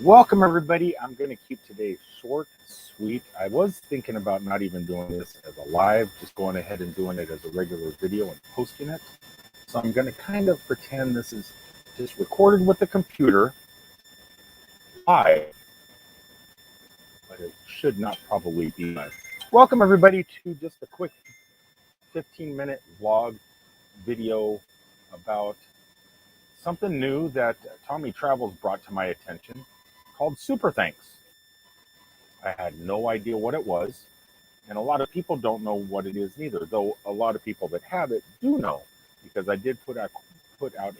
Welcome, everybody. I'm going to keep today short, sweet. I was thinking about not even doing this as a live, just going ahead and doing it as a regular video and posting it. So I'm going to kind of pretend this is just recorded with the computer live, but it should not probably be live. Welcome, everybody, to just a quick 15-minute vlog video about something new that Tommy Travels brought to my attention called Super Thanks. I had no idea what it was, and a lot of people don't know what it is neither, though a lot of people that have it do know, because I did put out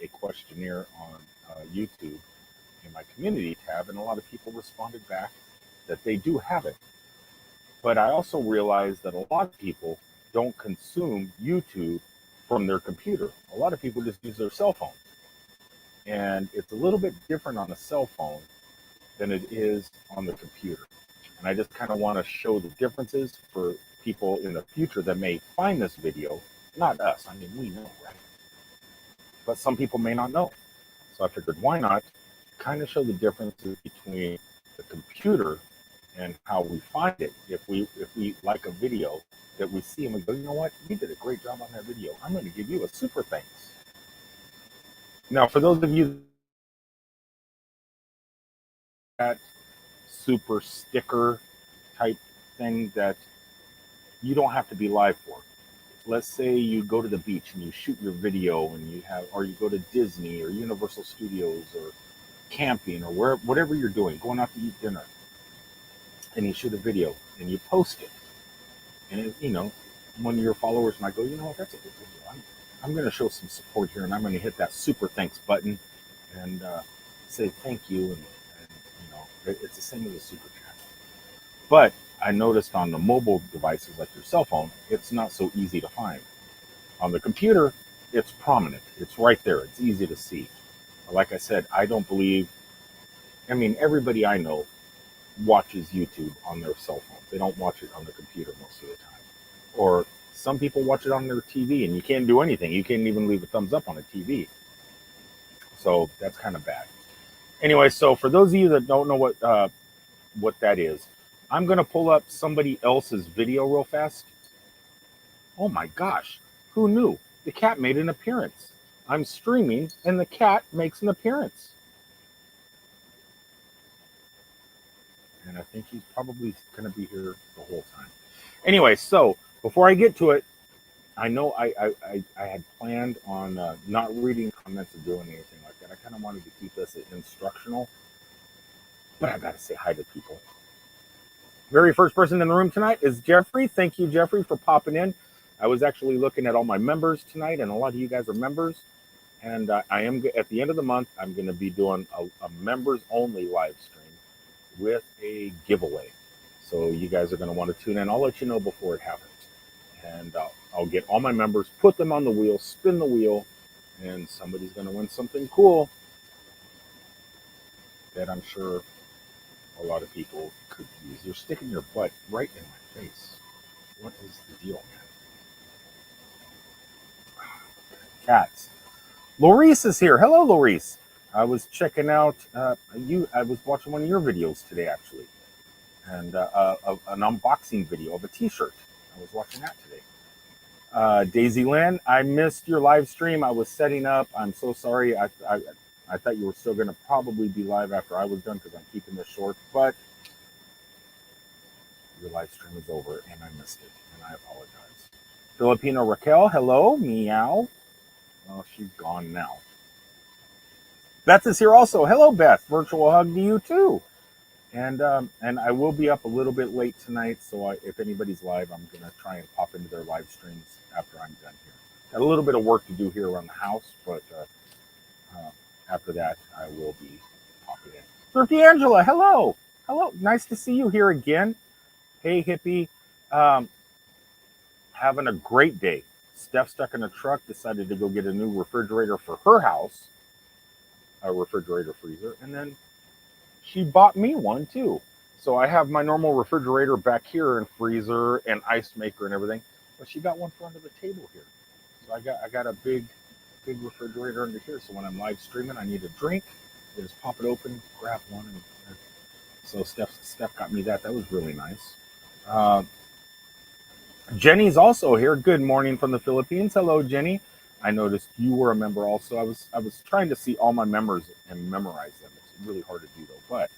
a questionnaire on YouTube in my community tab, and a lot of people responded back that they do have it. But I also realized that a lot of people don't consume YouTube from their computer. A lot of people just use their cell phone. And it's a little bit different on a cell phone than it is on the computer. And I just kind of want to show the differences for people in the future that may find this video. Not us, I mean, we know, right? But some people may not know. So I figured, why not kind of show the differences between the computer and how we find it. If we like a video that we see and we go, you know what, you did a great job on that video, I'm going to give you a super thanks. Now, for those of you that super sticker type thing that you don't have to be live for. Let's say you go to the beach and you shoot your video, and or you go to Disney or Universal Studios or camping or whatever you're doing, going out to eat dinner, and you shoot a video and you post it. And one of your followers might go, you know what, that's a good video. I'm going to show some support here, and I'm going to hit that super thanks button and say thank you. And it's the same as a super chat. But I noticed on the mobile devices like your cell phone, it's not so easy to find. On the computer, it's prominent. It's right there. It's easy to see. Like I said, everybody I know watches YouTube on their cell phones. They don't watch it on the computer most of the time. Or some people watch it on their TV, and you can't do anything. You can't even leave a thumbs up on a TV. So that's kind of bad. Anyway, so for those of you that don't know what that is, I'm going to pull up somebody else's video real fast. Oh my gosh, who knew? The cat made an appearance. I'm streaming, and the cat makes an appearance. And I think he's probably going to be here the whole time. Anyway, so before I get to it, I know I had planned on not reading comments or doing anything like that. I kind of wanted to keep this instructional, but I got to say hi to people. Very first person in the room tonight is Jeffrey. Thank you, Jeffrey, for popping in. I was actually looking at all my members tonight, and a lot of you guys are members. And I am, at the end of the month, I'm going to be doing a members-only live stream with a giveaway. So you guys are going to want to tune in. I'll let you know before it happens. And I'll get all my members, put them on the wheel, spin the wheel, and somebody's going to win something cool that I'm sure a lot of people could use. You're sticking your butt right in my face. What is the deal, man? Cats. Laurice is here. Hello, Laurice. I was checking out I was watching one of your videos today, actually, and an unboxing video of a t-shirt. I was watching that today. Daisy Lynn, I missed your live stream. I was setting up. I'm so sorry. I thought you were still going to probably be live after I was done, because I'm keeping this short. But your live stream is over, and I missed it, and I apologize. Filipino Raquel, hello. Meow. Well, she's gone now. Beth is here also. Hello, Beth. Virtual hug to you, too. And I will be up a little bit late tonight, so if anybody's live, I'm going to try and pop into their live streams after I'm done here. Got a little bit of work to do here around the house, but after that, I will be popping in. Thrifty Angela, hello. Hello. Nice to see you here again. Hey, hippie. Having a great day. Steph stuck in a truck, decided to go get a new refrigerator for her house, a refrigerator freezer, and then she bought me one too. So I have my normal refrigerator back here and freezer and ice maker and everything, but she got one for under the table here. So I got a big refrigerator under here. So when I'm live streaming, I need a drink. I just pop it open, grab one, and So Steph got me that. That was really nice. Uh, Jenny's also here. Good morning from the Philippines. Hello, Jenny. I noticed you were a member also. I was trying to see all my members and memorize them. It's really hard to do though, but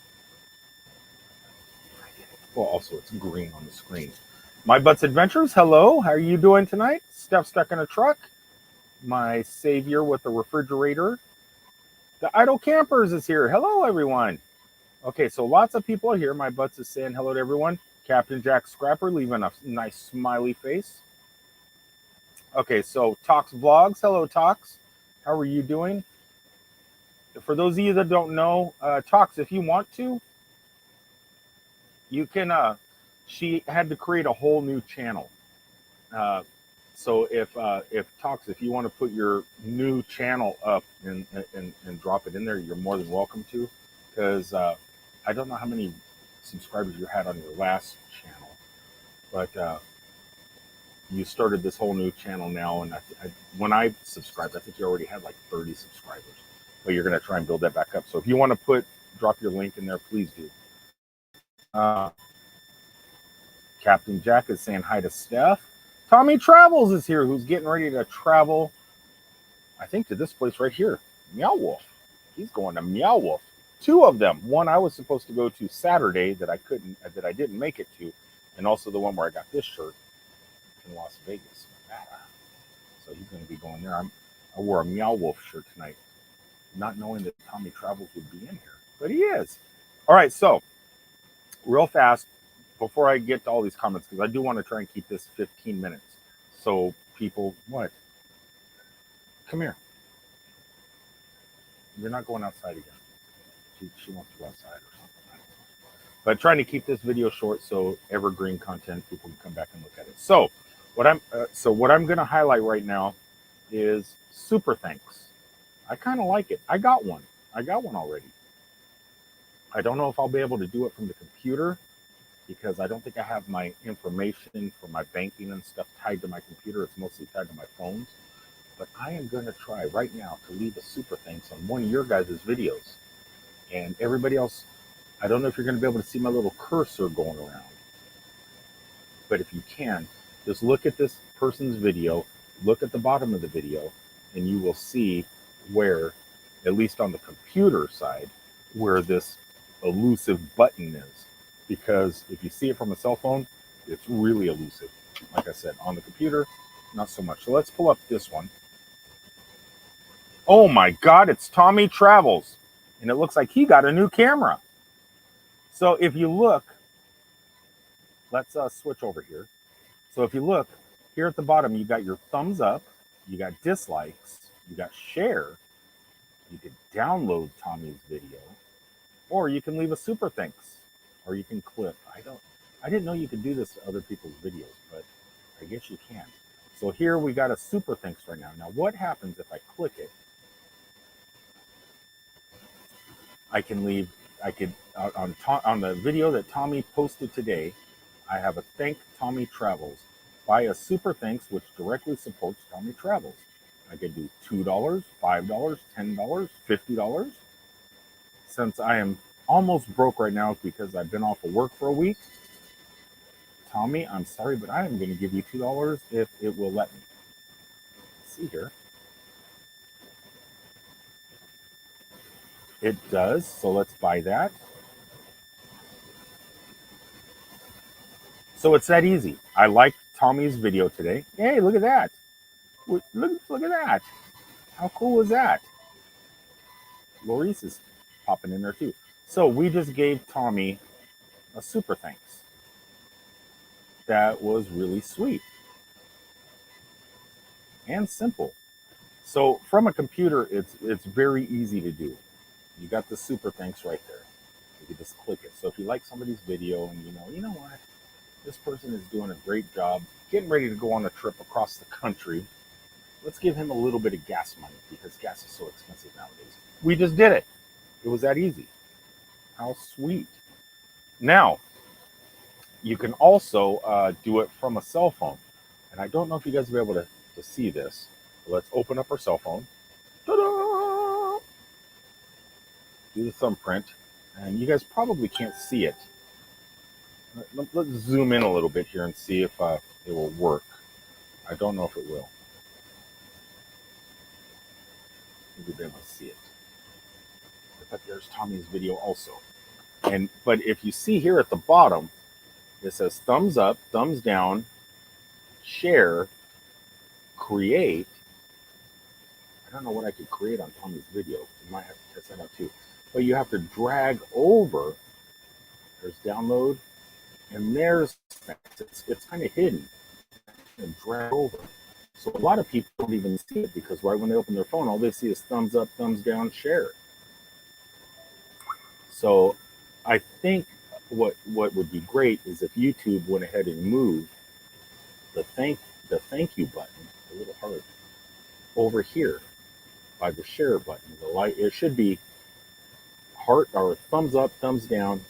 well, also it's green on the screen. My Butts Adventures. Hello. How are you doing tonight? Steph stuck in a truck. My savior with the refrigerator. The Idle Campers is here. Hello, everyone. Okay, so lots of people are here. My Butts is saying hello to everyone. Captain Jack Scrapper leaving a nice smiley face. Okay, so Tox Vlogs. Hello, Tox. How are you doing? For those of you that don't know, Tox, if you want to, you can. She had to create a whole new channel. So if Tox, if you want to put your new channel up and drop it in there, you're more than welcome to, because I don't know how many subscribers you had on your last channel, but you started this whole new channel now, and when I subscribed, I think you already had like 30 subscribers, but you're going to try and build that back up. So if you want to drop your link in there, please do. Captain Jack is saying hi to Steph. Tommy Travels is here, who's getting ready to travel, I think, to this place right here, Meow Wolf. He's going to Meow Wolf. Two of them. One I was supposed to go to Saturday that I didn't make it to, and also the one where I got this shirt in Las Vegas, Nevada. So he's going to be going there. I wore a Meow Wolf shirt tonight, not knowing that Tommy Travels would be in here, but he is. All right, so real fast, before I get to all these comments, because I do want to try and keep this 15 minutes. So people, what? Come here. You're not going outside again. She wants to go outside or something. I don't know. But trying to keep this video short so evergreen content, people can come back and look at it. So what I'm going to highlight right now is super thanks. I kind of like it. I got one already. I don't know if I'll be able to do it from the computer, because I don't think I have my information for my banking and stuff tied to my computer. It's mostly tied to my phones. But I am going to try right now to leave a super thanks on one of your guys' videos. And everybody else, I don't know if you're going to be able to see my little cursor going around. But if you can, just look at this person's video, look at the bottom of the video, and you will see where, at least on the computer side, where this elusive button is. Because if you see it from a cell phone, it's really elusive. Like I said, on the computer, not so much. So let's pull up this one. Oh my God, it's Tommy Travels. And it looks like he got a new camera. So if you look, let's switch over here. So if you look, here at the bottom, you got your thumbs up, you got dislikes, you got share, you could download Tommy's video, or you can leave a super thanks. Or you can clip. I didn't know you could do this to other people's videos, but I guess you can. So here we got a super thanks right now. Now what happens if I click it? On the video that Tommy posted today, I have a thank Tommy Travels. Buy a super thanks which directly supports Tommy Travels. I could do $2, $5, $10, $50. Since I am almost broke right now because I've been off of work for a week, Tommy, I'm sorry, but I am going to give you $2 if it will let me. Let's see here. It does, so let's buy that. So it's that easy. I liked Tommy's video today. Hey, look at that. Look at that. How cool is that? Maurice is popping in there too. So we just gave Tommy a super thanks. That was really sweet and simple. So from a computer, it's very easy to do. You got the super thanks right there. You can just click it. So if you like somebody's video and you know what, this person is doing a great job, getting ready to go on a trip across the country, let's give him a little bit of gas money because gas is so expensive nowadays. We just did it. It was that easy. How sweet. Now, you can also do it from a cell phone. And I don't know if you guys will be able to see this. Let's open up our cell phone. Ta-da! Do the thumbprint. And you guys probably can't see it. Let's zoom in a little bit here and see if it will work. I don't know if it will. Maybe they will see it. But there's Tommy's video also. But if you see here at the bottom, it says thumbs up, thumbs down, share, create. I don't know what I could create on Tommy's video. You might have to test that out too. But you have to drag over. There's download, and there's it's kind of hidden. And drag over. So a lot of people don't even see it because right when they open their phone, all they see is thumbs up, thumbs down, share. So I think what would be great is if YouTube went ahead and moved the thank you button, the little heart, over here by the share button. It should be heart or thumbs up, thumbs down,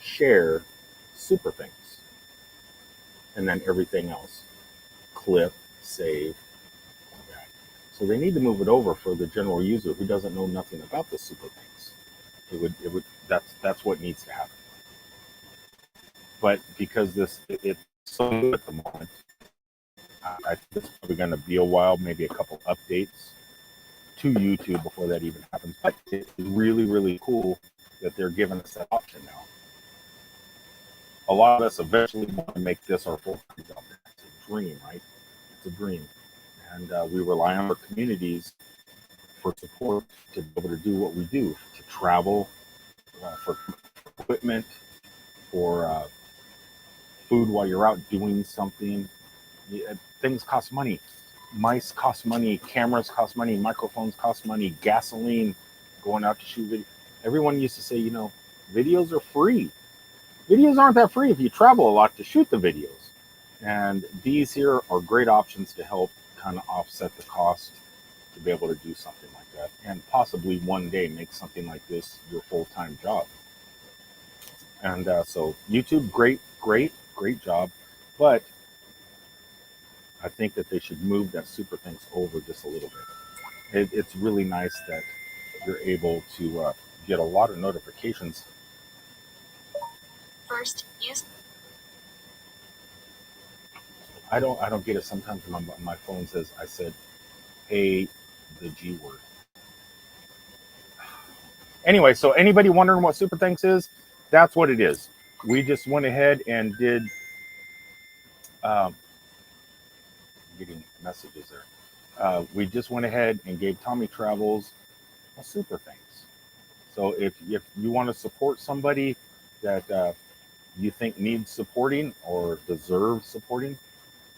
share, super things, and then everything else, clip, save, all that. So they need to move it over for the general user who doesn't know nothing about the super things. It would that's what needs to happen. But because it's so good at the moment, I think it's probably going to be a while, maybe a couple updates to YouTube before that even happens. But it's really, really cool that they're giving us that option now. A lot of us eventually want to make this our full-time job. It's a dream, right? It's a dream. And we rely on our communities for support to be able to do what we do, to travel, for equipment, for food while you're out doing something. Things cost money. Mice cost money, cameras cost money, microphones cost money, gasoline, going out to shoot video. Everyone used to say, videos are free. Videos aren't that free if you travel a lot to shoot the videos. And these here are great options to help kind of offset the cost to be able to do something like that. And possibly one day make something like this your full-time job. And so YouTube, great job. But I think that they should move that super things over just a little bit. It's really nice that you're able to get a lot of notifications. First, use. I don't get it. Sometimes my phone says I said, "Hey, the G word." Anyway, so anybody wondering what super thanks is? That's what it is. We just went ahead and did. Getting messages there. We just went ahead and gave Tommy Travels a super thanks. So if you want to support somebody that you think needs supporting or deserves supporting,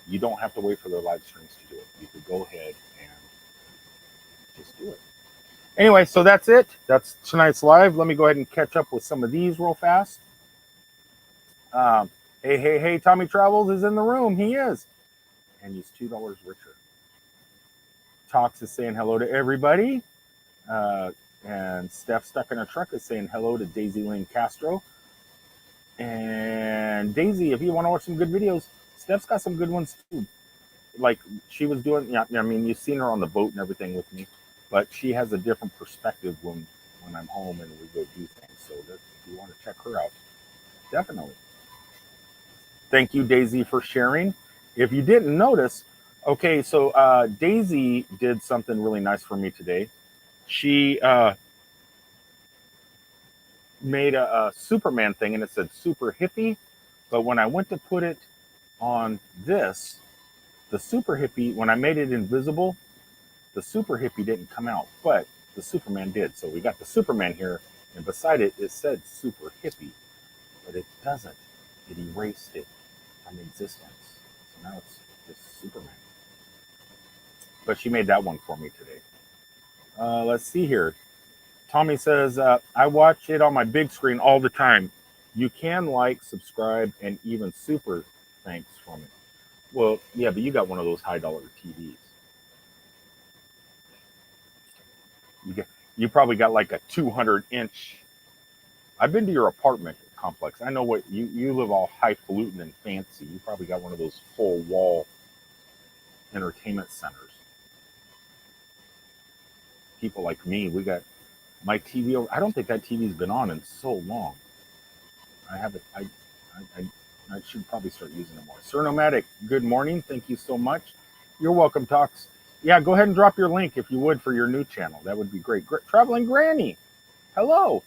you don't have to wait for their live streams to do it. You could go ahead and just do it. Anyway, so that's it. That's tonight's live. Let me go ahead and catch up with some of these real fast. Hey, Tommy Travels is in the room. He is. And he's $2 richer. Talks is saying hello to everybody. And Steph Stuck in a Truck is saying hello to Daisy Lane Castro. And Daisy, if you want to watch some good videos, Steph's got some good ones too. Like she was doing, you've seen her on the boat and everything with me, but she has a different perspective when I'm home and we go do things. So if you want to check her out, definitely. Thank you, Daisy, for sharing. If you didn't notice, okay, so Daisy did something really nice for me today. She made a Superman thing and it said super hippie, but when I went to put it on this, the super hippie, when I made it invisible, the super hippie didn't come out, but the Superman did. So we got the Superman here, and beside it, it said super hippie, but it doesn't. It erased it from existence. So now it's just Superman. But she made that one for me today. Let's see here. Tommy says, I watch it on my big screen all the time. You can like, subscribe, and even super thanks from it. Well, yeah, but you got one of those high-dollar TVs. You probably got like a 200-inch. I've been to your apartment complex. I know what you live all highfalutin and fancy. You probably got one of those full-wall entertainment centers. People like me, we got My TV, I don't think that TV's been on in so long. I haven't, I should probably start using it more. Sir Nomadic, good morning. Thank you so much. You're welcome, Talks. Yeah, go ahead and drop your link if you would for your new channel. That would be great. Traveling Granny, hello.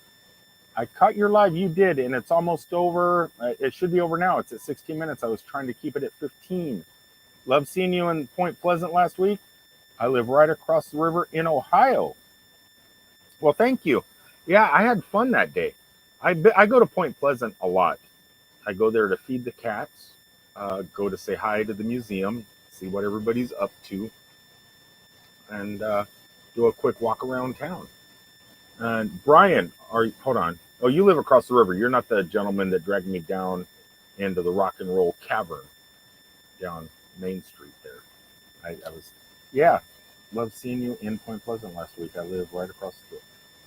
I caught your live. You did, and it's almost over. It should be over now. It's at 16 minutes. I was trying to keep it at 15. Love seeing you in Point Pleasant last week. I live right across the river in Ohio. Well, thank you. Yeah, I had fun that day. I go to Point Pleasant a lot. I go there to feed the cats, go to say hi to the museum, see what everybody's up to, and do a quick walk around town. And Brian, hold on. Oh, you live across the river. You're not the gentleman that dragged me down into the rock and roll cavern down Main Street there. I was, yeah, love seeing you in Point Pleasant last week. I live right across the.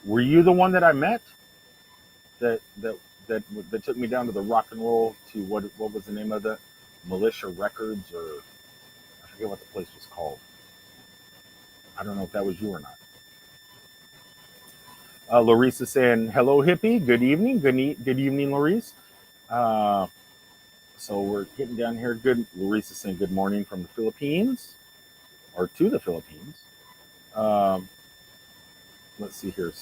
Were you the one that I met? That took me down to the rock and roll to what was the name of the Militia Records, or I forget what the place was called. I don't know if that was you or not. Larissa saying, hello, hippie. Good evening. Good evening, Larissa. So we're getting down here. Good. Larissa saying good morning from the Philippines, or to the Philippines. Let's see here.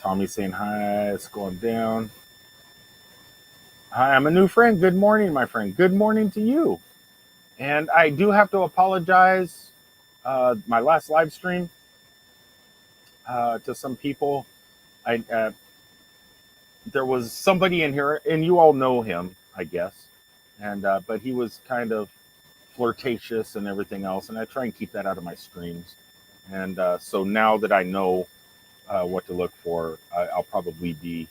Tommy saying hi. It's going down. Hi, I'm a new friend. Good morning, my friend. Good morning to you. And I do have to apologize. My last live stream to some people. There was somebody in here, and you all know him, I guess. And but he was kind of flirtatious and everything else, and I try and keep that out of my streams. And so now that I know what to look for, I'll probably be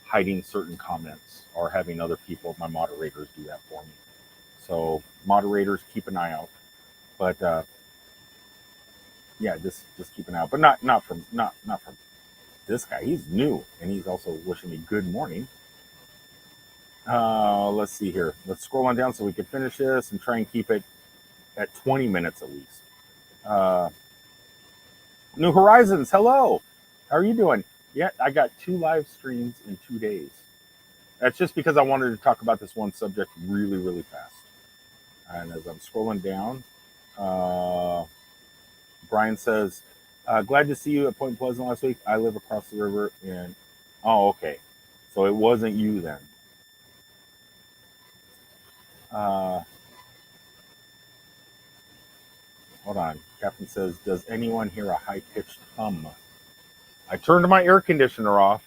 hiding certain comments or having other people, my moderators, do that for me. So moderators, keep an eye out. But yeah, just keep an eye out. But not from this guy. He's new, and he's also wishing me good morning. Let's see here. Let's scroll on down so we can finish this and try and keep it at 20 minutes at least. New Horizons, hello. How are you doing? Yeah, I got 2 live streams in 2 days. That's just because I wanted to talk about this one subject really, really fast. And as I'm scrolling down, Brian says, glad to see you at Point Pleasant last week. I live across the river in... Oh, okay. So it wasn't you then. Hold on. Captain says, does anyone hear a high-pitched hum? I turned my air conditioner off.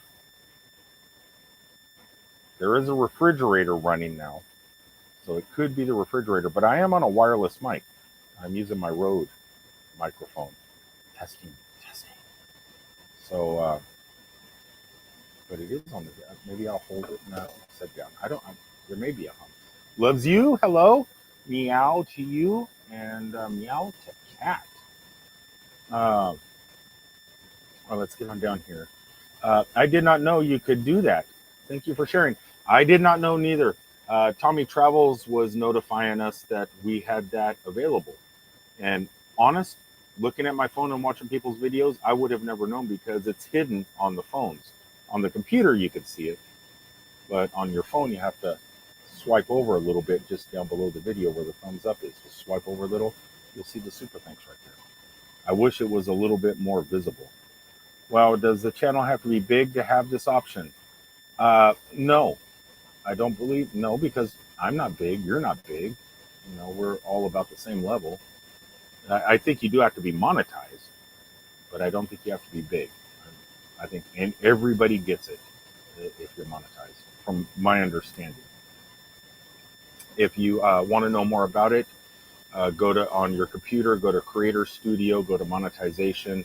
There is a refrigerator running now, so it could be the refrigerator, but I am on a wireless mic. I'm using my Rode microphone. Testing. So, but it is on the, maybe I'll hold it and set down. There may be a hum. Loves you, hello. Meow to you, and meow to cat. Well, let's get on down here. I did not know you could do that. Thank you for sharing. I did not know neither. Tommy Travels was notifying us that we had that available. And honest, looking at my phone and watching people's videos, I would have never known because it's hidden on the phones. On the computer, you could see it. But on your phone, you have to swipe over a little bit just down below the video where the thumbs up is. Just swipe over a little. You'll see the super thanks right there. I wish it was a little bit more visible. Well, does the channel have to be big to have this option? No, I don't believe. No, because I'm not big. You're not big. You know, we're all about the same level. I think you do have to be monetized, but I don't think you have to be big. I think, and everybody gets it if you're monetized, from my understanding. If you want to know more about it, go to, on your computer, go to Creator Studio, go to monetization,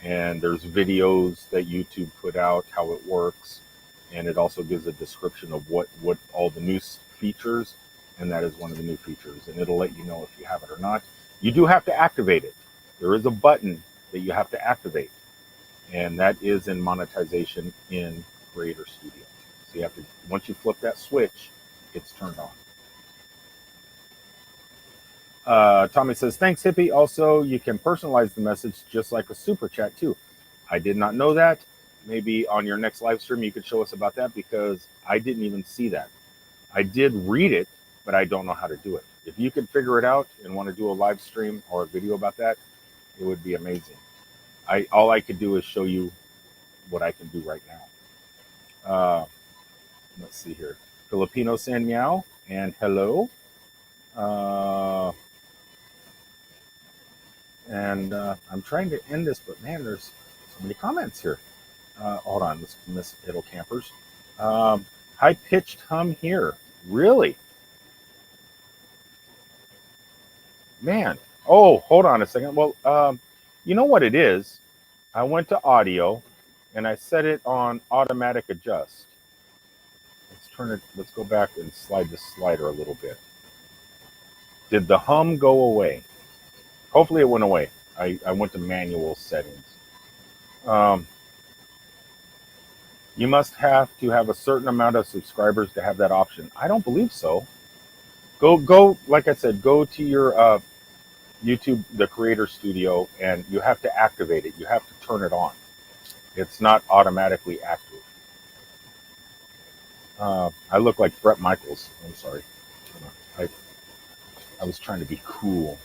and there's videos that YouTube put out, how it works, and it also gives a description of what all the new features, and that is one of the new features, and it'll let you know if you have it or not. You do have to activate it. There is a button that you have to activate, and that is in monetization in Creator Studio. So you have to, once you flip that switch, it's turned on. Tommy says, thanks, hippie. Also, you can personalize the message just like a super chat too. I did not know that. maybe on your next live stream you could show us about that, because I didn't even see that. I did read it, but I don't know how to do it. If you could figure it out and want to do a live stream or a video about that, it would be amazing. All I could do is show you what I can do right now. Let's see here. Filipino San Meow and hello. And I'm trying to end this, but man, there's so many comments here. Hold on, let's miss Idle Campers. High pitched hum here. Really? Man. Oh, hold on a second. Well, you know what it is? I went to audio and I set it on automatic adjust. Let's turn it, let's go back and slide the slider a little bit. Did the hum go away? Hopefully it went away. I went to manual settings. You must have to have a certain amount of subscribers to have that option. I don't believe so. Go, like I said, go to your YouTube, the Creator Studio, and you have to activate it. You have to turn it on. It's not automatically active. I look like Brett Michaels. I'm sorry. I was trying to be cool.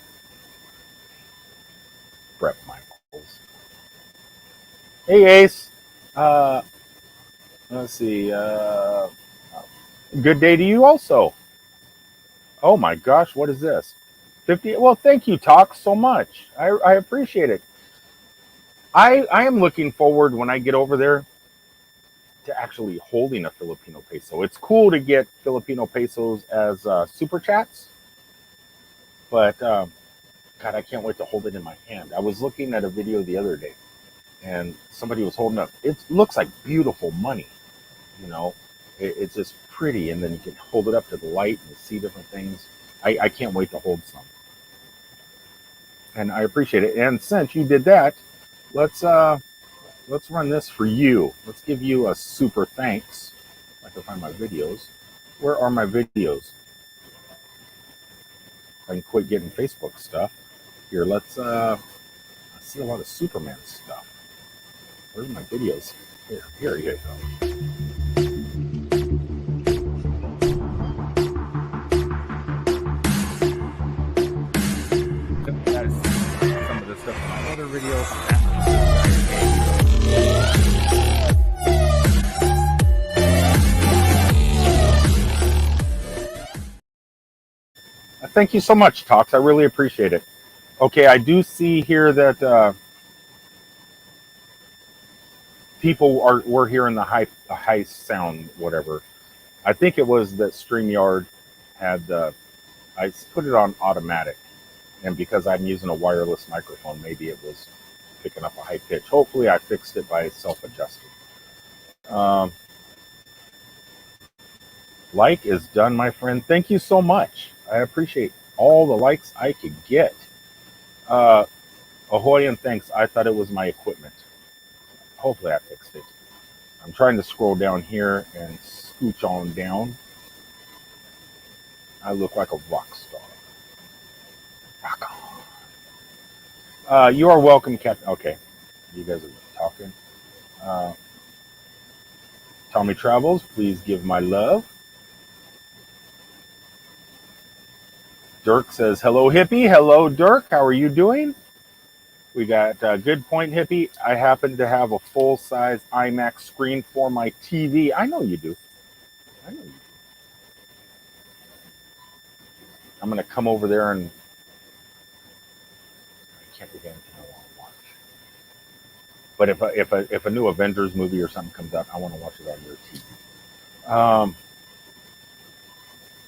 Brett Michaels. Hey, Ace. Let's see. Good day to you also. Oh my gosh, what is this? 50. Well, thank you, Talk, so much. I appreciate it. I am looking forward when I get over there to actually holding a Filipino peso. It's cool to get Filipino pesos as super chats, but God, I can't wait to hold it in my hand. I was looking at a video the other day, and somebody was holding up. It looks like beautiful money, you know. It's just pretty, and then you can hold it up to the light and see different things. I can't wait to hold some, and I appreciate it. And since you did that, let's run this for you. Let's give you a super thanks. If I can find my videos. Where are my videos? I can quit getting Facebook stuff. Here, let's I see a lot of Superman stuff. Where's my videos? Here you go. That is some of the stuff in my other videos. Thank you so much, Talks. I really appreciate it. Okay, I do see here that people were hearing the high sound, whatever. I think it was that StreamYard had I put it on automatic, and because I'm using a wireless microphone, maybe it was picking up a high pitch. Hopefully, I fixed it by self-adjusting. Like is done, my friend. Thank you so much. I appreciate all the likes I could get. Ahoy and thanks. I thought it was my equipment. Hopefully I fixed it. I'm trying to scroll down here and scooch on down. I look like a rock star. Rock on. You are welcome, Captain. Okay. You guys are talking. Tommy Travels, please give my love. Dirk says, hello, hippie. Hello, Dirk. How are you doing? We got Good Point, hippie. I happen to have a full-size IMAX screen for my TV. I know you do. I know you do. I'm going to come over there and I can't think of anything I want to watch. But if a new Avengers movie or something comes out, I want to watch it on your TV.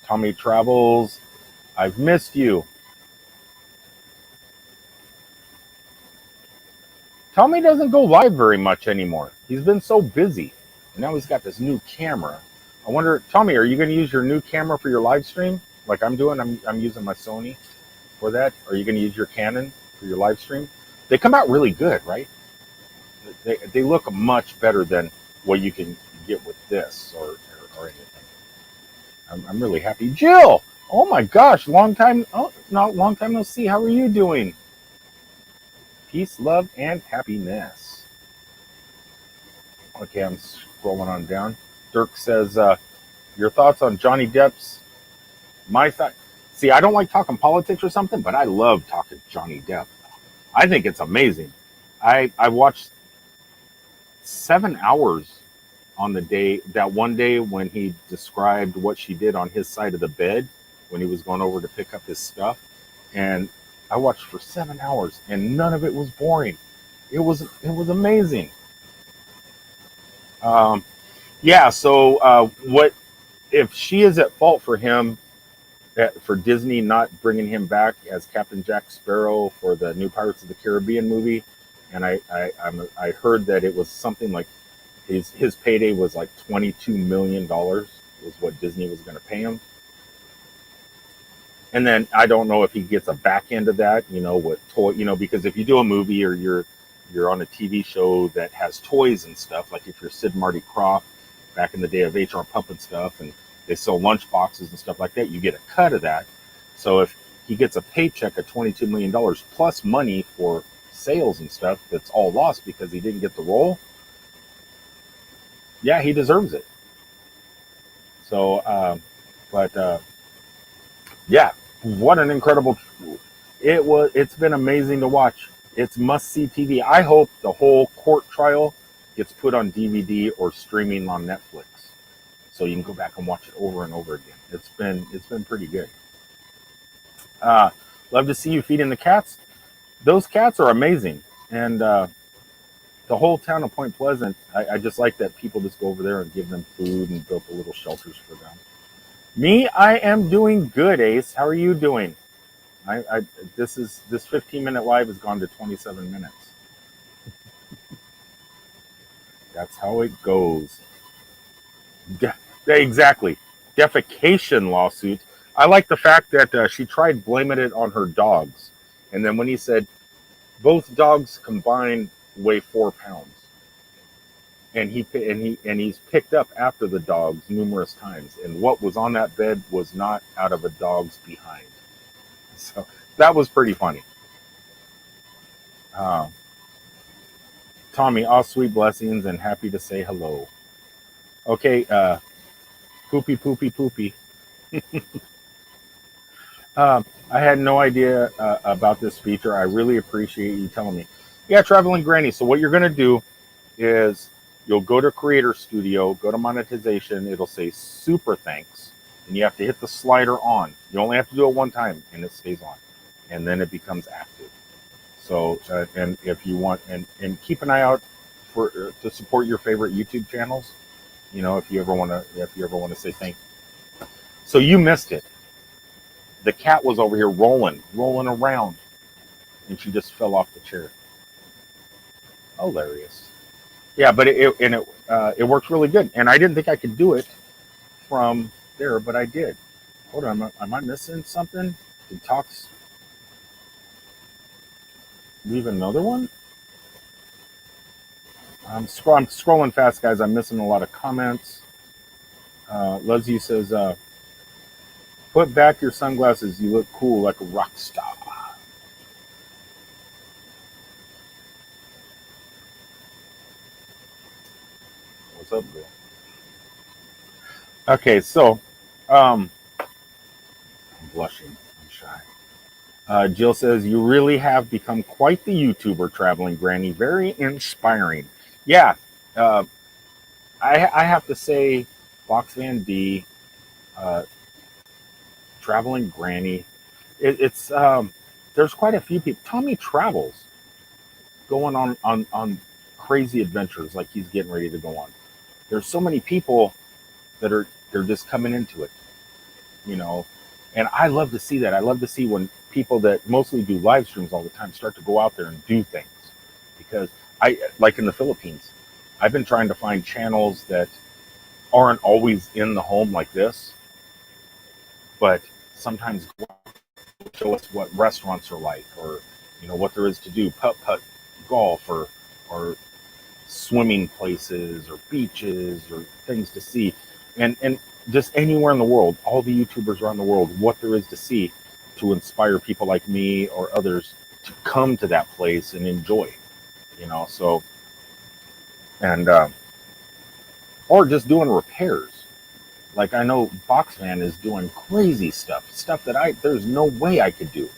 Tommy Travels. I've missed you. Tommy doesn't go live very much anymore. He's been so busy. And now he's got this new camera. I wonder, Tommy, are you going to use your new camera for your live stream? Like I'm doing, I'm using my Sony for that. Are you going to use your Canon for your live stream? They come out really good, right? They look much better than what you can get with this or anything. I'm really happy. Jill! Oh my gosh, long time no see. How are you doing? Peace, love, and happiness. Okay, I'm scrolling on down. Dirk says, your thoughts on Johnny Depp's, my thought. See, I don't like talking politics or something, but I love talking Johnny Depp. I think it's amazing. I watched 7 hours on the day, that one day when he described what she did on his side of the bed when he was going over to pick up his stuff. And I watched for 7 hours and none of it was boring. It was amazing. Um, yeah. So what if she is at fault for him, for Disney not bringing him back as Captain Jack Sparrow for the new Pirates of the Caribbean movie? And I heard that it was something like his payday was like $22 million was what Disney was going to pay him. And then I don't know if he gets a back end of that, with toy, because if you do a movie or you're on a TV show that has toys and stuff, like if you're Sid and Marty Krofft back in the day of HR Pup and stuff, and they sell lunch boxes and stuff like that, you get a cut of that. So if he gets a paycheck of $22 million plus money for sales and stuff that's all lost because he didn't get the role, yeah, he deserves it. So, but yeah, what an incredible! It's been amazing to watch. It's must see TV. I hope the whole court trial gets put on DVD or streaming on Netflix, so you can go back and watch it over and over again. It's been pretty good. Uh, Love to see you feeding the cats. Those cats are amazing, and the whole town of Point Pleasant. I just like that people just go over there and give them food and build the little shelters for them. Me, I am doing good, Ace. How are you doing? This 15-minute live has gone to 27 minutes. That's how it goes. Exactly. Defecation lawsuit. I like the fact that she tried blaming it on her dogs, and then when he said both dogs combined weigh 4 pounds, and he's picked up after the dogs numerous times, and what was on that bed was not out of a dog's behind. So that was pretty funny. Uh, Tommy, all sweet blessings and happy to say hello. Okay, poopy, poopy, poopy. I had no idea about this feature. I really appreciate you telling me. Yeah, Traveling Granny. So what you're going to do is you'll go to Creator Studio, go to monetization. It'll say super thanks, and you have to hit the slider on. You only have to do it one time, and it stays on, and then it becomes active. So, and if you want, and keep an eye out for to support your favorite YouTube channels. If you ever want to say thank you. So you missed it. The cat was over here rolling around, and she just fell off the chair. Hilarious. Yeah, but it works really good, and I didn't think I could do it from there, but I did. Hold on, am I missing something? Did Talks leave another one? I'm scrolling fast, guys. I'm missing a lot of comments. Leslie says, "Put back your sunglasses. You look cool like a rock star." What's up, bro? Okay, so I'm blushing. I'm shy. Jill says, "You really have become quite the YouTuber, Traveling Granny. Very inspiring." Yeah, uh, I have to say, Fox Van D, uh, Traveling Granny. It's there's quite a few people. Tommy Travels going on crazy adventures like he's getting ready to go on. There's so many people that they're just coming into it, you know, and I love to see that. I love to see when people that mostly do live streams all the time start to go out there and do things, because I like in the Philippines, I've been trying to find channels that aren't always in the home like this, but sometimes show us what restaurants are like, or what there is to do, putt golf, or swimming places or beaches or things to see, and just anywhere in the world, all the YouTubers around the world, what there is to see to inspire people like me or others to come to that place and enjoy, so and or just doing repairs. Like I know Boxman is doing crazy stuff that there's no way I could do,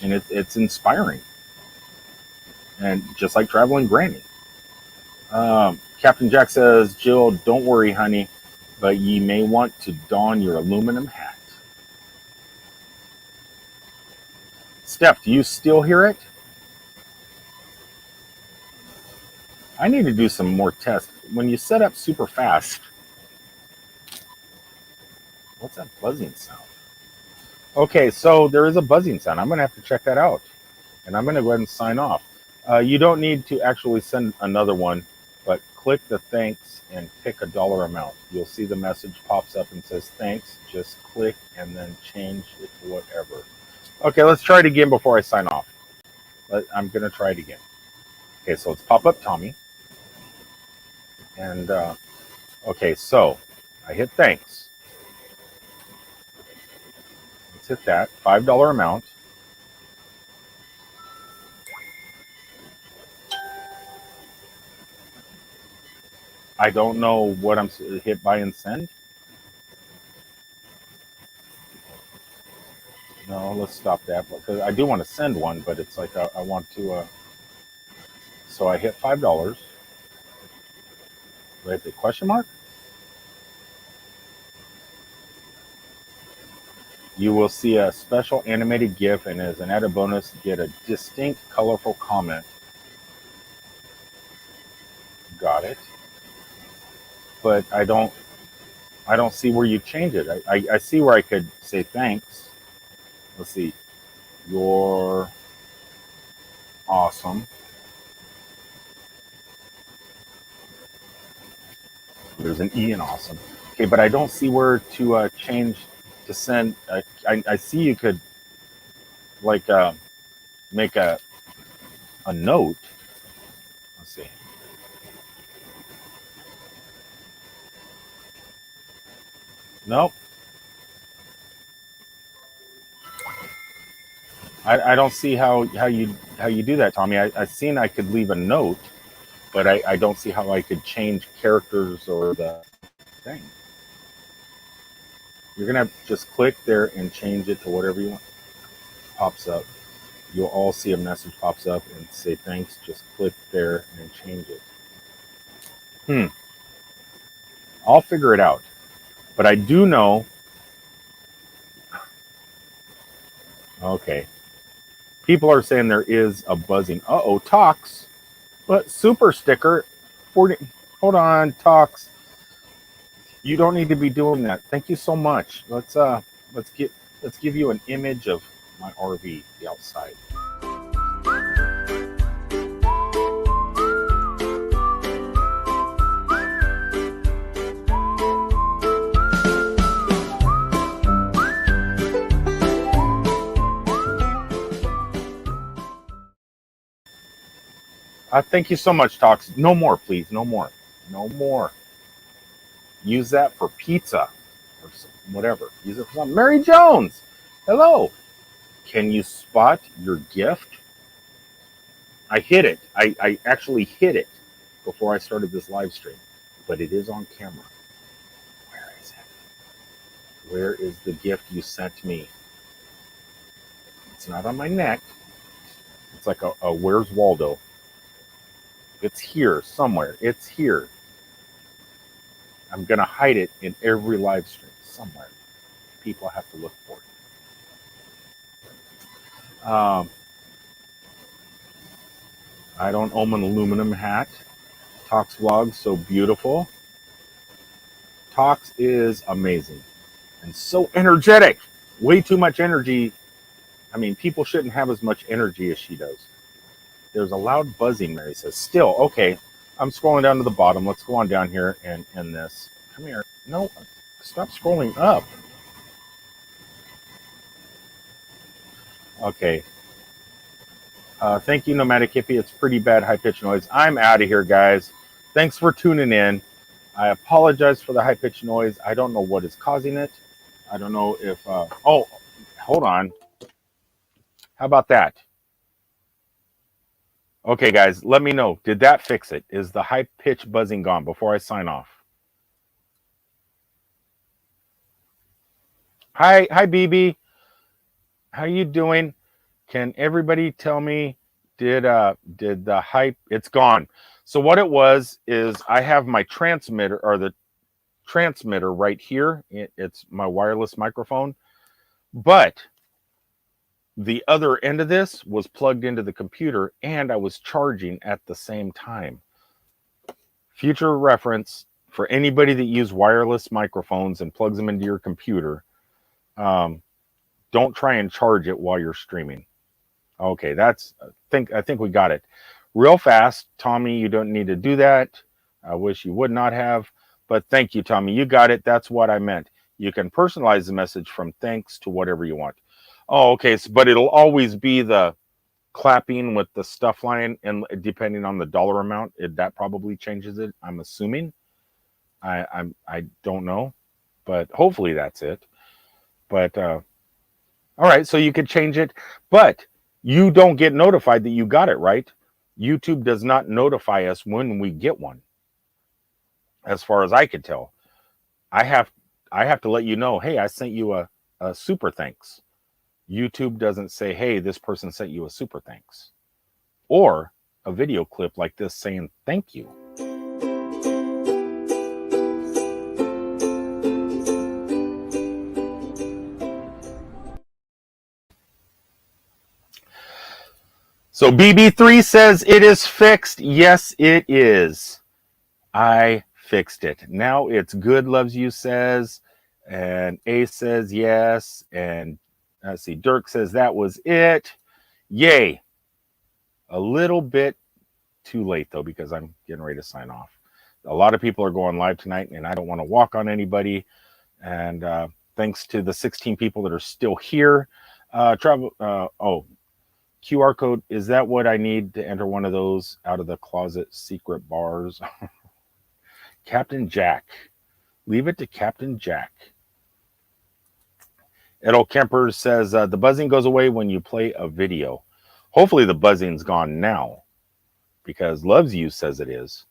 and it's inspiring. And just like traveling granny. Captain Jack says, Jill, don't worry, honey, but ye may want to don your aluminum hat. Steph, do you still hear it? I need to do some more tests. When you set up super fast, what's that buzzing sound? Okay, so there is a buzzing sound. I'm going to have to check that out. And I'm going to go ahead and sign off. You don't need to actually send another one, but click the thanks and pick a dollar amount. You'll see the message pops up and says thanks. Just click and then change it to whatever. Okay, let's try it again before I sign off. I'm going to try it again. Okay, so it's pop up Tommy. And, okay, so I hit thanks. Let's hit that $5 amount. I don't know what I'm hit buy and send. No, let's stop that because I do want to send one, but it's like I want to. So I hit $5. Do I hit the question mark? You will see a special animated GIF, and as an added bonus, get a distinct, colorful comment. Got it. But I don't see where you change it. I see where I could say thanks. Let's see. You're awesome. There's an E in awesome. Okay, but I don't see where to change to send. I see you could like make a note. Let's see. Nope. I don't see how you do that, Tommy. I seen I could leave a note, but I don't see how I could change characters or the thing. You're gonna just click there and change it to whatever you want. Pops up. You'll all see a message pops up and say thanks. Just click there and change it. I'll figure it out. But I do know. Okay. People are saying there is a buzzing. Uh-oh, Talks. But super sticker. 40. Hold on, Talks. You don't need to be doing that. Thank you so much. Let's give you an image of my RV, the outside. Thank you so much, Talks. No more, please. No more. No more. Use that for pizza or whatever. Use it for something. Mary Jones, hello. Can you spot your gift? I hit it. I actually hit it before I started this live stream, but it is on camera. Where is it? Where is the gift you sent me? It's not on my neck. It's like a Where's Waldo? It's here somewhere. It's here. I'm going to hide it in every live stream somewhere. People have to look for it. I don't own an aluminum hat. Talks vlog, so beautiful. Talks is amazing and so energetic. Way too much energy. I mean, people shouldn't have as much energy as she does. There's a loud buzzing, Mary says. Still, okay. I'm scrolling down to the bottom. Let's go on down here and end this. Come here. No, stop scrolling up. Okay. Thank you, Nomadic Hippie. It's pretty bad high-pitched noise. I'm out of here, guys. Thanks for tuning in. I apologize for the high-pitched noise. I don't know what is causing it. I don't know if... oh, hold on. How about that? Okay, guys, let me know. Did that fix it? Is the high-pitched buzzing gone before I sign off? Hi, BB. How you doing? Can everybody tell me, did the hype? It's gone. So what it was is I have my transmitter, or the transmitter right here. It's my wireless microphone, but the other end of this was plugged into the computer, and I was charging at the same time. Future reference for anybody that use wireless microphones and plugs them into your computer. Don't try and charge it while you're streaming. Okay, I think we got it. Real fast, Tommy, you don't need to do that. I wish you would not have, but thank you, Tommy. You got it. That's what I meant. You can personalize the message from thanks to whatever you want. Oh, okay, so, but it'll always be the clapping with the stuff line, and depending on the dollar amount, that probably changes it. I'm assuming. I don't know, but hopefully that's it. But all right, so you could change it, but you don't get notified that you got it, right? YouTube does not notify us when we get one. As far as I could tell, I have to let you know, hey, I sent you a super thanks. YouTube doesn't say, hey, this person sent you a super thanks, or a video clip like this saying thank you. So BB3 says it is fixed. Yes, it is. I fixed it. Now it's good, loves you says. And A says yes. And let's see, Dirk says that was it. Yay. A little bit too late though, because I'm getting ready to sign off. A lot of people are going live tonight, and I don't want to walk on anybody. And thanks to the 16 people that are still here. QR code, is that what I need to enter one of those out of the closet secret bars? Captain Jack. Leave it to Captain Jack. Edel Kemper says, the buzzing goes away when you play a video. Hopefully the buzzing's gone now, because Loves You says it is.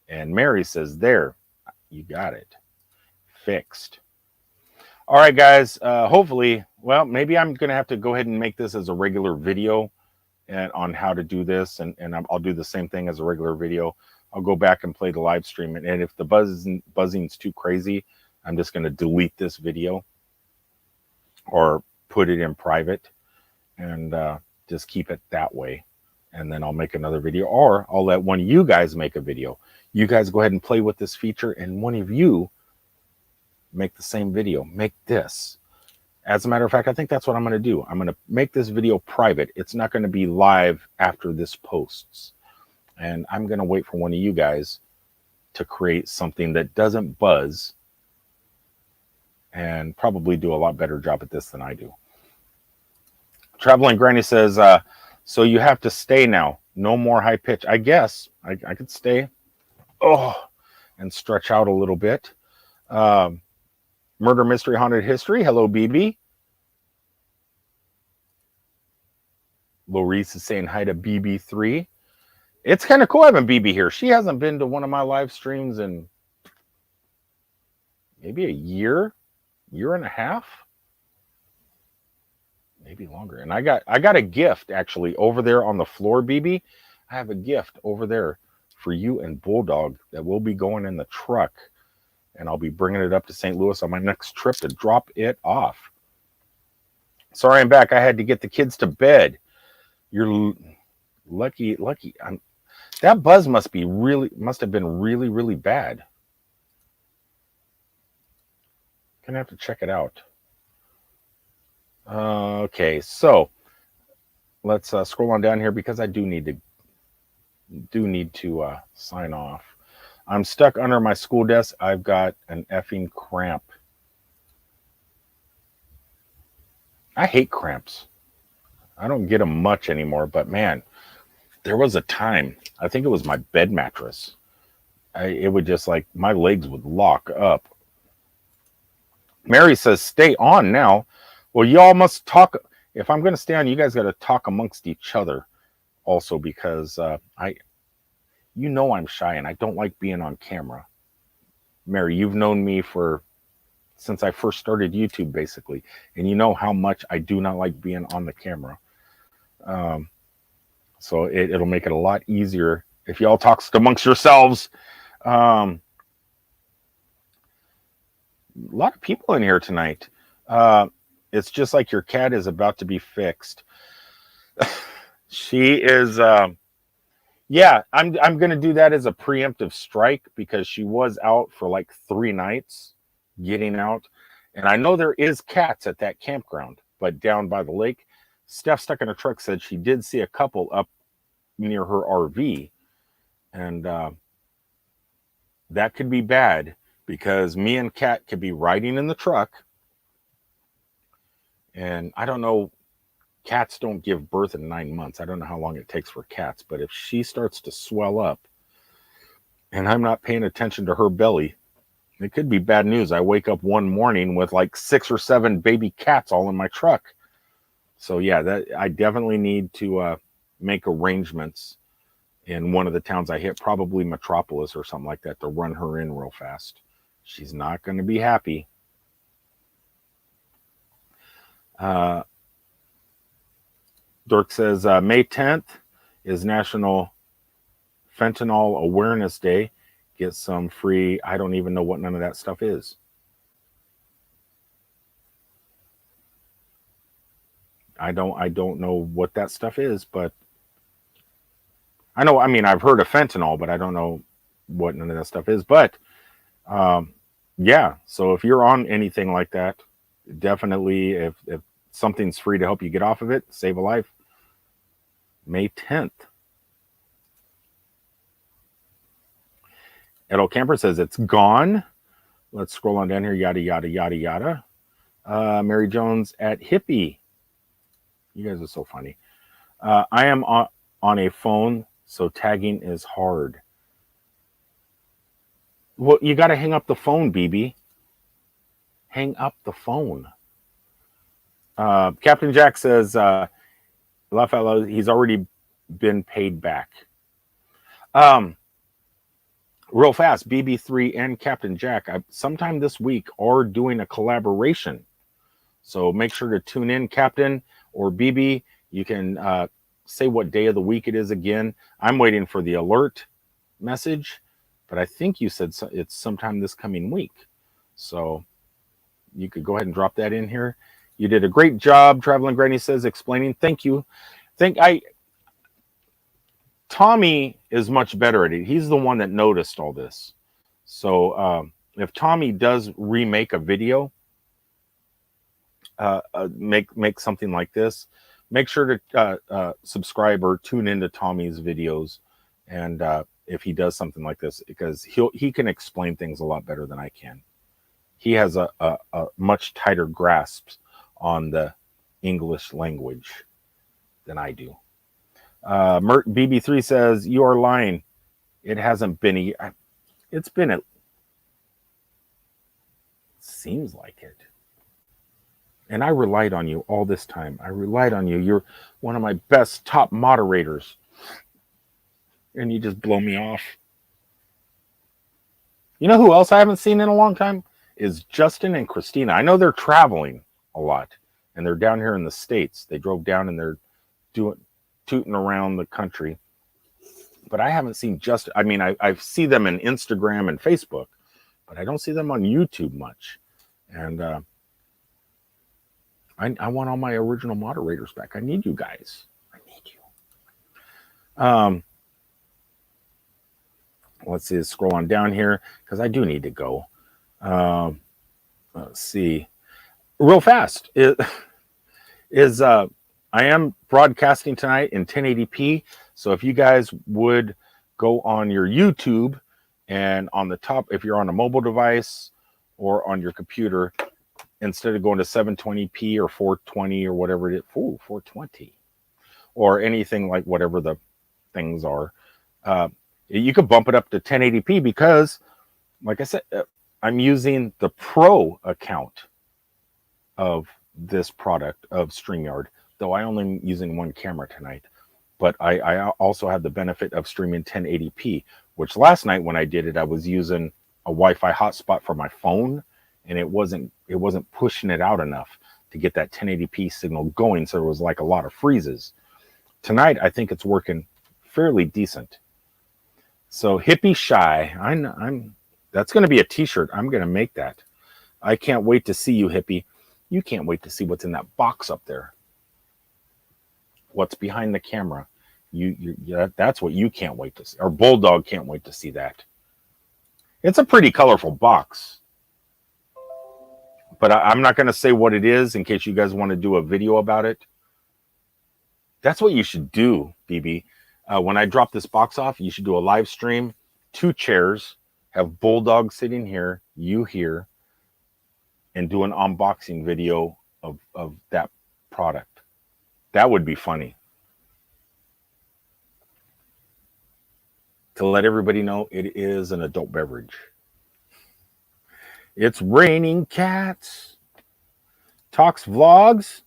And Mary says, there, you got it. Fixed. All right, guys. Hopefully, well, maybe I'm going to have to go ahead and make this as a regular video and on how to do this. And I'll do the same thing as a regular video. I'll go back and play the live stream. And if the buzzing's too crazy, I'm just going to delete this video or put it in private and just keep it that way. And then I'll make another video, or I'll let one of you guys make a video. You guys go ahead and play with this feature, and one of you make the same video. Make this. As a matter of fact, I think that's what I'm going to do. I'm going to make this video private. It's not going to be live after this posts. And I'm going to wait for one of you guys to create something that doesn't buzz, and probably do a lot better job at this than I do. Traveling Granny says, so you have to stay now. No more high pitch. I guess I could stay. Oh, and stretch out a little bit. Murder Mystery Haunted History. Hello, BB. Lorice is saying hi to BB3. It's kind of cool having BB here. She hasn't been to one of my live streams in maybe a year and a half, maybe longer. And I got a gift actually over there on the floor, BB. I have a gift over there for you and Bulldog that will be going in the truck. And I'll be bringing it up to St. Louis on my next trip to drop it off. Sorry, I'm back. I had to get the kids to bed. You're lucky. That buzz must have been really, really bad. Gonna have to check it out. Okay, so let's scroll on down here, because I do need to sign off. I'm stuck under my school desk. I've got an effing cramp. I hate cramps. I don't get them much anymore, but man, there was a time, I think it was my bed mattress. It would just, like, my legs would lock up. Mary says, stay on now. Well, y'all must talk. If I'm going to stay on, you guys got to talk amongst each other also, because you know I'm shy and I don't like being on camera. Mary, you've known me for since I first started YouTube, basically. And you know how much I do not like being on the camera. So it'll make it a lot easier if y'all talk amongst yourselves. A lot of people in here tonight. It's just like your cat is about to be fixed. She is, yeah, I'm going to do that as a preemptive strike because she was out for like 3 nights getting out. And I know there is cats at that campground, but down by the lake, Steph stuck in her truck said she did see a couple up near her RV. And that could be bad because me and Kat could be riding in the truck. And I don't know, cats don't give birth in 9 months. I don't know how long it takes for cats, but if she starts to swell up and I'm not paying attention to her belly, it could be bad news. I wake up one morning with like 6 or 7 baby cats all in my truck. So yeah, that I definitely need to make arrangements in one of the towns I hit, probably Metropolis or something like that, to run her in real fast. She's not going to be happy. Dirk says May 10th is National Fentanyl Awareness Day. Get some free, I don't even know what none of that stuff is. I don't know what that stuff is, but I know, I mean, I've heard of fentanyl, but I don't know what none of that stuff is. But yeah, so if you're on anything like that, definitely, if something's free to help you get off of it, save a life. May 10th. Edo Camper says it's gone. Let's scroll on down here. Yada, yada, yada, yada. Mary Jones at Hippie. You guys are so funny. I am on a phone, so tagging is hard. Well, you got to hang up the phone, BB. Hang up the phone. Captain Jack says, he's already been paid back. Real fast, BB3 and Captain Jack, sometime this week, are doing a collaboration. So make sure to tune in, Captain or BB. You can say what day of the week it is again. I'm waiting for the alert message, but I think you said it's sometime this coming week. So you could go ahead and drop that in here. You did a great job, Traveling Granny says, explaining. Thank you. Tommy is much better at it. He's the one that noticed all this. So if Tommy does remake a video, make something like this, make sure to subscribe or tune into Tommy's videos. And if he does something like this, because he can explain things a lot better than I can. He has a much tighter grasp on the English language than I do. Mert BB3 says, you are lying. It hasn't been it's been it seems like it. And I relied on you all this time. I relied on you. You're one of my best top moderators. And you just blow me off. You know who else I haven't seen in a long time? Is Justin and Christina. I know they're traveling a lot. And they're down here in the States. They drove down and they're tooting around the country. But I haven't seen Justin. I mean, I see them in Instagram and Facebook. But I don't see them on YouTube much. And I want all my original moderators back. I need you guys. I need you. Let's see. Scroll on down here because I do need to go. Let's see. Real fast. I am broadcasting tonight in 1080p. So if you guys would go on your YouTube and on the top, if you're on a mobile device or on your computer, instead of going to 720p or 420 or whatever it is, 420 or anything like whatever the things are, you could bump it up to 1080p because, like I said, I'm using the pro account of this product of StreamYard, though I only am using one camera tonight. But I also have the benefit of streaming 1080p, which last night when I did it, I was using a Wi-Fi hotspot for my phone, and it wasn't pushing it out enough to get that 1080p signal going. So there was like a lot of freezes. Tonight, I think it's working fairly decent. So hippie shy, I'm that's going to be a t-shirt. I'm going to make that. I can't wait to see you, hippie. You can't wait to see what's in that box up there. What's behind the camera. That's what you can't wait to see. Or Bulldog can't wait to see that. It's a pretty colorful box. But I'm not going to say what it is in case you guys want to do a video about it. That's what you should do, BB. When I drop this box off, you should do a live stream, 2 chairs, have Bulldog sitting here, you here, and do an unboxing video of that product. That would be funny. To let everybody know, it is an adult beverage. It's raining cats. Talks vlogs.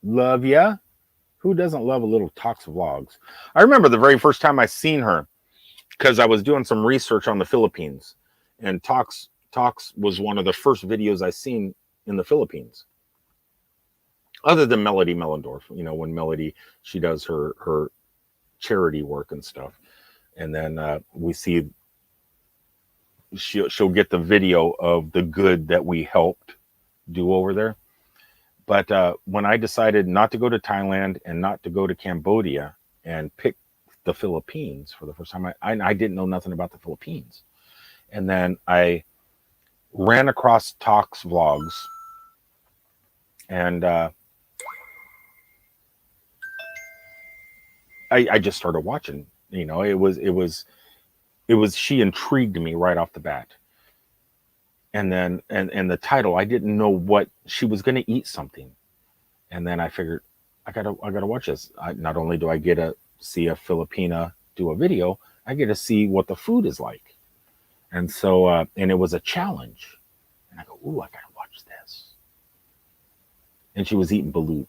Love ya. Who doesn't love a little Talks vlogs? I remember the very first time I seen her, because I was doing some research on the Philippines, and Talks was one of the first videos I seen in the Philippines. Other than Melody Mellendorf, you know, when Melody, she does her charity work and stuff. And then we see she'll get the video of the good that we helped do over there. But when I decided not to go to Thailand and not to go to Cambodia and pick the Philippines for the first time, I didn't know nothing about the Philippines. And then I ran across Talks vlogs, and I just started watching. You know, it was she intrigued me right off the bat. And then and the title, I didn't know what she was going to eat something. And then I figured I gotta watch this. Not only do I get to see a Filipina do a video, I get to see what the food is like. And so and it was a challenge. And I go, ooh, I gotta watch this. And she was eating balut.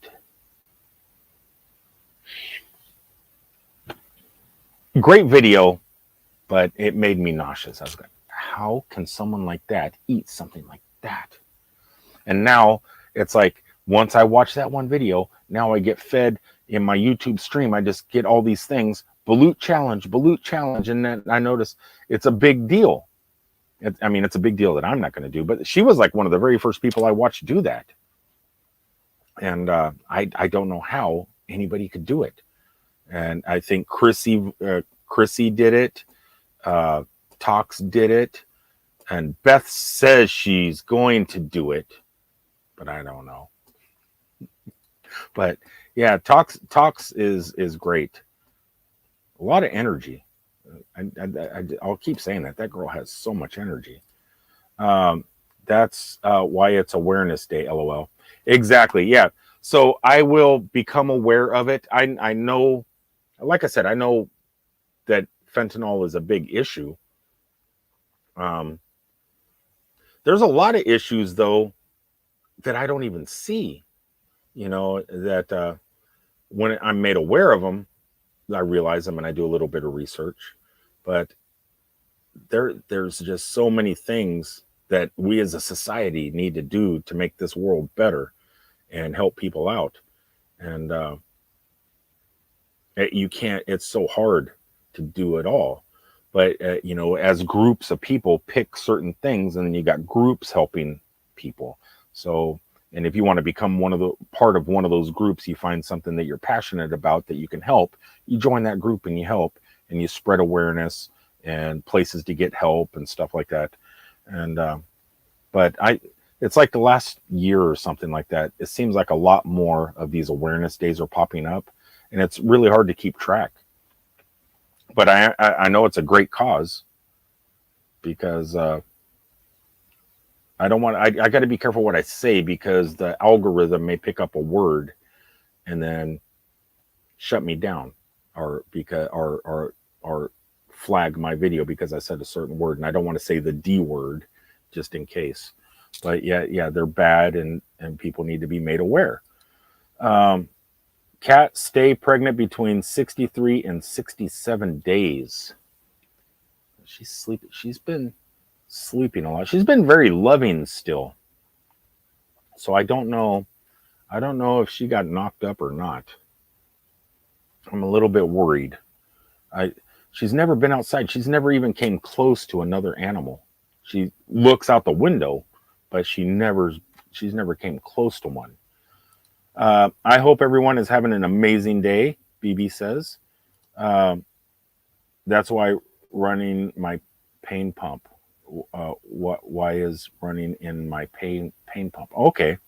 Great video, but it made me nauseous. I was like, how can someone like that eat something like that? And now it's like, once I watch that one video, now I get fed in my YouTube stream. I just get all these things, balut challenge. And then I notice it's a big deal. I mean, it's a big deal that I'm not going to do, but she was like one of the very first people I watched do that. And I don't know how anybody could do it. And I think Chrissy did it. Talks did it. And Beth says she's going to do it, but I don't know. But yeah, Talks is great. A lot of energy. I'll keep saying that. That girl has so much energy. That's why it's Awareness Day, LOL. Exactly, yeah. So I will become aware of it. I know, like I said, I know that fentanyl is a big issue. There's a lot of issues, though, that I don't even see. You know, that when I'm made aware of them, I realize them and I do a little bit of research. But there's just so many things that we as a society need to do to make this world better and help people out. And you can't, it's so hard to do it all. But, you know, as groups of people pick certain things, and then you got groups helping people. So, and if you want to become part of one of those groups, you find something that you're passionate about that you can help, you join that group and you help, and you spread awareness and places to get help and stuff like that. And, but it's like the last year or something like that. It seems like a lot more of these awareness days are popping up, and it's really hard to keep track. But I know it's a great cause, because I don't want, I got to be careful what I say, because the algorithm may pick up a word and then shut me down, or flag my video because I said a certain word, and I don't want to say the D word just in case. But yeah, they're bad, and people need to be made aware. Cats stay pregnant between 63 and 67 days. She's sleeping. She's been sleeping a lot. She's been very loving still. So I don't know. I don't know if she got knocked up or not. I'm a little bit worried. I She's never been outside. She's never even came close to another animal. She looks out the window, but she's never came close to one. I hope everyone is having an amazing day. BB says. Um, that's why running my pain pump. Why is running in my pain pump? Okay.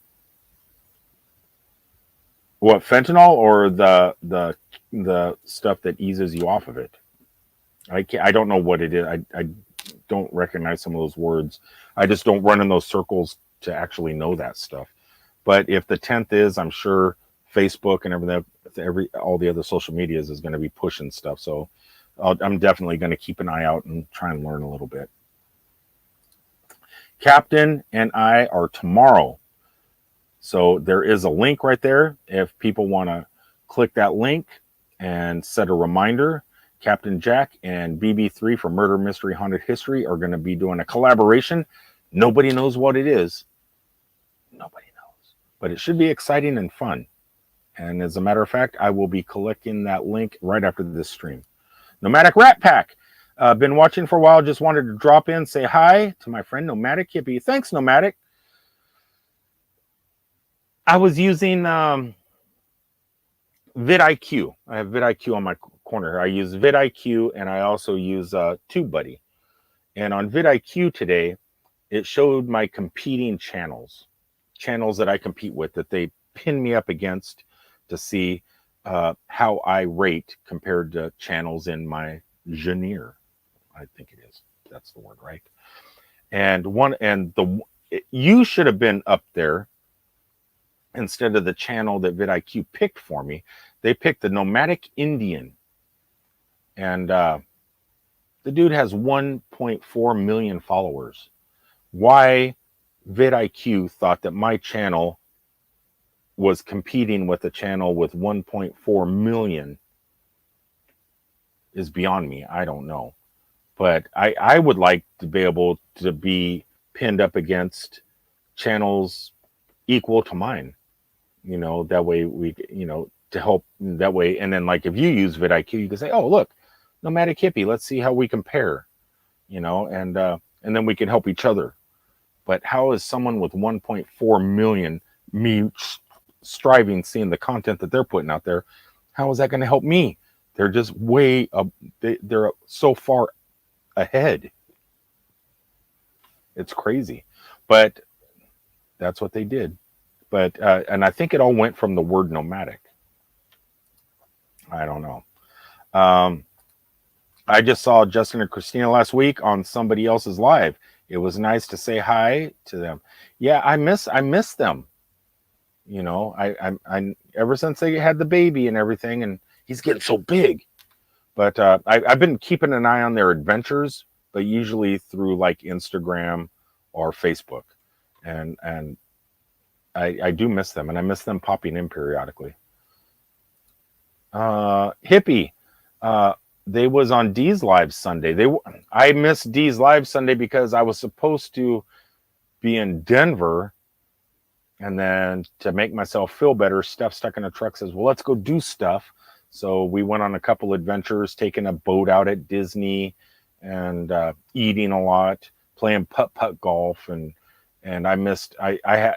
What, fentanyl or the stuff that eases you off of it? I don't know what it is. I don't recognize some of those words. I just don't run in those circles to actually know that stuff. But if the 10th is, I'm sure Facebook and everything, all the other social medias is going to be pushing stuff. So I'm definitely going to keep an eye out and try and learn a little bit. Captain and I are tomorrow. So there is a link right there. If people want to click that link and set a reminder, Captain Jack and BB3 for Murder Mystery Haunted History are going to be doing a collaboration. Nobody knows what it is. Nobody knows. But it should be exciting and fun. And as a matter of fact, I will be collecting that link right after this stream. Nomadic Rat Pack. Been watching for a while. Just wanted to drop in, say hi to my friend Nomadic Hippie. Thanks, Nomadic. I was using vidIQ. I have vidIQ on my corner. I use vidIQ and I also use TubeBuddy. And on vidIQ today, it showed my competing channels that I compete with, that they pin me up against to see how I rate compared to channels in my genre. I think it is. That's the word, right? You should have been up there instead of the channel that vidIQ picked for me. They picked the Nomadic Indian. And the dude has 1.4 million followers. Why vidIQ thought that my channel was competing with a channel with 1.4 million is beyond me. I don't know. But I would like to be able to be pinned up against channels equal to mine. That way we, to help that way. And then, like, if you use vidIQ, you can say, oh, look, Nomadic Hippie, let's see how we compare, and then we can help each other. But how is someone with 1.4 million, me striving, seeing the content that they're putting out there, how is that going to help me? They're just way up. They're so far ahead. It's crazy. But that's what they did. But and I think it all went from the word nomadic. I don't know. I just saw Justin and Christina last week on somebody else's live. It was nice to say hi to them. Yeah, I miss them. I ever since they had the baby and everything, and he's getting so big. But I've been keeping an eye on their adventures, but usually through like Instagram or Facebook, and I do miss them, and I miss them popping in periodically. Hippie, they was on Dee's live Sunday. I missed Dee's live Sunday because I was supposed to be in Denver, and then to make myself feel better, Steph stuck in a truck says, well, let's go do stuff. So we went on a couple adventures, taking a boat out at Disney, and eating a lot, playing putt golf, and I missed. I had.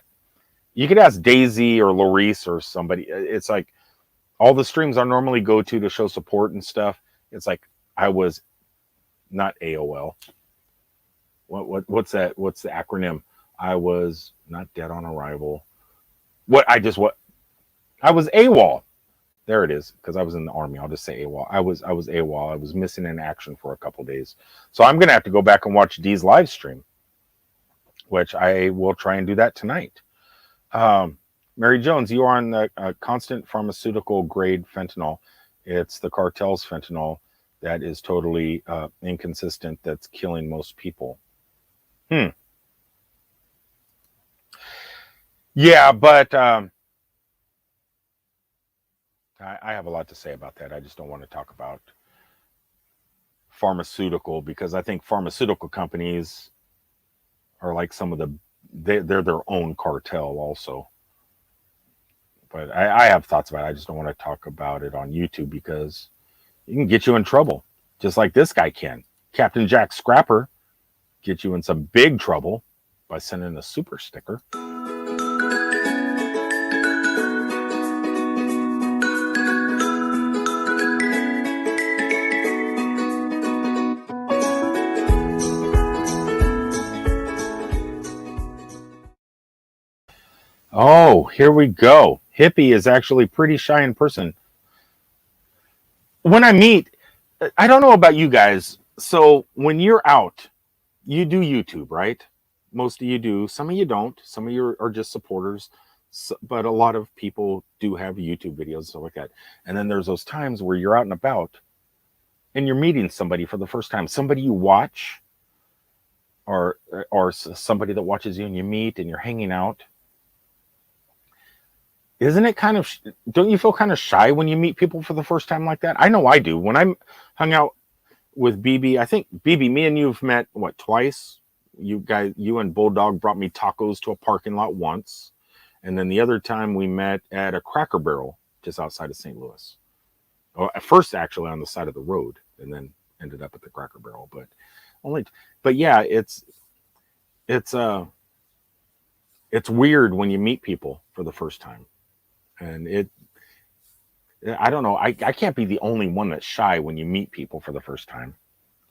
You could ask Daisy or Lorice or somebody. It's like all the streams I normally go to show support and stuff. It's like I was not AOL. What's that? What's the acronym? I was not dead on arrival. I was AWOL. There it is, because I was in the Army. I'll just say AWOL. I was AWOL. I was missing in action for a couple days. So I'm going to have to go back and watch Dee's live stream, which I will try and do that tonight. Mary Jones, you are on the constant pharmaceutical grade fentanyl. It's the cartel's fentanyl that is totally inconsistent, that's killing most people. Yeah, but I have a lot to say about that. I just don't want to talk about pharmaceutical, because I think pharmaceutical companies are like some of the they're their own cartel also. But I have thoughts about it. I just don't want to talk about it on YouTube because it can get you in trouble, just like this guy can. Captain Jack Scrapper get you in some big trouble by sending a super sticker. Oh, here we go. Hippie is actually pretty shy in person. When I meet, I don't know about you guys. So when you're out, you do YouTube, right? Most of you do. Some of you don't. Some of you are just supporters. But a lot of people do have YouTube videos and stuff like that. And then there's those times where you're out and about and you're meeting somebody for the first time, somebody you watch, or somebody that watches you and you meet and you're hanging out. Isn't it kind of, don't you feel kind of shy when you meet people for the first time like that? I know I do. When I hung out with BB, I think BB, me and you've met what, twice? You and Bulldog brought me tacos to a parking lot once, and then the other time we met at a Cracker Barrel just outside of St. Louis. Oh, at first actually on the side of the road, and then ended up at the Cracker Barrel. But yeah, it's weird when you meet people for the first time, and I don't know. I can't be the only one that's shy when you meet people for the first time.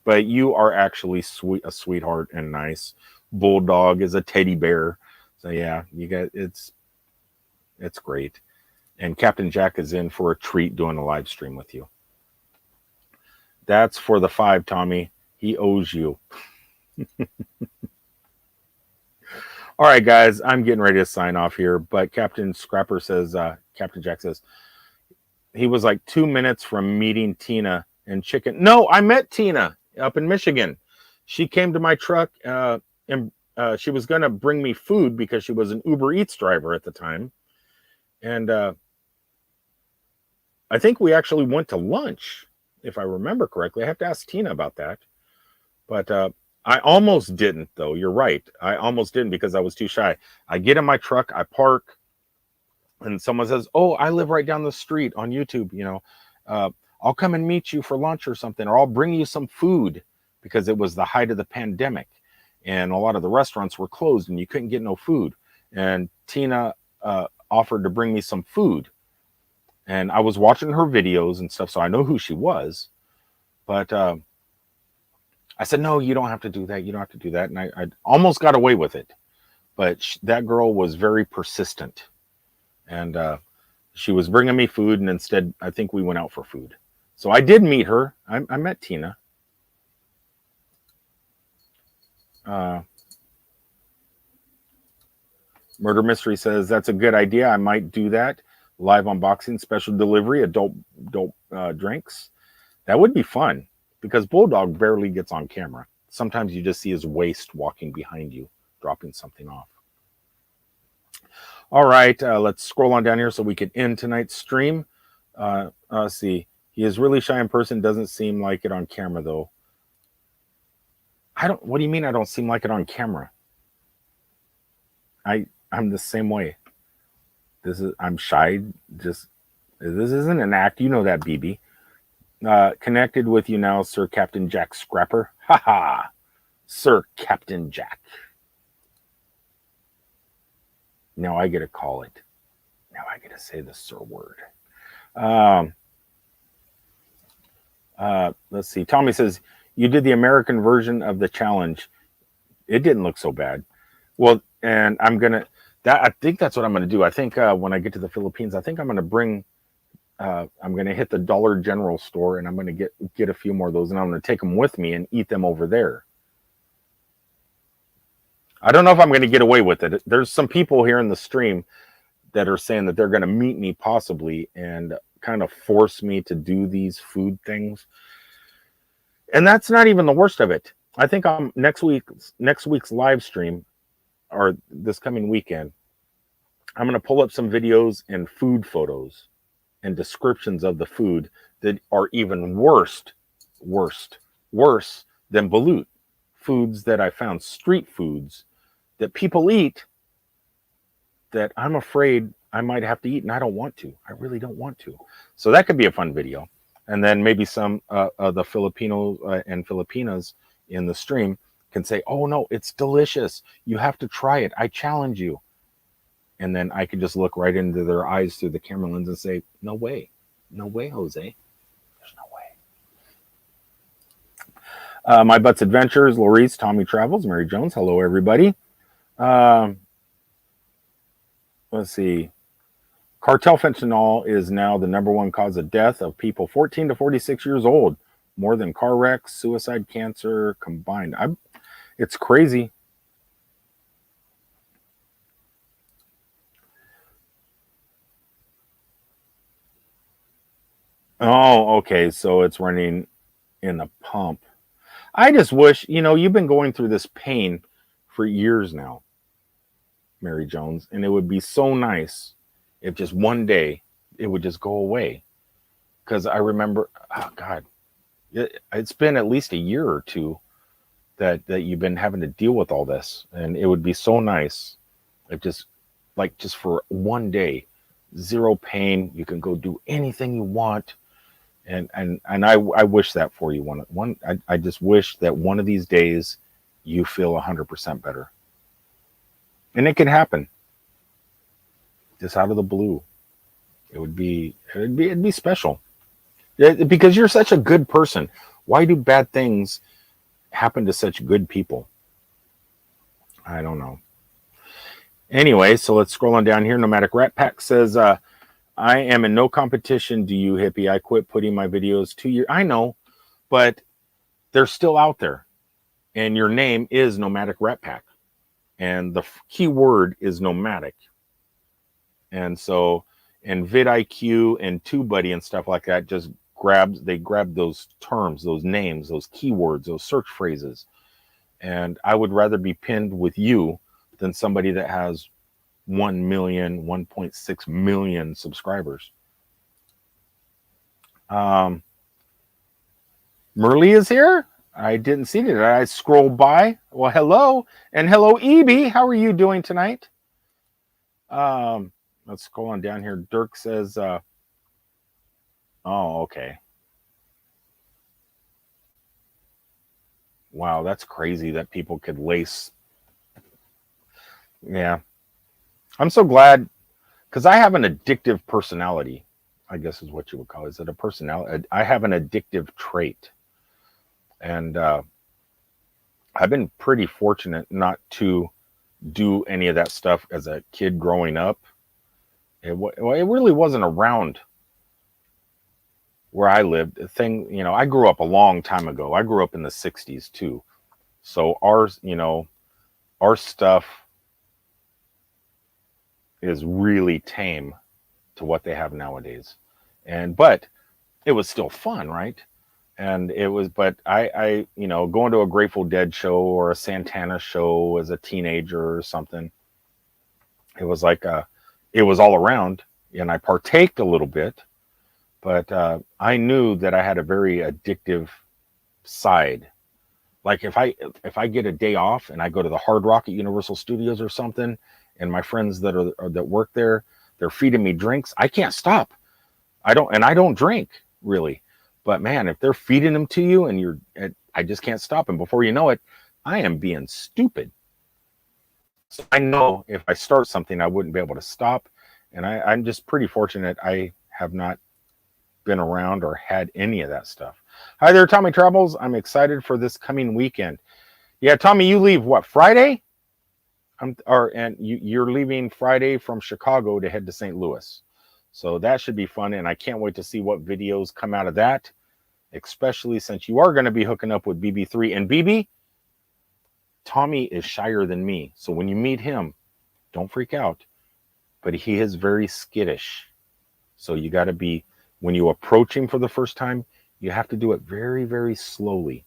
But you are actually a sweetheart and nice. Bulldog is a teddy bear. So yeah, you got it's great. And Captain Jack is in for a treat doing a live stream with you. That's for the 5, Tommy. He owes you. All right, guys, I'm getting ready to sign off here. But Captain Scrapper says, Captain Jack says, he was like 2 minutes from meeting Tina and Chicken. No, I met Tina up in Michigan. She came to my truck and she was going to bring me food because she was an Uber Eats driver at the time. And I think we actually went to lunch, if I remember correctly. I have to ask Tina about that. But I almost didn't, though. You're right. I almost didn't because I was too shy. I get in my truck, I park, and someone says, "Oh, I live right down the street on YouTube. I'll come and meet you for lunch or something, or I'll bring you some food," because it was the height of the pandemic and a lot of the restaurants were closed and you couldn't get no food. And Tina offered to bring me some food. And I was watching her videos and stuff, so I know who she was. But I said, "No, you don't have to do that. You don't have to do that." And I almost got away with it. But that girl was very persistent. And she was bringing me food, and instead, I think we went out for food. So I did meet her. I met Tina. Murder Mystery says, "That's a good idea. I might do that. Live unboxing, special delivery, adult drinks. That would be fun because Bulldog barely gets on camera. Sometimes you just see his waist walking behind you, dropping something off." All right, let's scroll on down here so we can end tonight's stream. Let's see. He is really shy in person. Doesn't seem like it on camera, though. What do you mean I don't seem like it on camera? I'm the same way. I'm shy. This isn't an act. You know that, BB. Connected with you now, Sir Captain Jack Scrapper. Haha. Sir Captain Jack. Now I get to call it. Now I get to say the Sir word. Let's see. Tommy says, "You did the American version of the challenge. It didn't look so bad." Well, and I think that's what I'm gonna do. I think when I get to the Philippines, I think I'm gonna hit the Dollar General store and I'm gonna get a few more of those, and I'm gonna take them with me and eat them over there. I don't know if I'm gonna get away with it. There's some people here in the stream that are saying that they're gonna meet me possibly and kind of force me to do these food things. And that's not even the worst of it. I think next week's live stream, or this coming weekend, I'm going to pull up some videos and food photos and descriptions of the food that are even worse than balut. Foods that I found, street foods that people eat that I'm afraid I might have to eat, and I don't want to. I really don't want to. So that could be a fun video. And then maybe some the Filipinos and Filipinas in the stream can say, oh no, it's delicious. You have to try it. I challenge you. And then I could just look right into their eyes through the camera lens and say, no way. No way, Jose. There's no way. My Butts Adventures, Laurice, Tommy Travels, Mary Jones. Hello, everybody. Let's see. Cartel fentanyl is now the #1 cause of death of people 14 to 46 years old, more than car wrecks, suicide, cancer combined. It's crazy. Oh, okay. So it's running in the pump. I just wish, you've been going through this pain for years now, Mary Jones, and it would be so nice if just one day it would just go away. Because I remember, oh God, it's been at least a year or two that you've been having to deal with all this, and it would be so nice if just for one day, zero pain, you can go do anything you want. And I wish that for you. I just wish that one of these days you feel 100% better, and it can happen just out of the blue. It'd be special, because you're such a good person. Why do bad things happen to such good people? I don't know. Anyway, so let's scroll on down here. Nomadic Rat Pack says, I am in no competition to you, hippie. I quit putting my videos 2 years. I know, but they're still out there. And your name is Nomadic Rat Pack. And the key word is nomadic. And so, and vidIQ and TubeBuddy and stuff like that just grab those terms, those names, those keywords, those search phrases. And I would rather be pinned with you than somebody that has 1 million, 1.6 million subscribers. Merle is here. I didn't see it. Did I scroll by? Well, hello. And hello, Evie. How are you doing tonight? Let's go on down here. Dirk says, oh, okay. Wow, that's crazy that people could lace. Yeah. I'm so glad, because I have an addictive personality, I guess is what you would call it. Is it a personality? I have an addictive trait. And I've been pretty fortunate not to do any of that stuff as a kid growing up. It really wasn't around where I lived. I grew up a long time ago. I grew up in the 60s too. So our stuff is really tame to what they have nowadays. But it was still fun, right? And it was, but I going to a Grateful Dead show or a Santana show as a teenager or something, it was like, it was all around, and I partaked a little bit, but I knew that I had a very addictive side. Like if I get a day off and I go to the Hard Rock at Universal Studios or something, and my friends that work there, they're feeding me drinks, I can't stop. I don't drink really, but man, if they're feeding them to you and I just can't stop. And before you know it, I am being stupid. So I know if I start something, I wouldn't be able to stop. And I'm just pretty fortunate I have not been around or had any of that stuff. Hi there, Tommy Travels. I'm excited for this coming weekend. Yeah, Tommy, you leave what, Friday? You're leaving Friday from Chicago to head to St. Louis. So that should be fun, and I can't wait to see what videos come out of that, especially since you are going to be hooking up with BB3. And BB, Tommy is shyer than me. So when you meet him, don't freak out. But he is very skittish. So you got to be, when you approach him for the first time, you have to do it very, very slowly.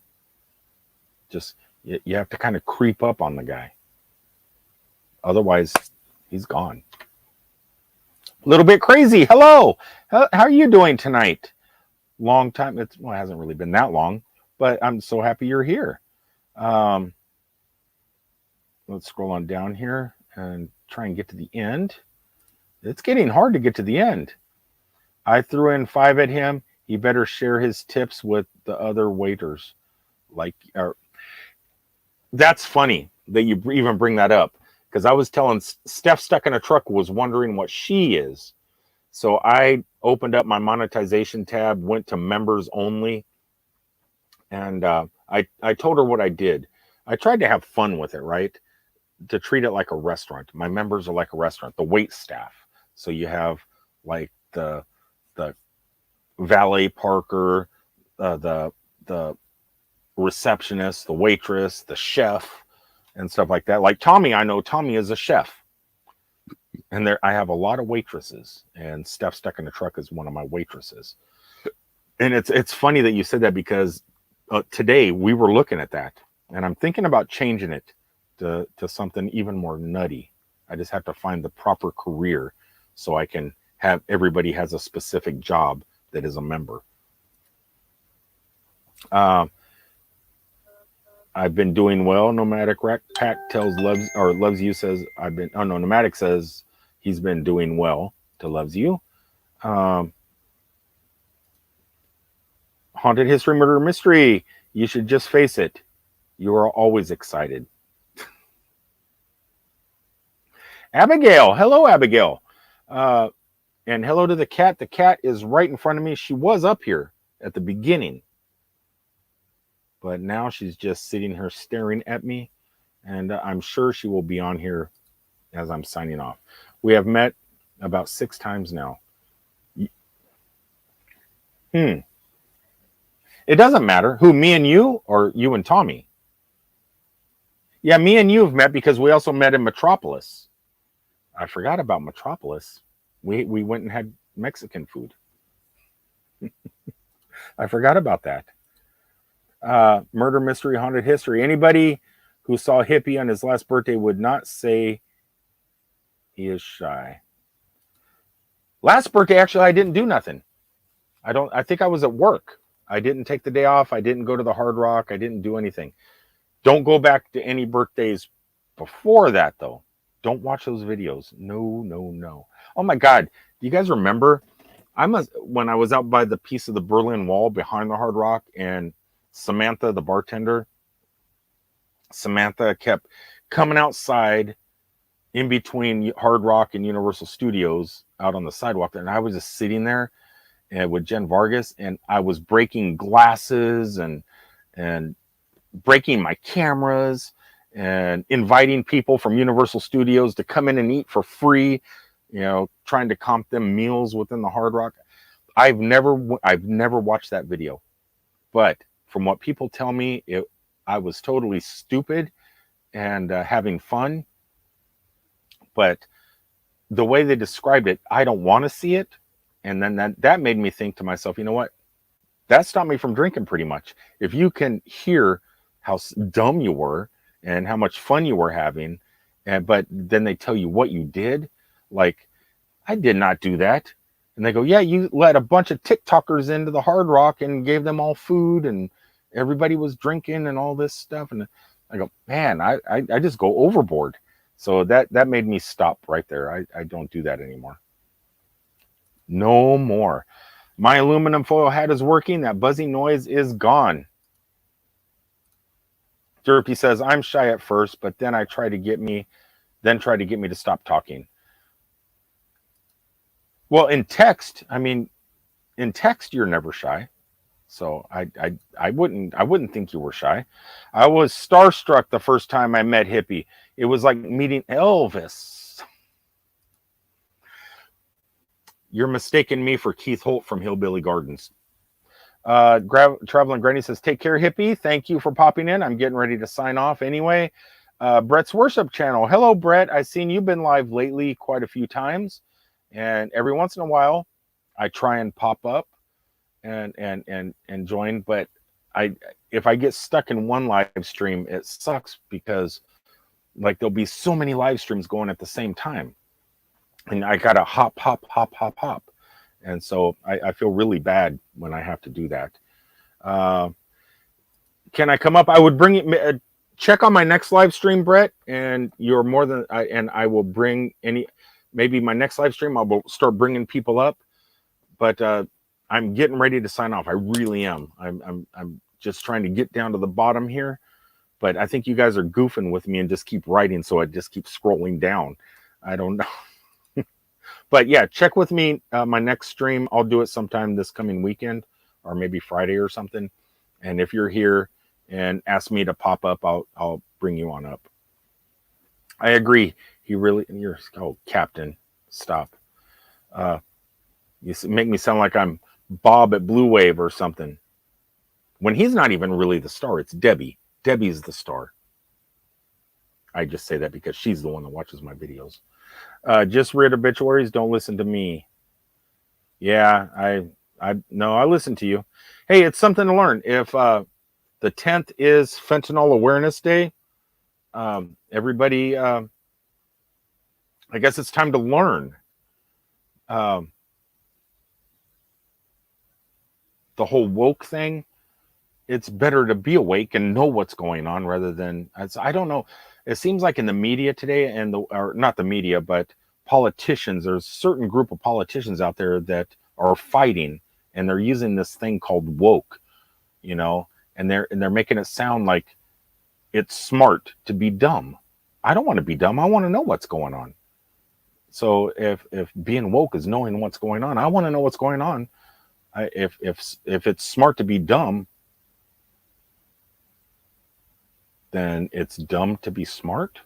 Just, you have to kind of creep up on the guy. Otherwise, he's gone. A little bit crazy. Hello. How are you doing tonight? Long time. It hasn't really been that long, but I'm so happy you're here. let's scroll on down here and try and get to the end. It's getting hard to get to the end. I threw in 5 at him. He better share his tips with the other waiters. Like, that's funny that you even bring that up, because I was telling Steph Stuck in a Truck was wondering what she is. So I opened up my monetization tab, went to members only, and I told her what I did. I tried to have fun with it, right? To treat it like a restaurant. My members are like a restaurant, the wait staff. So you have like the valet parker, the receptionist, the waitress, the chef, and stuff like that. Like Tommy, I know Tommy is a chef, and there I have a lot of waitresses, and Steph Stuck in a Truck is one of my waitresses. And it's funny that you said that, because today we were looking at that, and I'm thinking about changing it to something even more nutty. I just have to find the proper career so I can have everybody has a specific job that is a member. I've been doing well. Nomadic Rack Pack loves you says Nomadic says he's been doing well to loves you. Haunted History Murder Mystery. You should just face it. You are always excited. Abigail. Hello, Abigail. And hello to the cat. The cat is right in front of me. She was up here at the beginning, but now she's just sitting here staring at me, and I'm sure she will be on here as I'm signing off. We have met about 6 times now. It doesn't matter who, me and you, or you and Tommy. Yeah, me and you have met because we also met in Metropolis. I forgot about Metropolis. We went and had Mexican food. I forgot about that. Murder Mystery Haunted History. Anybody who saw Hippie on his last birthday would not say he is shy. Last birthday, actually, I didn't do nothing. I think I was at work. I didn't take the day off. I didn't go to the Hard Rock. I didn't do anything. Don't go back to any birthdays before that, though. Don't watch those videos. No. Oh my God. Do you guys remember? When I was out by the piece of the Berlin Wall behind the Hard Rock, and Samantha, the bartender, Samantha kept coming outside in between Hard Rock and Universal Studios out on the sidewalk there. And I was just sitting there with Jen Vargas, and I was breaking glasses and breaking my cameras and inviting people from Universal Studios to come in and eat for free, trying to comp them meals within the Hard Rock. I've never watched that video, but from what people tell me, I was totally stupid and having fun. But the way they described it, I don't want to see it. And then that made me think to myself, you know what? That stopped me from drinking pretty much. If you can hear how dumb you were and how much fun you were having, but then they tell you what you did, like, I did not do that. And they go, yeah, you let a bunch of TikTokers into the Hard Rock and gave them all food, and everybody was drinking and all this stuff. And I go, man, I just go overboard. So that made me stop right there. I don't do that anymore. No more. My aluminum foil hat is working. That buzzing noise is gone. Derpy says, I'm shy at first, but then try to get me to stop talking. Well, in text, you're never shy. So I wouldn't think you were shy. I was starstruck the first time I met Hippie. It was like meeting Elvis. You're mistaking me for Keith Holt from Hillbilly Gardens. Traveling Granny says, take care, Hippie. Thank you for popping in. I'm getting ready to sign off anyway. Brett's Worship Channel. Hello, Brett. I've seen you've been live lately quite a few times. And every once in a while, I try and pop up and join. But if I get stuck in one live stream, it sucks, because like there'll be so many live streams going at the same time. And I got to hop. And so I feel really bad when I have to do that. Can I come up? I would bring it. check on my next live stream, Brett, and you're more than and I will bring maybe my next live stream, I'll start bringing people up, but I'm getting ready to sign off. I really am. I'm just trying to get down to the bottom here, but I think you guys are goofing with me and just keep writing, so I just keep scrolling down. I don't know. But yeah, check with me. My next stream, I'll do it sometime this coming weekend or maybe Friday or something. And if you're here and ask me to pop up, I'll bring you on up. I agree. You're Captain, stop. You make me sound like I'm Bob at Blue Wave or something. When he's not even really the star, it's Debbie. Debbie's the star. I just say that because she's the one that watches my videos. Just read obituaries, don't listen to me. Yeah, I listen to you. Hey, it's something to learn. If the 10th is Fentanyl Awareness Day, everybody, I guess it's time to learn. The whole woke thing, it's better to be awake and know what's going on rather than, I don't know. It seems like in the media today, or not the media, but politicians, there's a certain group of politicians out there that are fighting, and they're using this thing called woke, and they're making it sound like it's smart to be dumb. I don't want to be dumb. I want to know what's going on. So if being woke is knowing what's going on, I want to know what's going on. If it's smart to be dumb, then it's dumb to be smart.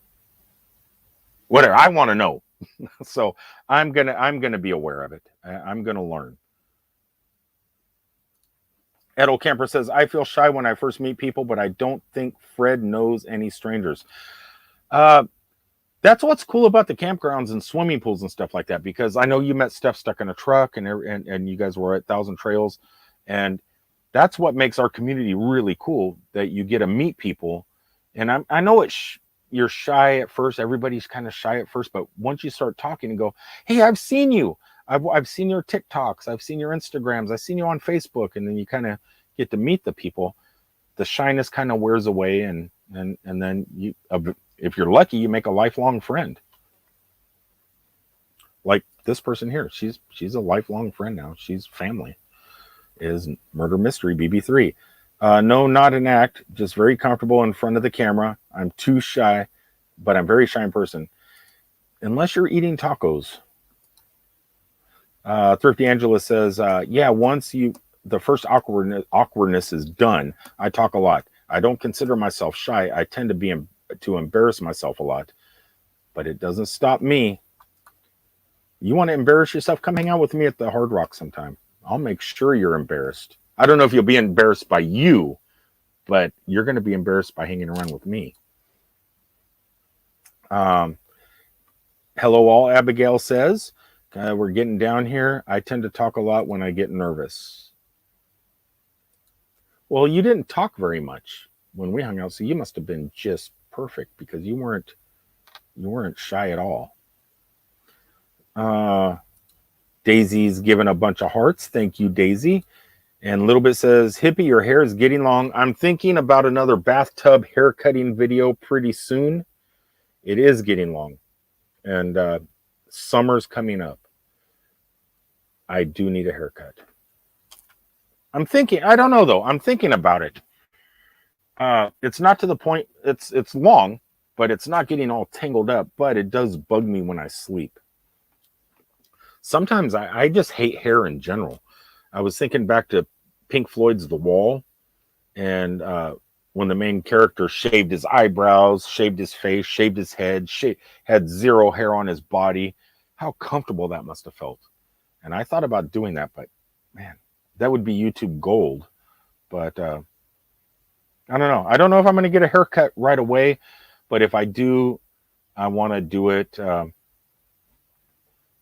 Whatever, I want to know. So I'm gonna be aware of it. I'm gonna learn. Edo Camper says, I feel shy when I first meet people, but I don't think Fred knows any strangers. That's what's cool about the campgrounds and swimming pools and stuff like that, because I know you met Steph stuck in a truck and you guys were at Thousand Trails, and that's what makes our community really cool, that you get to meet people. And I know you're shy at first. Everybody's kind of shy at first, but once you start talking and go, hey, I've seen you. I've seen your TikToks. I've seen your Instagrams. I've seen you on Facebook. And then you kind of get to meet the people. The shyness kind of wears away. And then you, if you're lucky, you make a lifelong friend. Like this person here. She's a lifelong friend now. She's family. Is Murder Mystery BB3. No, not an act. Just very comfortable in front of the camera. I'm too shy, but I'm very shy in person. Unless you're eating tacos. Thrifty Angela says, yeah, once the first awkwardness is done, I talk a lot. I don't consider myself shy. I tend to embarrass myself a lot, but it doesn't stop me. You want to embarrass yourself? Come hang out with me at the Hard Rock sometime. I'll make sure you're embarrassed. I don't know if you'll be embarrassed by you, but you're going to be embarrassed by hanging around with me. Hello all, Abigail says. We're getting down here. I tend to talk a lot when I get nervous. Well, you didn't talk very much when we hung out, so you must have been just perfect, because you weren't shy at all. Daisy's given a bunch of hearts. Thank you, Daisy. And Little Bit says, Hippie, your hair is getting long. I'm thinking about another bathtub haircutting video pretty soon. It is getting long. And summer's coming up. I do need a haircut. I'm thinking, I don't know though. I'm thinking about it. It's not to the point, it's long, but it's not getting all tangled up, but it does bug me when I sleep. Sometimes I just hate hair in general. I was thinking back to Pink Floyd's The Wall, and when the main character shaved his eyebrows, shaved his face, shaved his head, had zero hair on his body, how comfortable that must have felt. And I thought about doing that, but man, that would be YouTube gold. But I don't know. I don't know if I'm going to get a haircut right away, but if I do, I want to do it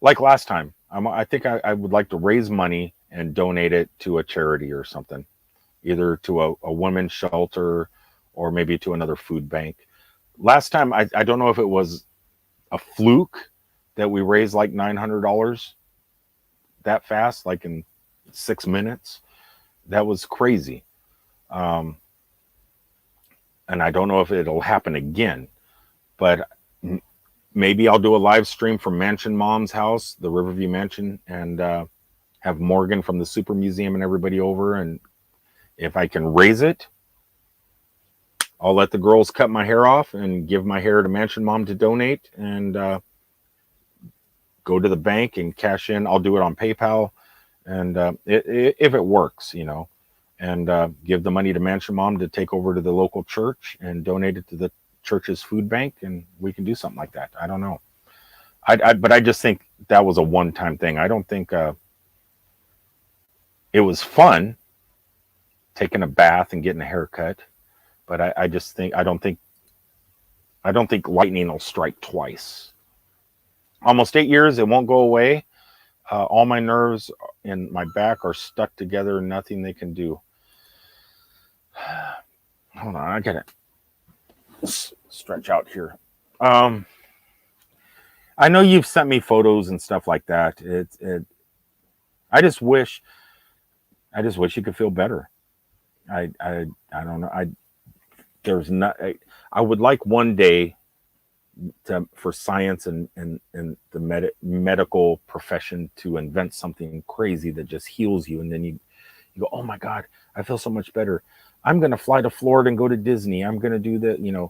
like last time. I think I would like to raise money and donate it to a charity or something, either to a women's shelter or maybe to another food bank. Last time, I don't know if it was a fluke that we raised like $900 that fast, like in 6 minutes. That was crazy. and I don't know if it'll happen again, but maybe I'll do a live stream from Mansion Mom's house, the Riverview Mansion, and have Morgan from the Super Museum and everybody over. And if I can raise it, I'll let the girls cut my hair off and give my hair to Mansion Mom to donate, and go to the bank and cash in. I'll do it on PayPal, and if it works, and give the money to Mansion Mom to take over to the local church and donate it to the church's food bank, and we can do something like that. I don't know. But I just think that was a one-time thing. I don't think it was fun taking a bath and getting a haircut, but I just think I don't think lightning will strike twice. Almost 8 years, it won't go away. All my nerves in my back are stuck together. Nothing they can do. Hold on, I gotta stretch out here. I know you've sent me photos and stuff like that. I just wish you could feel better. I don't know. I would like one day for science and the medical profession to invent something crazy that just heals you, and then you go, oh my God, I feel so much better. I'm going to fly to Florida and go to Disney. I'm going to do that.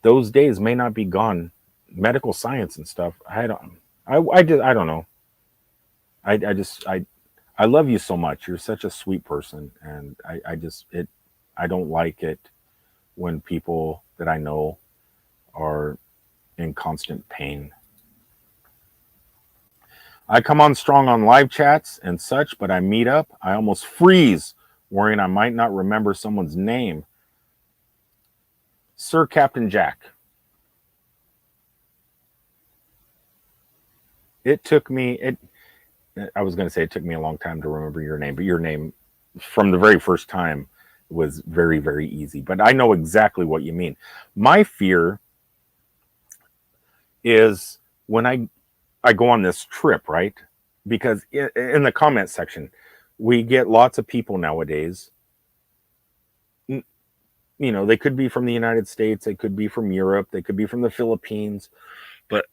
Those days may not be gone. Medical science and stuff. I don't know. I love you so much. You're such a sweet person. And I don't like it when people that I know are in constant pain. I come on strong on live chats and such, but I meet up, I almost freeze, worrying I might not remember someone's name. Sir Captain Jack. It took me a long time to remember your name, but your name from the very first time was very, very easy. But I know exactly what you mean. My fear is when I go on this trip, right? Because in the comment section, we get lots of people nowadays. They could be from the United States, they could be from Europe, they could be from the Philippines, but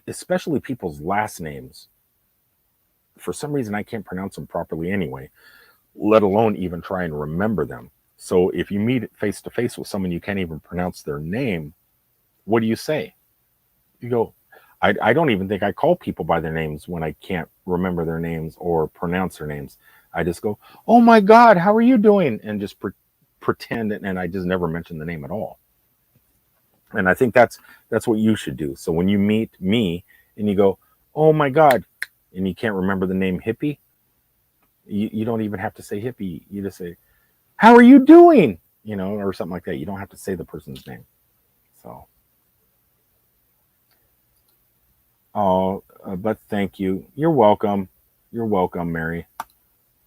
especially people's last names, for some reason I can't pronounce them properly anyway, let alone even try and remember them. So if you meet face to face with someone you can't even pronounce their name, what do you say? You go, I don't even think I call people by their names when I can't remember their names or pronounce their names. I just go, oh my God, how are you doing? And just pretend, and I just never mention the name at all. And I think that's what you should do. So when you meet me and you go, oh my God, and you can't remember the name Hippie, you don't even have to say Hippie. You just say, how are you doing? Or something like that. You don't have to say the person's name. So. Oh, but thank you. You're welcome. You're welcome, Mary.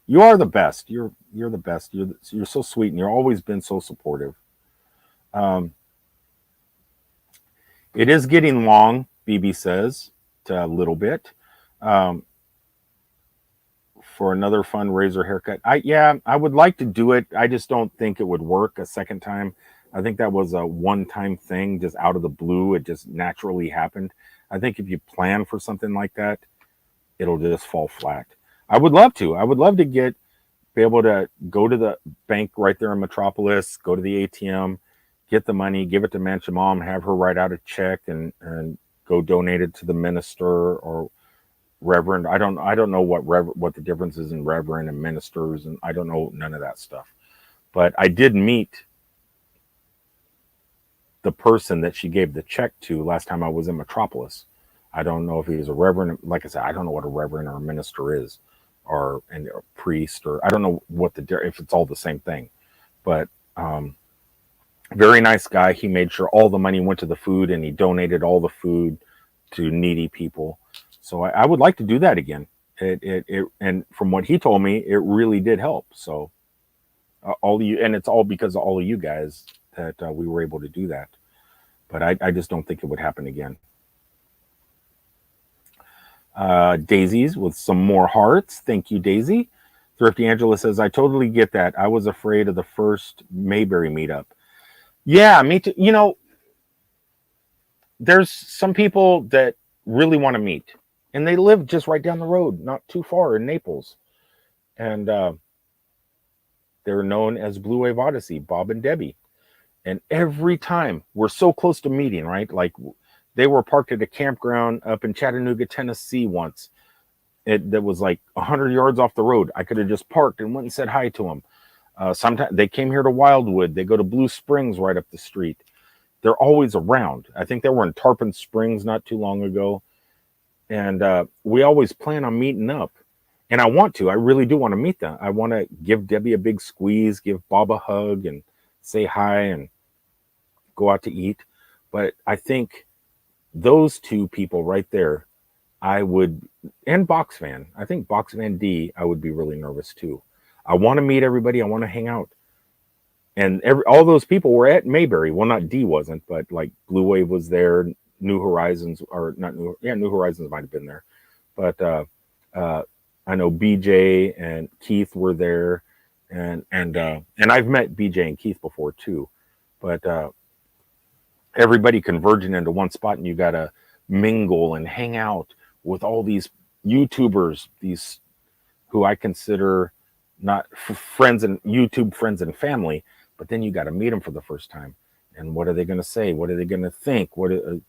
You are the best. You're the best. You're so sweet, and you've always been so supportive. It is getting long, BB says, a little bit. For another fundraiser haircut. I would like to do it. I just don't think it would work a second time. I think that was a one-time thing, just out of the blue. It just naturally happened. I think if you plan for something like that, it'll just fall flat. I would love to. I would love to be able to go to the bank right there in Metropolis, go to the ATM, get the money, give it to Mansion Mom, have her write out a check and go donate it to the minister or reverend. I don't know what the difference is in reverend and ministers, and I don't know none of that stuff. But I did meet the person that she gave the check to last time I was in Metropolis. I don't know if he was a reverend. Like I said, I don't know what a reverend or a minister is, or a priest, or I don't know if it's all the same thing. But very nice guy. He made sure all the money went to the food, and he donated all the food to needy people. So I would like to do that again. And from what he told me, it really did help. So all of you, and it's all because of all of you guys that we were able to do that. But I just don't think it would happen again. Daisy's with some more hearts. Thank you, Daisy. Thrifty Angela says, I totally get that. I was afraid of the first Mayberry meetup. Yeah, me too. You know, there's some people that really want to meet, and they live just right down the road, not too far in Naples, and they're known as Blue Wave Odyssey, Bob and Debbie. And every time we're so close to meeting, right? Like they were parked at a campground up in Chattanooga, Tennessee once. That was like 100 yards off the road. I could have just parked and went and said hi to them. Sometimes they came here to Wildwood. They go to Blue Springs right up the street. They're always around. I think they were in Tarpon Springs not too long ago. And we always plan on meeting up. And I want to. I really do want to meet them. I want to give Debbie a big squeeze, give Bob a hug, and say hi and go out to eat. But I think those two people right there, I would, and Box Fan, I think Box Fan D, I would be really nervous too. I want to meet everybody. I want to hang out. And all those people were at Mayberry. Well, not D wasn't, but like Blue Wave was there. New Horizons, or not New, yeah, New Horizons might have been there. But I know BJ and Keith were there, and I've met BJ and Keith before too. But everybody converging into one spot, and you got to mingle and hang out with all these YouTubers, these who I consider not friends and YouTube friends and family, but then you got to meet them for the first time. And what are they going to say? What are they going to think? What, am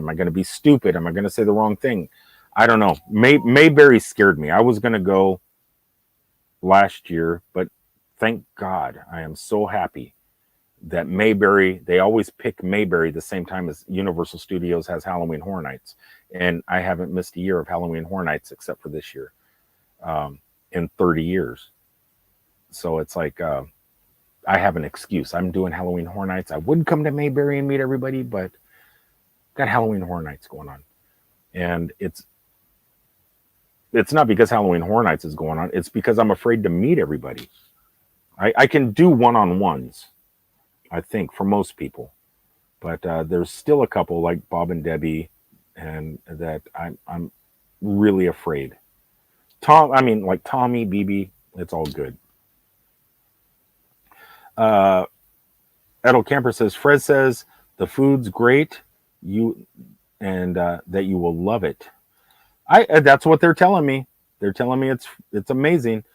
I going to be stupid? Am I going to say the wrong thing? I don't know. Mayberry scared me. I was going to go last year, but thank God I am so happy that Mayberry, they always pick Mayberry the same time as Universal Studios has Halloween Horror Nights. And I haven't missed a year of Halloween Horror Nights except for this year in 30 years. So it's like I have an excuse. I'm doing Halloween Horror Nights. I would come to Mayberry and meet everybody, but got Halloween Horror Nights going on. And it's not because Halloween Horror Nights is going on. It's because I'm afraid to meet everybody. I can do one-on-ones, I think, for most people. But there's still a couple like Bob and Debbie, and that I'm really afraid. Like Tommy, BB, it's all good. Edel Camper says, Fred says the food's great, that you will love it. That's what they're telling me. They're telling me it's amazing,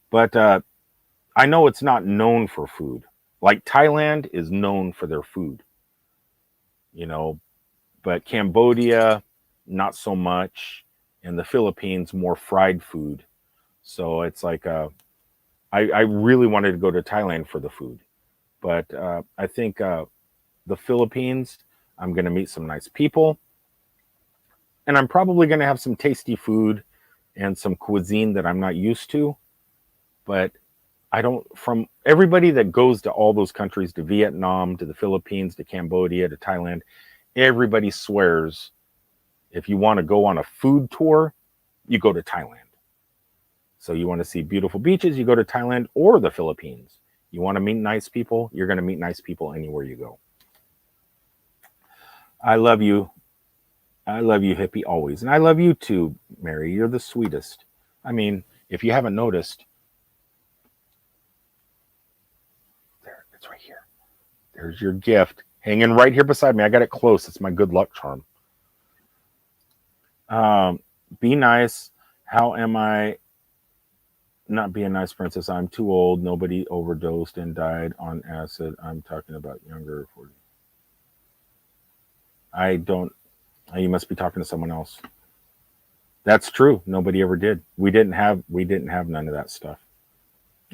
but I know it's not known for food. Like Thailand is known for their food, but Cambodia, not so much, and the Philippines, more fried food. So it's like I really wanted to go to Thailand for the food, but I think the Philippines, I'm going to meet some nice people, and I'm probably going to have some tasty food and some cuisine that I'm not used to. But from everybody that goes to all those countries, to Vietnam, to the Philippines, to Cambodia, to Thailand, everybody swears if you want to go on a food tour, you go to Thailand. So you want to see beautiful beaches, you go to Thailand or the Philippines. You want to meet nice people, you're going to meet nice people anywhere you go. I love you. I love you, hippie, always. And I love you too, Mary. You're the sweetest. I mean, if you haven't noticed, there, it's right here. There's your gift hanging right here beside me. I got it close. It's my good luck charm. Be nice. How am I not being nice, princess? I'm too old. Nobody overdosed and died on acid. I'm talking about younger. I don't. You must be talking to someone else. That's true. Nobody ever did. We didn't have none of that stuff.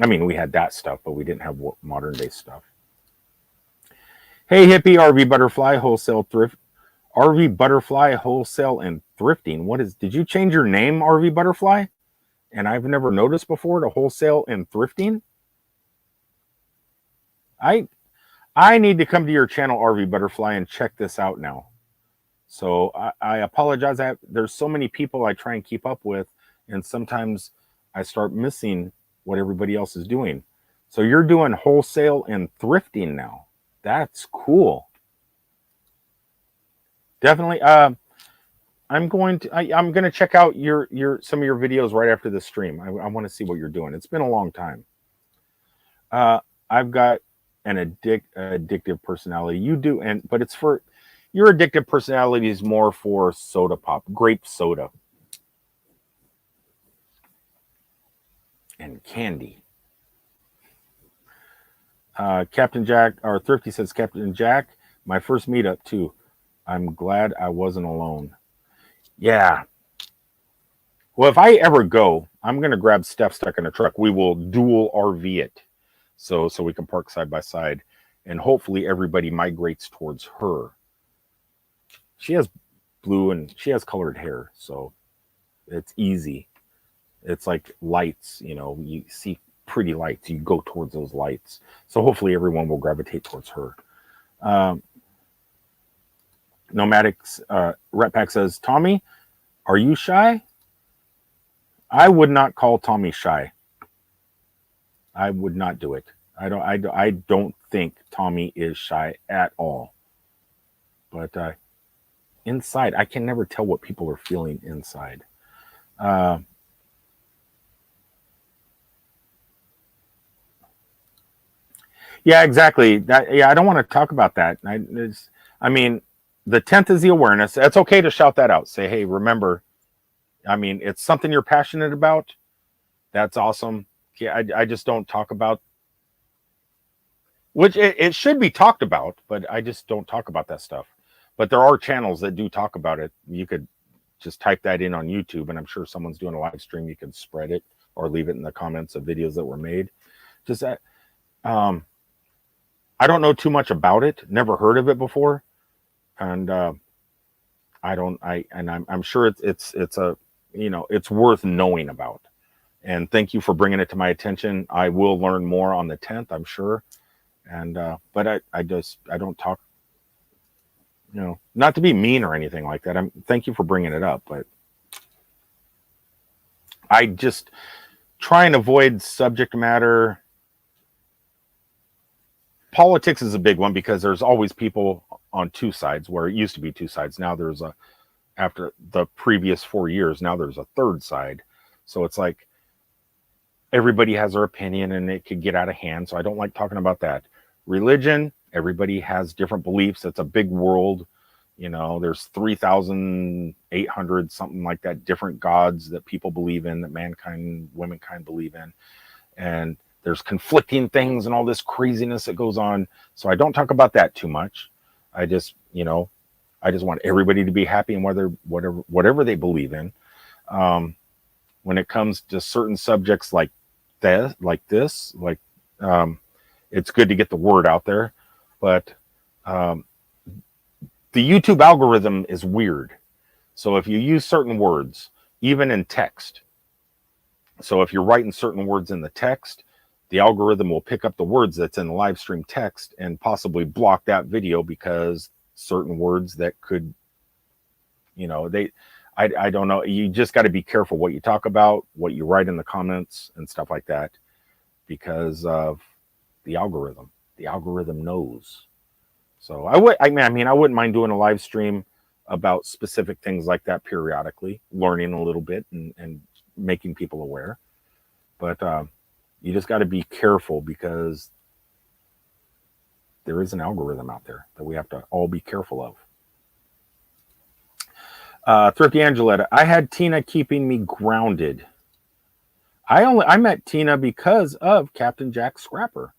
I mean, we had that stuff, but we didn't have modern day stuff. Hey, hippie, RV Butterfly Wholesale Thrift. RV Butterfly Wholesale and Thrifting. Did you change your name, RV Butterfly? And I've never noticed before, to wholesale and thrifting. I need to come to your channel, RV Butterfly, and check this out now. So I apologize. There's so many people I try and keep up with, and sometimes I start missing what everybody else is doing. So you're doing wholesale and thrifting now. That's cool. Definitely. I'm going to check out some of your videos right after the stream. I want to see what you're doing. It's been a long time. I've got an addictive personality. You do, but it's for your addictive personality is more for soda pop, grape soda, and candy. Captain Jack, or Thrifty says, Captain Jack, my first meetup too. I'm glad I wasn't alone. Yeah. Well, if I ever go, I'm gonna grab Steph stuck in a truck. We will dual RV it, so we can park side by side, and hopefully everybody migrates towards her. She has blue and she has colored hair, so it's easy. It's like lights, you see pretty lights, you go towards those lights. So hopefully everyone will gravitate towards her. Nomadics Ret Pack says, Tommy, are you shy? I would not call Tommy shy. I would not do it. I don't think Tommy is shy at all. But inside, I can never tell what people are feeling inside. Yeah, exactly. I don't want to talk about that. I mean, the 10th is the awareness. It's okay to shout that out. Say, hey, remember, I mean, it's something you're passionate about. That's awesome. Yeah, I just don't talk about, which it should be talked about, but I just don't talk about that stuff. But there are channels that do talk about it. You could just type that in on YouTube, and I'm sure someone's doing a live stream. You can spread it or leave it in the comments of videos that were made. Just that. I don't know too much about it. Never heard of it before, and I'm sure it's a it's worth knowing about. And thank you for bringing it to my attention. I will learn more on the 10th, I'm sure. And but I don't talk, not to be mean or anything like that. Thank you for bringing it up, but I just try and avoid subject matter. Politics is a big one because there's always people on two sides, where it used to be two sides. Now there's after the previous 4 years, now there's a third side. So it's like everybody has their opinion and it could get out of hand. So I don't like talking about that. Religion, everybody has different beliefs. It's a big world. There's 3,800, something like that, different gods that people believe in, that mankind, womankind believe in. And there's conflicting things and all this craziness that goes on. So I don't talk about that too much. I just want everybody to be happy in whatever they believe in. When it comes to certain subjects like this, it's good to get the word out there. But the YouTube algorithm is weird. So if you use certain words, even in text, so if you're writing certain words in the text, the algorithm will pick up the words that's in the live stream text and possibly block that video because certain words that could, I don't know. You just got to be careful what you talk about, what you write in the comments and stuff like that, because of the algorithm. The algorithm knows. So I wouldn't mind doing a live stream about specific things like that periodically, learning a little bit and making people aware. But you just got to be careful because there is an algorithm out there that we have to all be careful of. Thrifty Angeletta, I had Tina keeping me grounded. I met Tina because of Captain Jack Scrapper.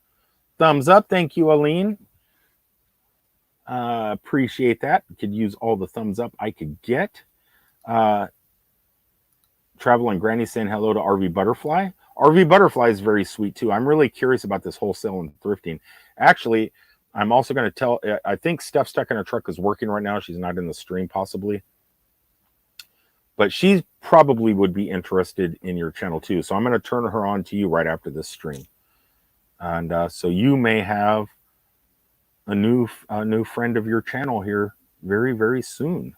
Thumbs up. Thank you, Aline. Appreciate that. Could use all the thumbs up I could get. Travel and Granny saying hello to RV Butterfly. RV Butterfly is very sweet too. I'm really curious about this wholesale and thrifting. Actually, I'm also going to tell, I think Steph Stuck in Her Truck is working right now. She's not in the stream possibly. But she probably would be interested in your channel too. So I'm going to turn her on to you right after this stream. And so you may have a new friend of your channel here very, very soon.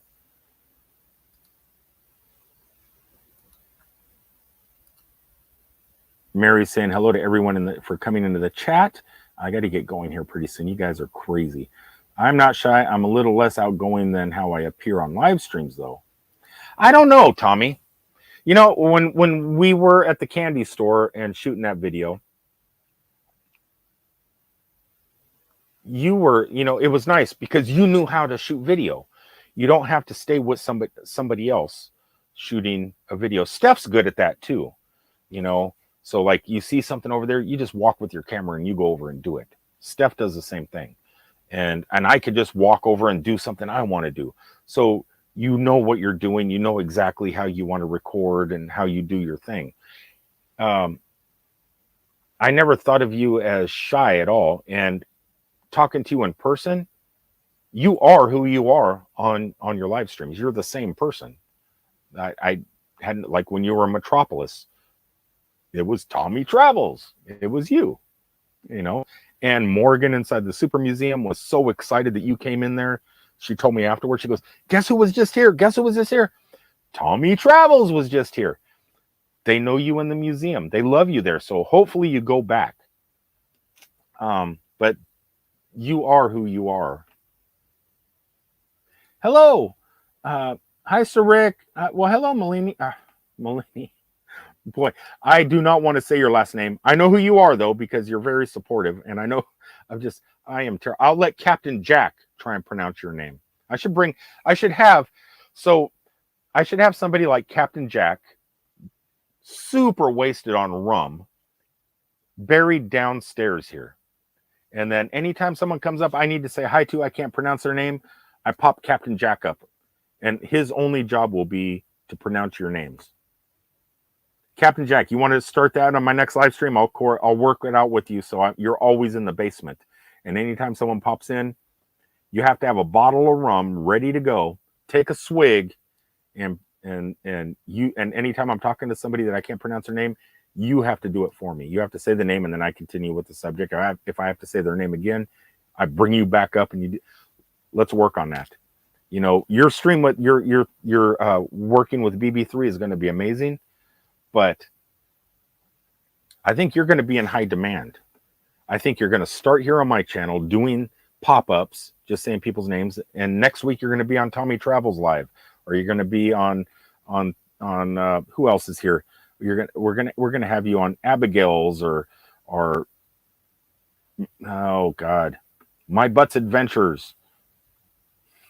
Mary's saying hello to everyone for coming into the chat. I got to get going here pretty soon. You guys are crazy. I'm not shy. I'm a little less outgoing than how I appear on live streams, though. I don't know, Tommy. When we were at the candy store and shooting that video, you were, it was nice because you knew how to shoot video. You don't have to stay with somebody else shooting a video. Steph's good at that too, so like you see something over there, you just walk with your camera and you go over and do it. Steph does the same thing. And I could just walk over and do something I want to do. So you know what you're doing, you know exactly how you want to record and how you do your thing. I never thought of you as shy at all. And talking to you in person, you are who you are on your live streams. You're the same person. I hadn't, like when you were in Metropolis, it was Tommy Travels. It was you, and Morgan inside the Super Museum was so excited that you came in there. She told me afterwards, she goes, guess who was just here? Guess who was just here? Tommy Travels was just here. They know you in the museum. They love you there. So hopefully you go back. But you are who you are. Hello. Hi, Sir Rick. Well, hello, Malini. Malini. Boy, I do not want to say your last name. I know who you are, though, because you're very supportive. And I know I am terrible. I'll let Captain Jack try and pronounce your name. I should have somebody like Captain Jack, super wasted on rum, buried downstairs here. And then anytime someone comes up I need to say hi to, I can't pronounce their name, I pop Captain Jack up. And his only job will be to pronounce your names. Captain Jack, you want to start that on my next live stream? I'll work it out with you. So you're always in the basement. And anytime someone pops in, you have to have a bottle of rum ready to go. Take a swig, and anytime I'm talking to somebody that I can't pronounce their name, you have to do it for me. You have to say the name, and then I continue with the subject. If I have to say their name again, I bring you back up, and let's work on that. Your stream with your working with BB3 is going to be amazing. But I think you're going to be in high demand. I think you're going to start here on my channel doing pop-ups, just saying people's names. And next week you're going to be on Tommy Travels Live, or you're going to be on who else is here? We're going to have you on Abigail's or oh God, My Butt's Adventures.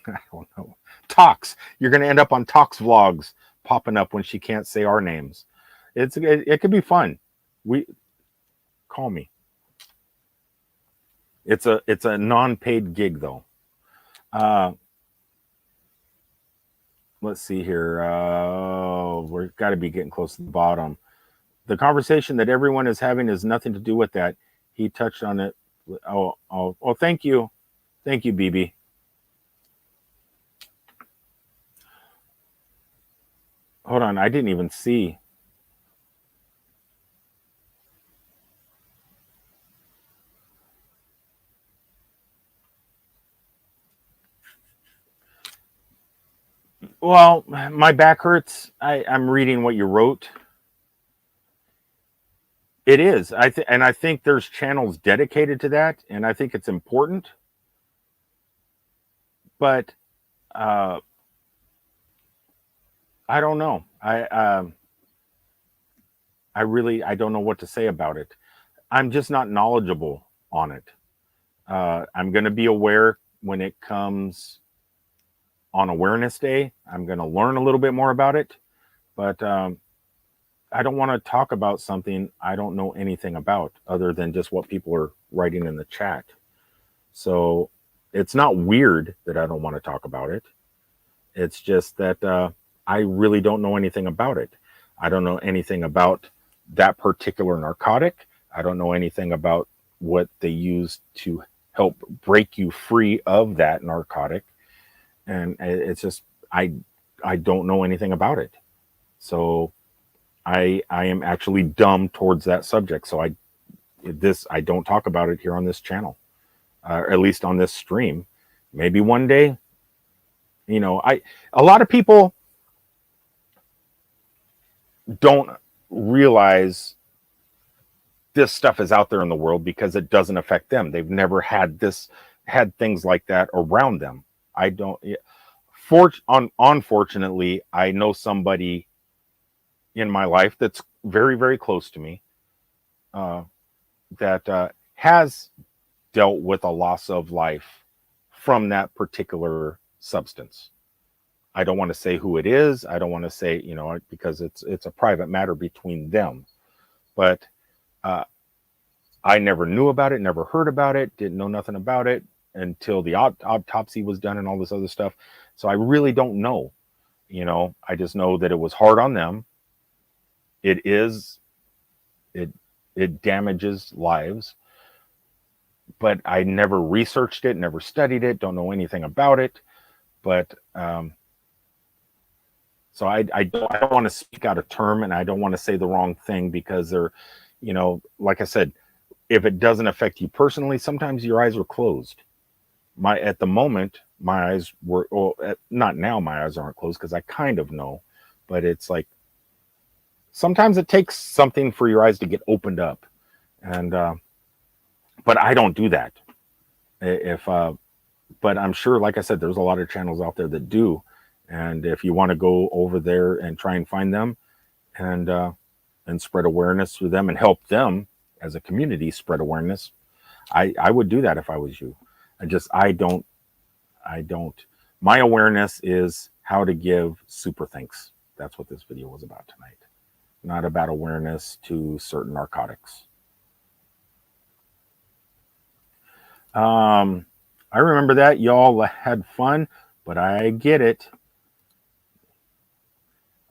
I don't know. Talks. You're going to end up on Talks vlogs popping up when she can't say our names. It could be fun. Call me. It's a non-paid gig though. Let's see here. We've got to be getting close to the bottom. The conversation that everyone is having has nothing to do with that. He touched on it. Oh, thank you. Thank you, BB. Hold on. I didn't even see. Well, my back hurts. I'm reading what you wrote. It is. And I think there's channels dedicated to that, and I think it's important. But I don't know. I don't know what to say about it. I'm just not knowledgeable on it. I'm going to be aware when it comes on Awareness Day. I'm going to learn a little bit more about it, but I don't want to talk about something I don't know anything about other than just what people are writing in the chat. So it's not weird that I don't want to talk about it. It's just that I really don't know anything about it. I don't know anything about that particular narcotic. I don't know anything about what they use to help break you free of that narcotic. And it's just, I don't know anything about it. So I am actually dumb towards that subject. So I don't talk about it here on this channel, at least on this stream. Maybe one day, a lot of people don't realize this stuff is out there in the world because it doesn't affect them. They've never had things like that around them. I don't. Unfortunately, I know somebody in my life that's very, very close to me that has dealt with a loss of life from that particular substance. I don't want to say who it is. I don't want to say, you know, because it's a private matter between them. But I never knew about it, never heard about it, didn't know nothing about it until the autopsy was done and all this other stuff. So I really don't know. You know, I just know that it was hard on them. It damages lives. But I never researched it, never studied it, don't know anything about it. But so I don't want to speak out of term, and I don't want to say the wrong thing because they're, you know, like I said, if it doesn't affect you personally, sometimes your eyes are closed. At the moment, my eyes were, well, not now, my eyes aren't closed because I kind of know, but it's like sometimes it takes something for your eyes to get opened up, and but I don't do that. But I'm sure, like I said, there's a lot of channels out there that do, and if you want to go over there and try and find them, and spread awareness through them and help them as a community spread awareness, I would do that if I was you. I don't. My awareness is how to give super thanks. That's what this video was about tonight. Not about awareness to certain narcotics. I remember that y'all had fun, but I get it.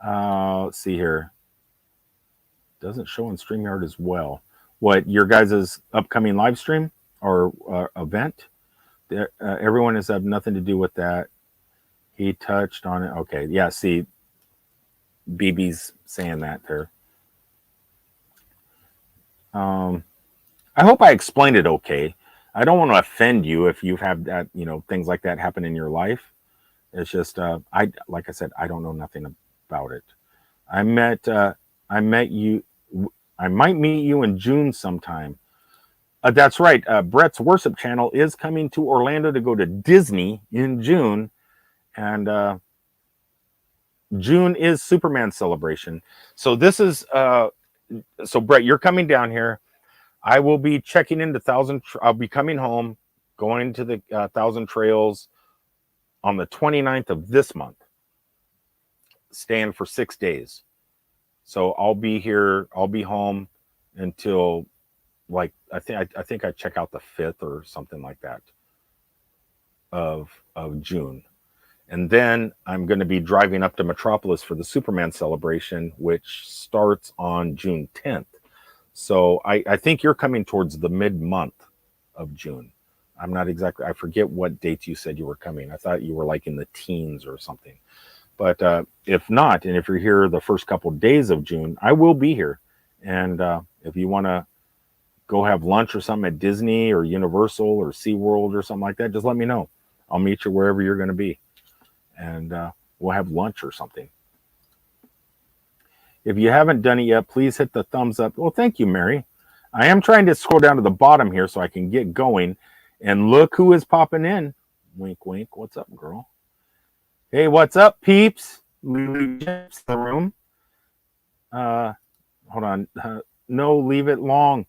Let's see here. Doesn't show on StreamYard as well. What, your guys' upcoming live stream or event? Everyone has had nothing to do with that. He touched on it. Okay, yeah, see, BB's saying that there. I hope I explained it okay. I don't want to offend you if you've had that, you know, things like that happen in your life. It's just, like I said, I don't know nothing about it. I might meet you in June sometime. That's right. Brett's Worship Channel is coming to Orlando to go to Disney in June. And June is Superman celebration. So this is, so Brett, you're coming down here. I will be checking into I'll be coming home, going to the 1,000 Trails on the 29th of this month, staying for 6 days. So I'll be here. I'll be home until, like, I think I check out the 5th or something like that of June. And then I'm going to be driving up to Metropolis for the Superman celebration, which starts on June 10th. So I think you're coming towards the mid-month of June. I'm not exactly, I forget what dates you said you were coming. I thought you were like in the teens or something. But if not, and if you're here the first couple days of June, I will be here. And if you want to go have lunch or something at Disney or Universal or SeaWorld or something like that, just let me know. I'll meet you wherever you're going to be. And we'll have lunch or something. If you haven't done it yet, please hit the thumbs up. Well, thank you, Mary. I am trying to scroll down to the bottom here so I can get going. And look who is popping in. Wink, wink. What's up, girl? Hey, what's up, peeps? The room. Hold on. No, leave it long.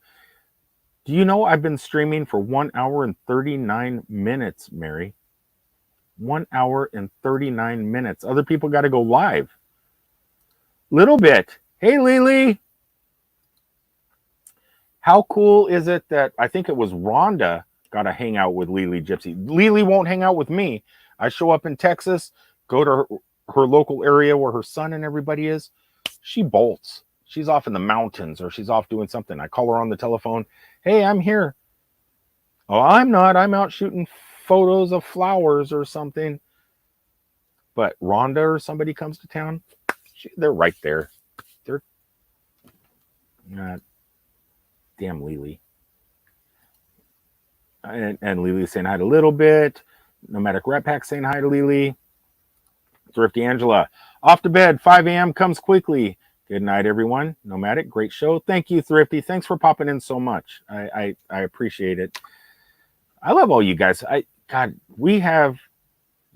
Do you know I've been streaming for 1 hour and 39 minutes, Mary? 1 hour and 39 minutes. Other people got to go live. Little bit. Hey, Lily. How cool is it that I think it was Rhonda got to hang out with Lily Gypsy? Lily won't hang out with me. I show up in Texas, go to her local area where her son and everybody is. She bolts. She's off in the mountains or she's off doing something. I call her on the telephone. Hey, I'm here. Oh, I'm not. I'm out shooting photos of flowers or something. But Rhonda or somebody comes to town, they're right there. They're not. Damn Lily. And Lily's saying hi to Little Bit. Nomadic Rat Pack saying hi to Lily. Thrifty Angela. Off to bed. 5 a.m. comes quickly. Good night, everyone. Nomadic, great show. Thank you, Thrifty. Thanks for popping in so much. I appreciate it. I love all you guys. God, we have,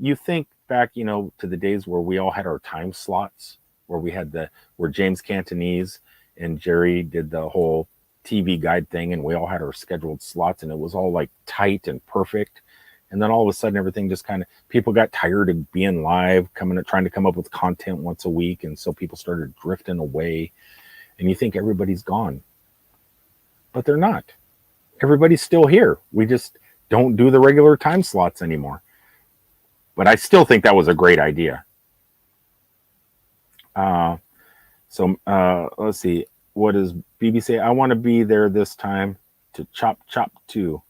you think back, you know, to the days where we all had our time slots, where we had where James Cantonese and Jerry did the whole TV guide thing, and we all had our scheduled slots, and it was all like tight and perfect. And then all of a sudden, everything just kind of, people got tired of being live, trying to come up with content once a week. And so people started drifting away, and you think everybody's gone, but they're not. Everybody's still here. We just don't do the regular time slots anymore. But I still think that was a great idea. Let's see. What does BB say? I want to be there this time to chop too.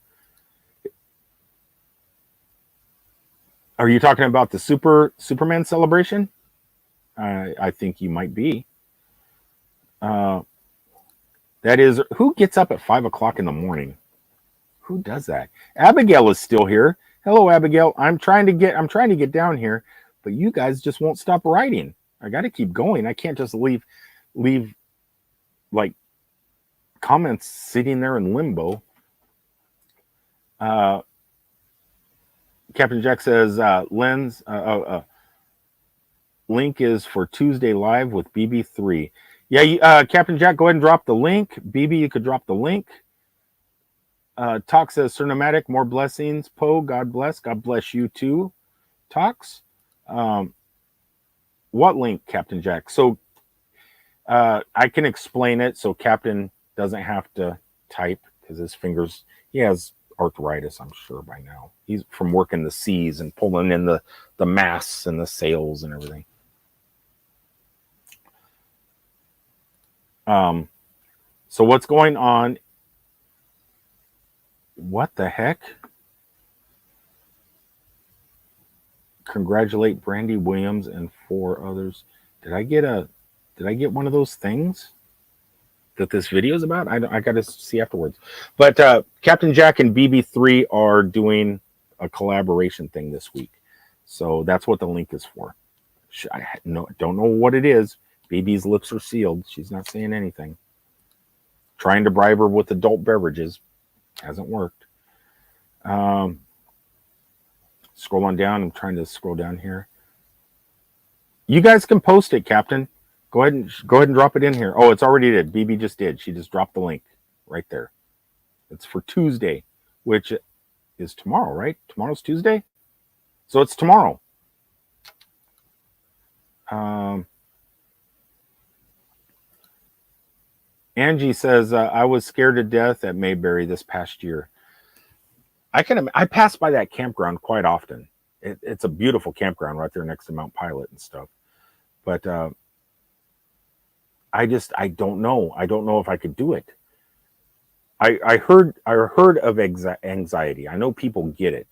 Are you talking about the Superman celebration? I think you might be. That is, who gets up at 5 o'clock in the morning? Who does that? Abigail is still here. Hello, Abigail. I'm trying to get down here, but you guys just won't stop writing. I got to keep going. I can't just leave like comments sitting there in limbo. Captain Jack says, link is for Tuesday live with BB3. Yeah, Captain Jack, go ahead and drop the link. BB, you could drop the link. Talk says, Sir Nomadic, more blessings. Poe, God bless. God bless you too. Talks. What link, Captain Jack? So I can explain it so Captain doesn't have to type, because his fingers, he has arthritis, I'm sure by now. He's from working the seas and pulling in the masts and the sails and everything. So what's going on? What the heck? Congratulate Brandy Williams and 4 others. Did I get one of those things that this video is about? I got to see afterwards. But Captain Jack and BB3 are doing a collaboration thing this week. So that's what the link is for. I don't know what it is. BB's lips are sealed. She's not saying anything. Trying to bribe her with adult beverages. Hasn't worked. Scroll on down. I'm trying to scroll down here. You guys can post it, Captain. Go ahead and drop it in here. Oh, it's already did. BB just did. She just dropped the link right there. It's for Tuesday, which is tomorrow, right? Tomorrow's Tuesday? So it's tomorrow. Angie says, I was scared to death at Mayberry this past year. I pass by that campground quite often. It's a beautiful campground right there next to Mount Pilot and stuff. But I don't know. I don't know if I could do it. I heard of anxiety. I know people get it.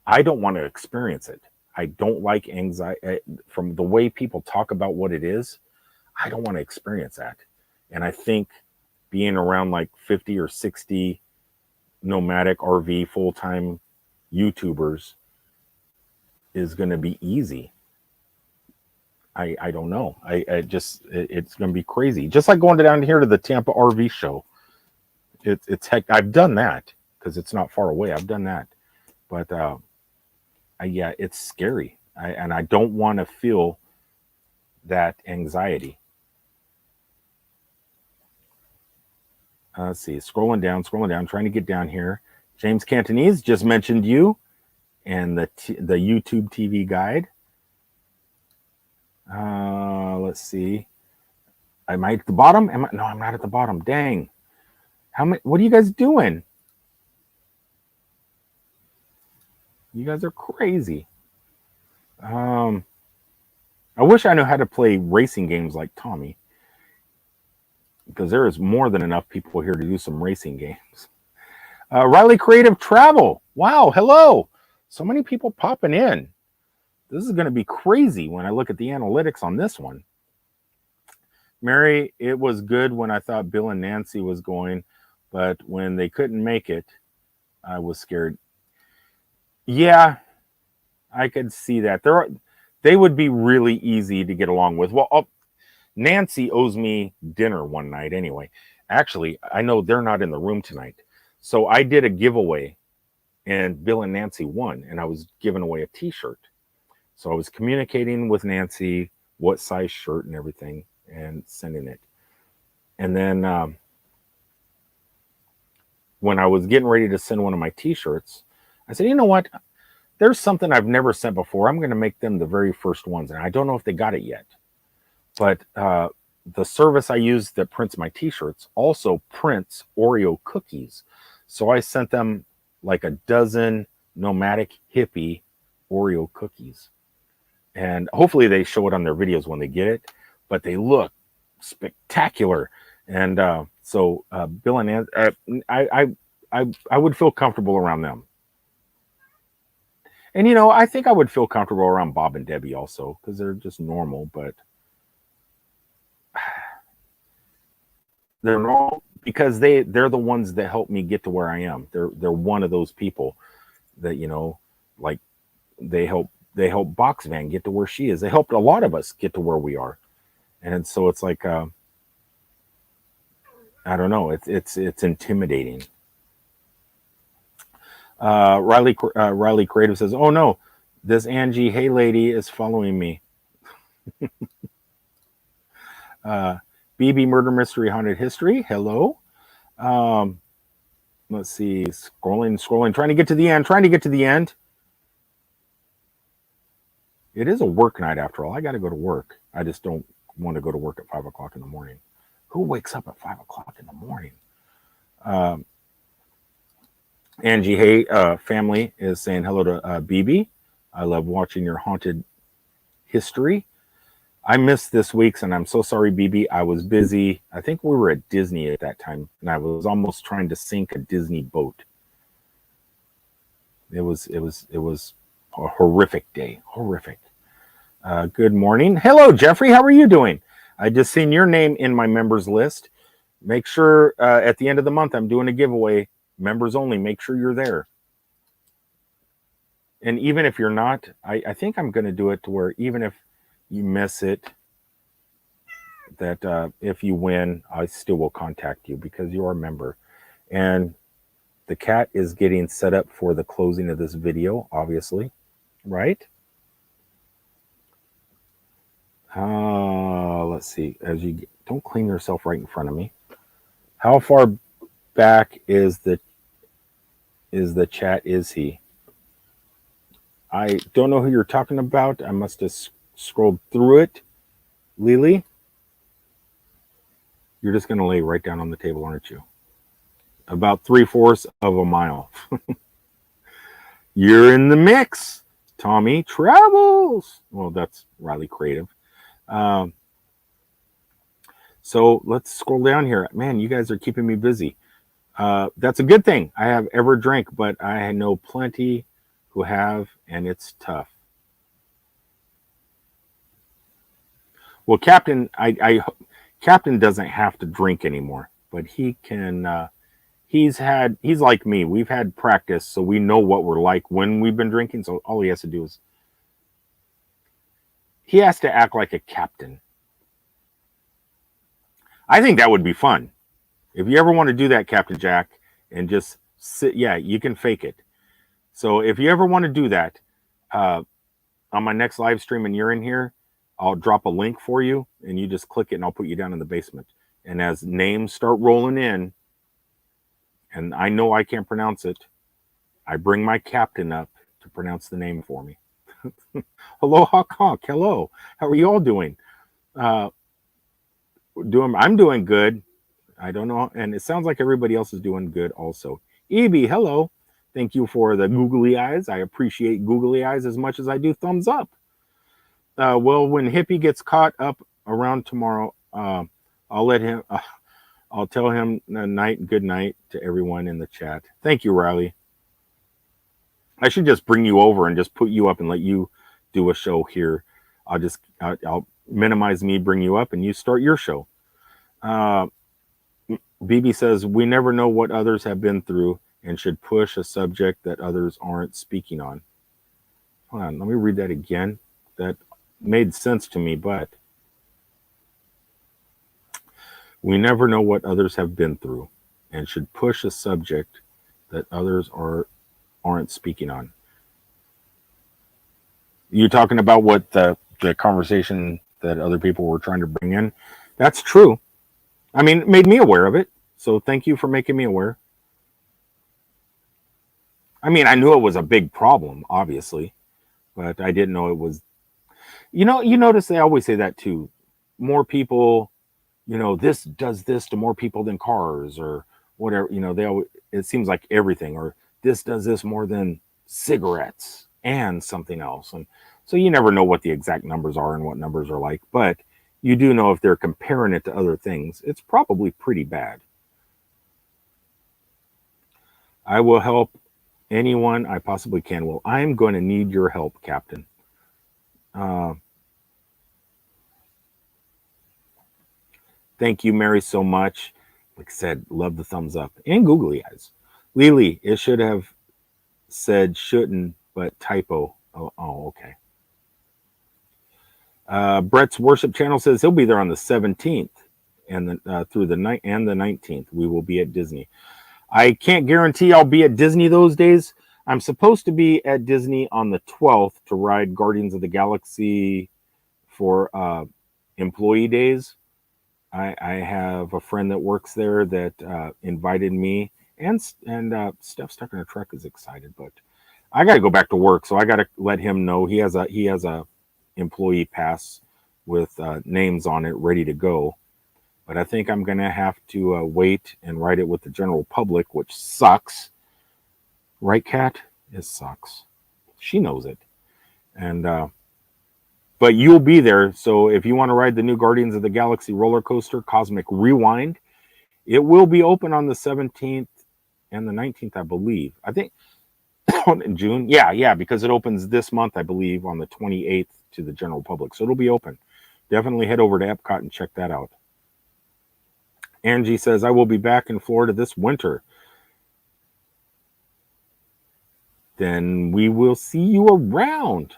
I don't want to experience it. I don't like anxiety. From the way people talk about what it is, I don't want to experience that. And I think being around like 50 or 60 nomadic RV full-time YouTubers is going to be easy. I don't know. It's going to be crazy. Just like going down here to the Tampa RV show. It's heck. I've done that because it's not far away. I've done that, but yeah, it's scary. And I don't want to feel that anxiety. Let's see. Scrolling down, trying to get down here. James Cantonese just mentioned you and the YouTube TV guide. Let's see. Am I at the bottom? No, I'm not at the bottom. Dang. What are you guys doing? You guys are crazy. I wish I knew how to play racing games like Tommy, because there is more than enough people here to do some racing games. Riley Creative Travel. Wow, hello. So many people popping in. This is going to be crazy when I look at the analytics on this one. Mary, it was good when I thought Bill and Nancy was going, but when they couldn't make it, I was scared. Yeah, I could see that. They would be really easy to get along with. Well, Nancy owes me dinner one night anyway. Actually, I know they're not in the room tonight. So I did a giveaway, and Bill and Nancy won, and I was giving away a t-shirt. So I was communicating with Nancy what size shirt and everything and sending it. And then when I was getting ready to send one of my t-shirts, I said, you know what? There's something I've never sent before. I'm going to make them the very first ones. And I don't know if they got it yet. But the service I use that prints my t-shirts also prints Oreo cookies. So I sent them like a dozen nomadic hippie Oreo cookies. And hopefully they show it on their videos when they get it. But they look spectacular. And so Bill and I would feel comfortable around them. And, you know, I think I would feel comfortable around Bob and Debbie also, because they're just normal, but they're normal because they're the ones that help me get to where I am. They're one of those people that, you know, like they help Box Van get to where she is. They helped a lot of us get to where we are. And so it's like, I don't know, it's intimidating. Riley Creative says, oh no, this Angie Hey lady is following me. BB Murder Mystery Haunted History, hello. Let's see, scrolling, trying to get to the end. It is a work night after all. I got to go to work. I just don't want to go to work at 5 o'clock in the morning. Who wakes up at 5 o'clock in the morning? Angie Hey family is saying hello to BB. I love watching your haunted history. I missed this week's, and I'm so sorry, BB. I was busy. I think we were at Disney at that time, and I was almost trying to sink a Disney boat. It was a horrific day. Horrific. Good morning. Hello, Jeffrey. How are you doing? I just seen your name in my members list. Make sure at the end of the month I'm doing a giveaway. Members only. Make sure you're there. And even if you're not, I think I'm going to do it to where even if you miss it, that if you win, I still will contact you because you're a member. And the cat is getting set up for the closing of this video, obviously, right? Let's see. As you don't clean yourself right in front of me. How far back is the chat? Is he? I don't know who you're talking about. I must have scrolled through it. Lily, you're just going to lay right down on the table, aren't you? About 3/4 of a mile. You're in the mix. Tommy Travels. Well, that's Riley Creative. So let's scroll down here. Man, you guys are keeping me busy. That's a good thing. I have ever drank, but I know plenty who have, and it's tough. Well, Captain, Captain doesn't have to drink anymore, but he can. He's like me. We've had practice, so we know what we're like when we've been drinking. So all he has to do is he has to act like a captain. I think that would be fun. If you ever want to do that, Captain Jack, and just sit, yeah, you can fake it. So if you ever want to do that, on my next live stream and you're in here, I'll drop a link for you and you just click it and I'll put you down in the basement. And as names start rolling in, and I know I can't pronounce it, I bring my captain up to pronounce the name for me. Hello, Hawk Hawk. Hello. How are you all doing? I'm doing good. I don't know. And it sounds like everybody else is doing good also. Evie, hello. Thank you for the googly eyes. I appreciate googly eyes as much as I do thumbs up. Well, when Hippie gets caught up around tomorrow, I'll tell him good night to everyone in the chat. Thank you, Riley. I should just bring you over and just put you up and let you do a show here. I'll minimize me, bring you up, and you start your show. BB says, we never know what others have been through and should push a subject that others aren't speaking on. Hold on, let me read that again. That made sense to me, but we never know what others have been through and should push a subject that others aren't speaking on. You're talking about what the conversation that other people were trying to bring in? That's true. I mean, it made me aware of it. So thank you for making me aware. I mean, I knew it was a big problem, obviously, but I didn't know it was. You notice they always say that too. More people, this does this to more people than cars or whatever. They always, it seems like everything, or this does this more than cigarettes and something else. And so you never know what the exact numbers are and what numbers are like, but you do know if they're comparing it to other things, it's probably pretty bad. I will help anyone I possibly can. Well, I'm going to need your help, Captain. Uh, Thank you, Mary, so much. Like I said, love the thumbs up and googly eyes. Lily, it should have said shouldn't, but typo. Oh, okay. Brett's worship channel says he'll be there on the 17th and through the night and the 19th. We will be at Disney. I can't guarantee I'll be at Disney those days. I'm supposed to be at Disney on the 12th to ride Guardians of the Galaxy for employee days. I have a friend that works there that invited me, and Steph stuck in a truck is excited, but I got to go back to work, so I got to let him know he has a employee pass with names on it ready to go. But I think I'm gonna have to wait and write it with the general public, which sucks, right, Kat? It sucks. She knows it, and but you'll be there. So if you want to ride the new Guardians of the Galaxy roller coaster, Cosmic Rewind, it will be open on the 17th and the 19th, I believe. I think in June. Yeah, because it opens this month, I believe, on the 28th to the general public. So it'll be open. Definitely head over to Epcot and check that out. Angie says, I will be back in Florida this winter. Then we will see you around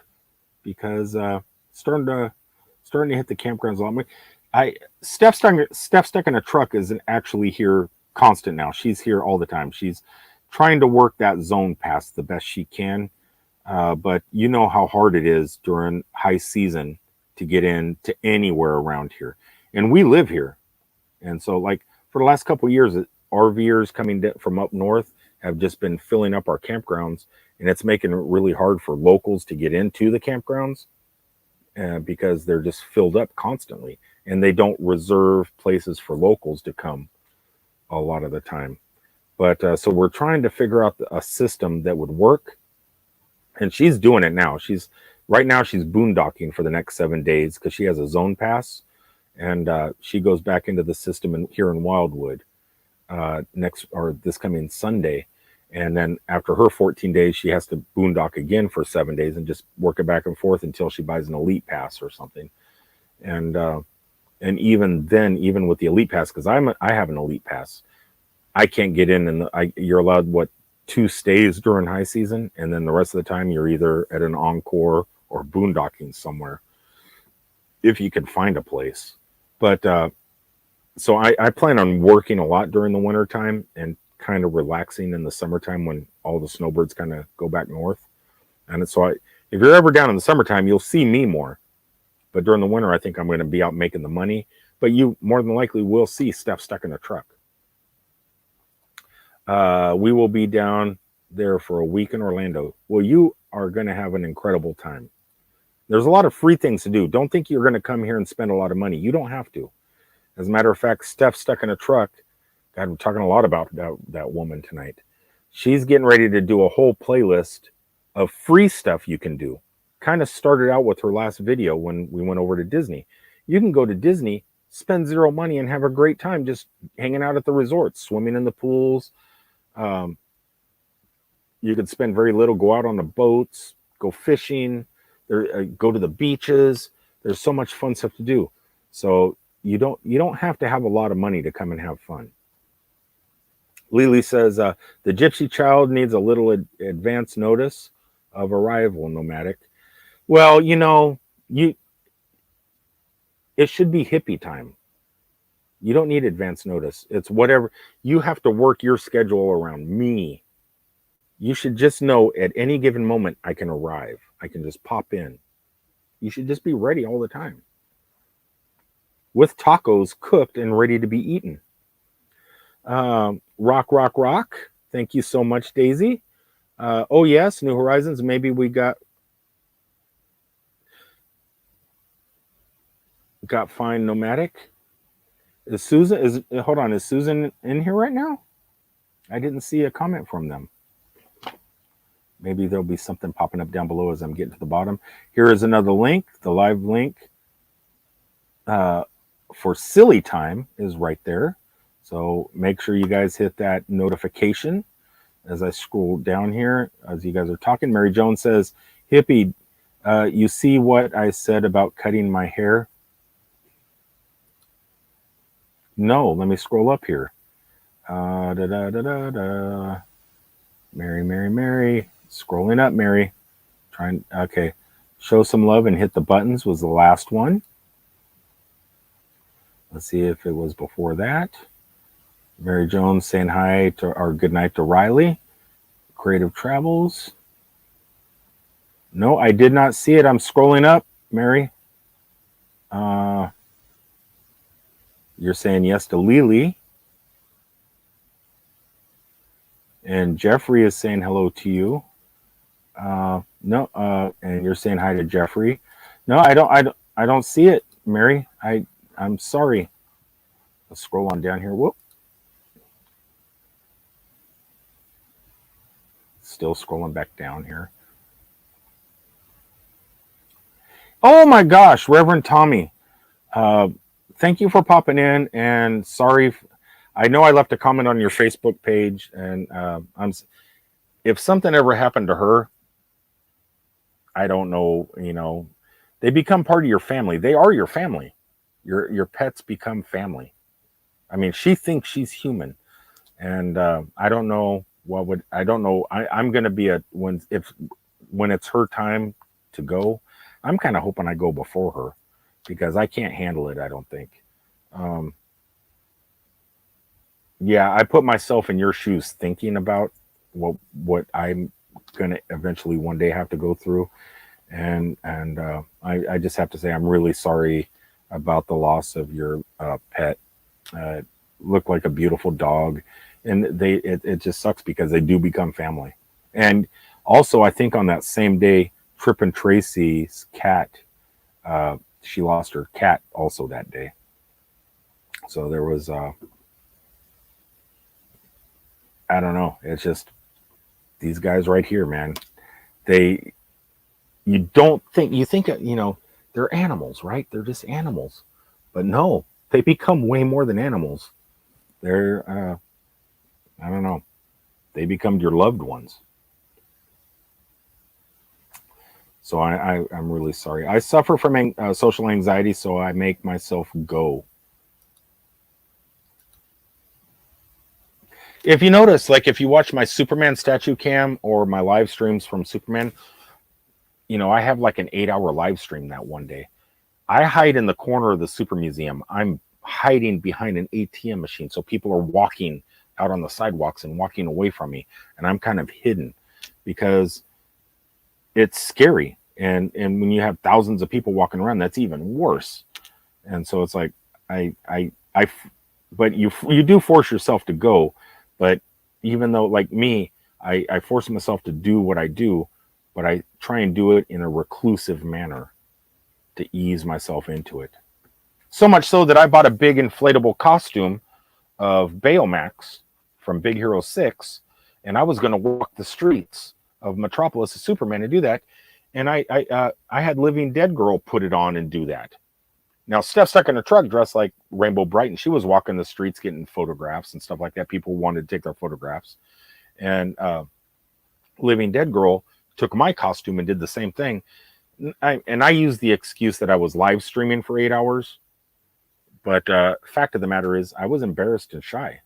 because starting to hit the campgrounds a lot more. Steph stuck in a truck isn't actually here constant now. She's here all the time. She's trying to work that zone pass the best she can. But you know how hard it is during high season to get in to anywhere around here. And we live here. And so, like, for the last couple of years, RVers coming from up north have just been filling up our campgrounds. And it's making it really hard for locals to get into the campgrounds because they're just filled up constantly. And they don't reserve places for locals to come a lot of the time. But so we're trying to figure out a system that would work. And she's doing it now. Right now she's boondocking for the next 7 days because she has a zone pass, and she goes back into the system here in Wildwood this coming Sunday. And then after her 14 days, she has to boondock again for 7 days and just work it back and forth until she buys an elite pass or something. And even then, even with the elite pass, because I have an elite pass, I can't get in, and you're allowed 2 stays during high season, and then the rest of the time you're either at an encore or boondocking somewhere if you can find a place. But so I plan on working a lot during the winter time and kind of relaxing in the summertime when all the snowbirds kind of go back north. And so if you're ever down in the summertime, you'll see me more. But during the winter, I think I'm going to be out making the money. But you more than likely will see Steph stuck in a truck. We will be down there for a week in Orlando. Well, you are going to have an incredible time. There's a lot of free things to do. Don't think you're going to come here and spend a lot of money. You don't have to. As a matter of fact, Steph stuck in a truck. God, we're talking a lot about that woman tonight. She's getting ready to do a whole playlist of free stuff you can do. Kind of started out with her last video when we went over to Disney. You can go to Disney, spend zero money, and have a great time just hanging out at the resorts, swimming in the pools. You could spend very little, go out on the boats, go fishing, go to the beaches. There's so much fun stuff to do. So you don't have to have a lot of money to come and have fun. Lily says the Gypsy Child needs a little advance notice of arrival, Nomadic. Well, it should be hippie time. You don't need advance notice. It's whatever. You have to work your schedule around me. You should just know at any given moment I can arrive. I can just pop in. You should just be ready all the time. With tacos cooked and ready to be eaten. Rock. Thank you so much, Daisy. Oh yes, New Horizons. Maybe we got Fine Nomadic. Is Susan hold on, is Susan in here right now? I didn't see a comment from them. Maybe there'll be something popping up down below as I'm getting to the bottom. Here is another link. The live link for Silly Time is right there. So make sure you guys hit that notification as I scroll down here as you guys are talking. Mary Jones says, Hippie, you see what I said about cutting my hair? No, let me scroll up here. Mary. Scrolling up, Mary. Okay. Show some love and hit the buttons was the last one. Let's see if it was before that. Mary Jones saying hi to or good night to Riley. Creative Travels. No, I did not see it. I'm scrolling up, Mary. You're saying yes to Lily. And Jeffrey is saying hello to you. No, and you're saying hi to Jeffrey. No, I don't see it, Mary. I'm sorry. Let's scroll on down here. Whoop. Still scrolling back down here. Oh my gosh, Reverend Tommy. Thank you for popping in, and sorry. I know I left a comment on your Facebook page, and if something ever happened to her, I don't know, they become part of your family. They are your family. Your pets become family. I mean, she thinks she's human, and I don't know I'm going to be when it's her time to go. I'm kind of hoping I go before her because I can't handle it. I don't think. Yeah, I put myself in your shoes thinking about what I'm going to eventually one day have to go through. And I just have to say, I'm really sorry about the loss of your pet. Looked like a beautiful dog, and it just sucks because they do become family. And also, I think on that same day, Trip and Tracy's cat, she lost her cat also that day. So there was, I don't know. It's just these guys right here, man. You think, they're animals, right? They're just animals. But no, they become way more than animals. They're, I don't know. They become your loved ones. So I'm really sorry. I suffer from social anxiety, so I make myself go. If you notice, like if you watch my Superman statue cam or my live streams from Superman, I have like an 8-hour live stream that one day. I hide in the corner of the Super Museum. I'm hiding behind an ATM machine. So people are walking out on the sidewalks and walking away from me. And I'm kind of hidden because it's scary. And when you have thousands of people walking around, that's even worse. And so it's like, but you do force yourself to go. But even though like me, I force myself to do what I do, but I try and do it in a reclusive manner to ease myself into it. So much so that I bought a big inflatable costume of Baymax from Big Hero 6, and I was going to walk the streets of Metropolis as Superman and do that. And I had Living Dead Girl put it on and do that. Now, Steph stuck in a truck dressed like Rainbow Bright, and she was walking the streets getting photographs and stuff like that. People wanted to take their photographs. And Living Dead Girl took my costume and did the same thing. I used the excuse that I was live streaming for 8 hours. But fact of the matter is, I was embarrassed and shy.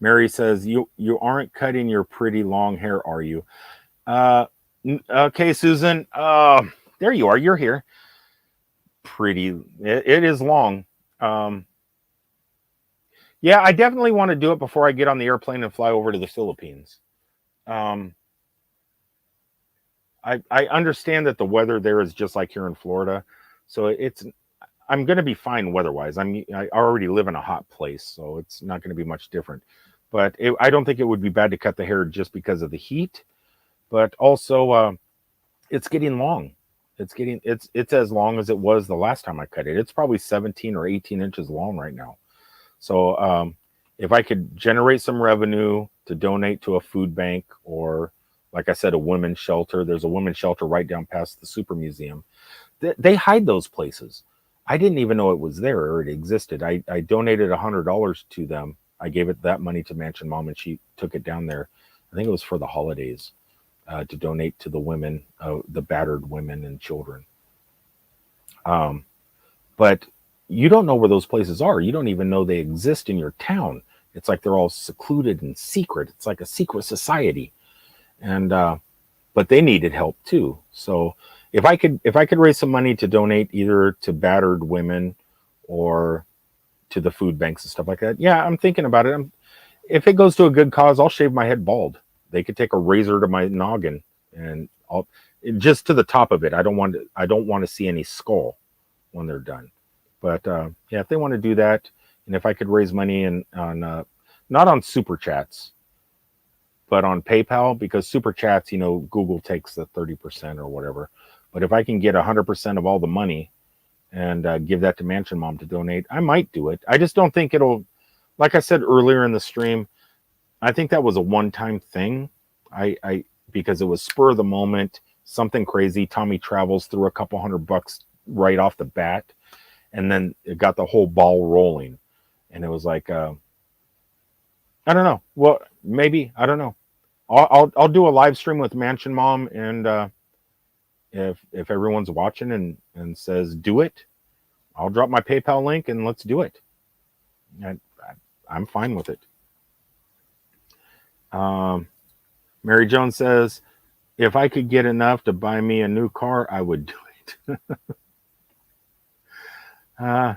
Mary says, you aren't cutting your pretty long hair, are you? Okay, Susan. There you are. You're here. Pretty. It is long. Yeah, I definitely want to do it before I get on the airplane and fly over to the Philippines. I understand that the weather there is just like here in Florida. So I'm going to be fine weather-wise. I already live in a hot place, so it's not going to be much different. But I don't think it would be bad to cut the hair just because of the heat. But also, it's getting long. It's as long as it was the last time I cut it. It's probably 17 or 18 inches long right now. So if I could generate some revenue to donate to a food bank, or like I said, a women's shelter. There's a women's shelter right down past the Super Museum. They hide those places. I didn't even know it was there or it existed. I donated $100 to them. I gave it that money to Mansion Mom, and she took it down there. I think it was for the holidays, to donate to the women, the battered women and children. But you don't know where those places are. You don't even know they exist in your town. It's like they're all secluded and secret. It's like a secret society. And but they needed help too. So if I could raise some money to donate either to battered women or to the food banks and stuff like that, yeah, I'm thinking about it. If it goes to a good cause, I'll shave my head bald. They could take a razor to my noggin and I'll just to the top of it. I don't want to see any skull when they're done. But yeah, if they want to do that, and if I could raise money on not on super chats, but on PayPal, because super chats, Google takes the 30% or whatever. But if I can get 100% of all the money and give that to Mansion Mom to donate, I might do it. I just don't think it'll, like I said earlier in the stream, I think that was a one-time thing. Because it was spur of the moment, something crazy. Tommy Travels threw a couple $100 right off the bat, and then it got the whole ball rolling. And it was like, I don't know. Well, maybe, I don't know. I'll do a live stream with Mansion Mom, and if everyone's watching and says do it, I'll drop my PayPal link and let's do it. I'm fine with it. Mary Jones says, if I could get enough to buy me a new car, I would do it.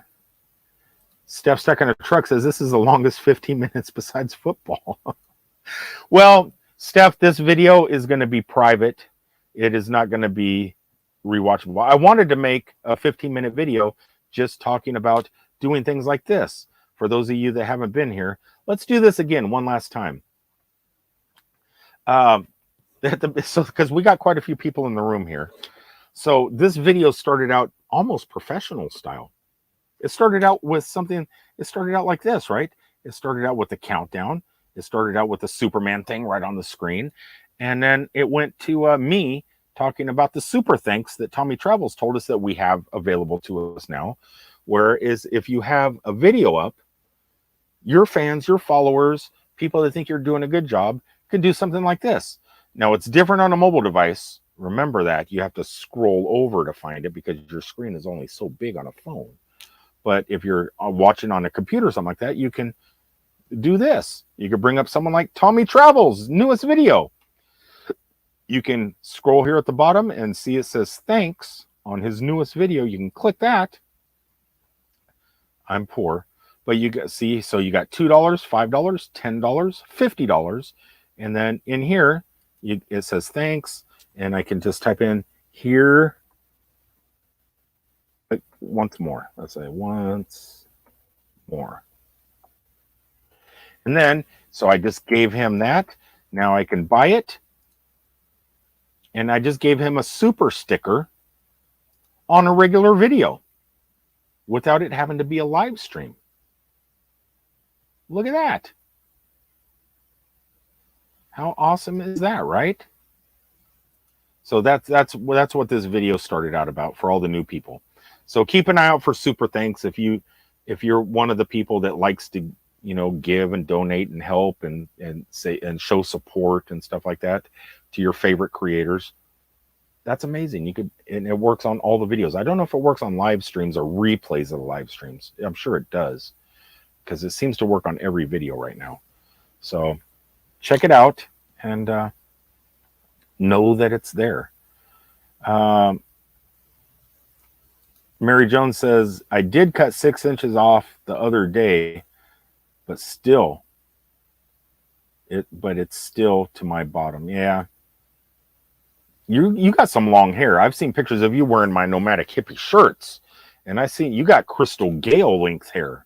Steph Stuck in a Truck says, this is the longest 15 minutes besides football. Well, Steph, this video is going to be private. It is not going to be rewatchable. I wanted to make a 15-minute video just talking about doing things like this. For those of you that haven't been here, let's do this again one last time. Because we got quite a few people in the room here. So this video started out almost professional style. It started out with something, it started out like this, right? It started out with the countdown. It started out with the Superman thing right on the screen. And then it went to me talking about the super thanks that Tommy Travels told us that we have available to us now. Whereas if you have a video up, your fans, your followers, people that think you're doing a good job can do something like this. Now it's different on a mobile device. Remember that you have to scroll over to find it because your screen is only so big on a phone. But if you're watching on a computer or something like that, you can do this. You could bring up someone like Tommy Travels' newest video. You can scroll here at the bottom and see it says thanks on his newest video. You can click that. I'm poor, but you got see, so you got $2, $5, $10, $50, and then in here it says thanks, and I can just type in here once more. Let's say once more. And then, so I just gave him that. Now I can buy it. And I just gave him a super sticker on a regular video without it having to be a live stream. Look at that. How awesome is that, right? So that's what this video started out about for all the new people. So keep an eye out for super thanks if you're one of the people that likes to give and donate and help and say and show support and stuff like that to your favorite creators. That's amazing. And it works on all the videos. I don't know if it works on live streams or replays of the live streams. I'm sure it does, because it seems to work on every video right now. So check it out and know that it's there. Mary Jones says, I did cut 6 inches off the other day, but it's still to my bottom. Yeah. You got some long hair. I've seen pictures of you wearing my nomadic hippie shirts, And I see you got Crystal Gale length hair.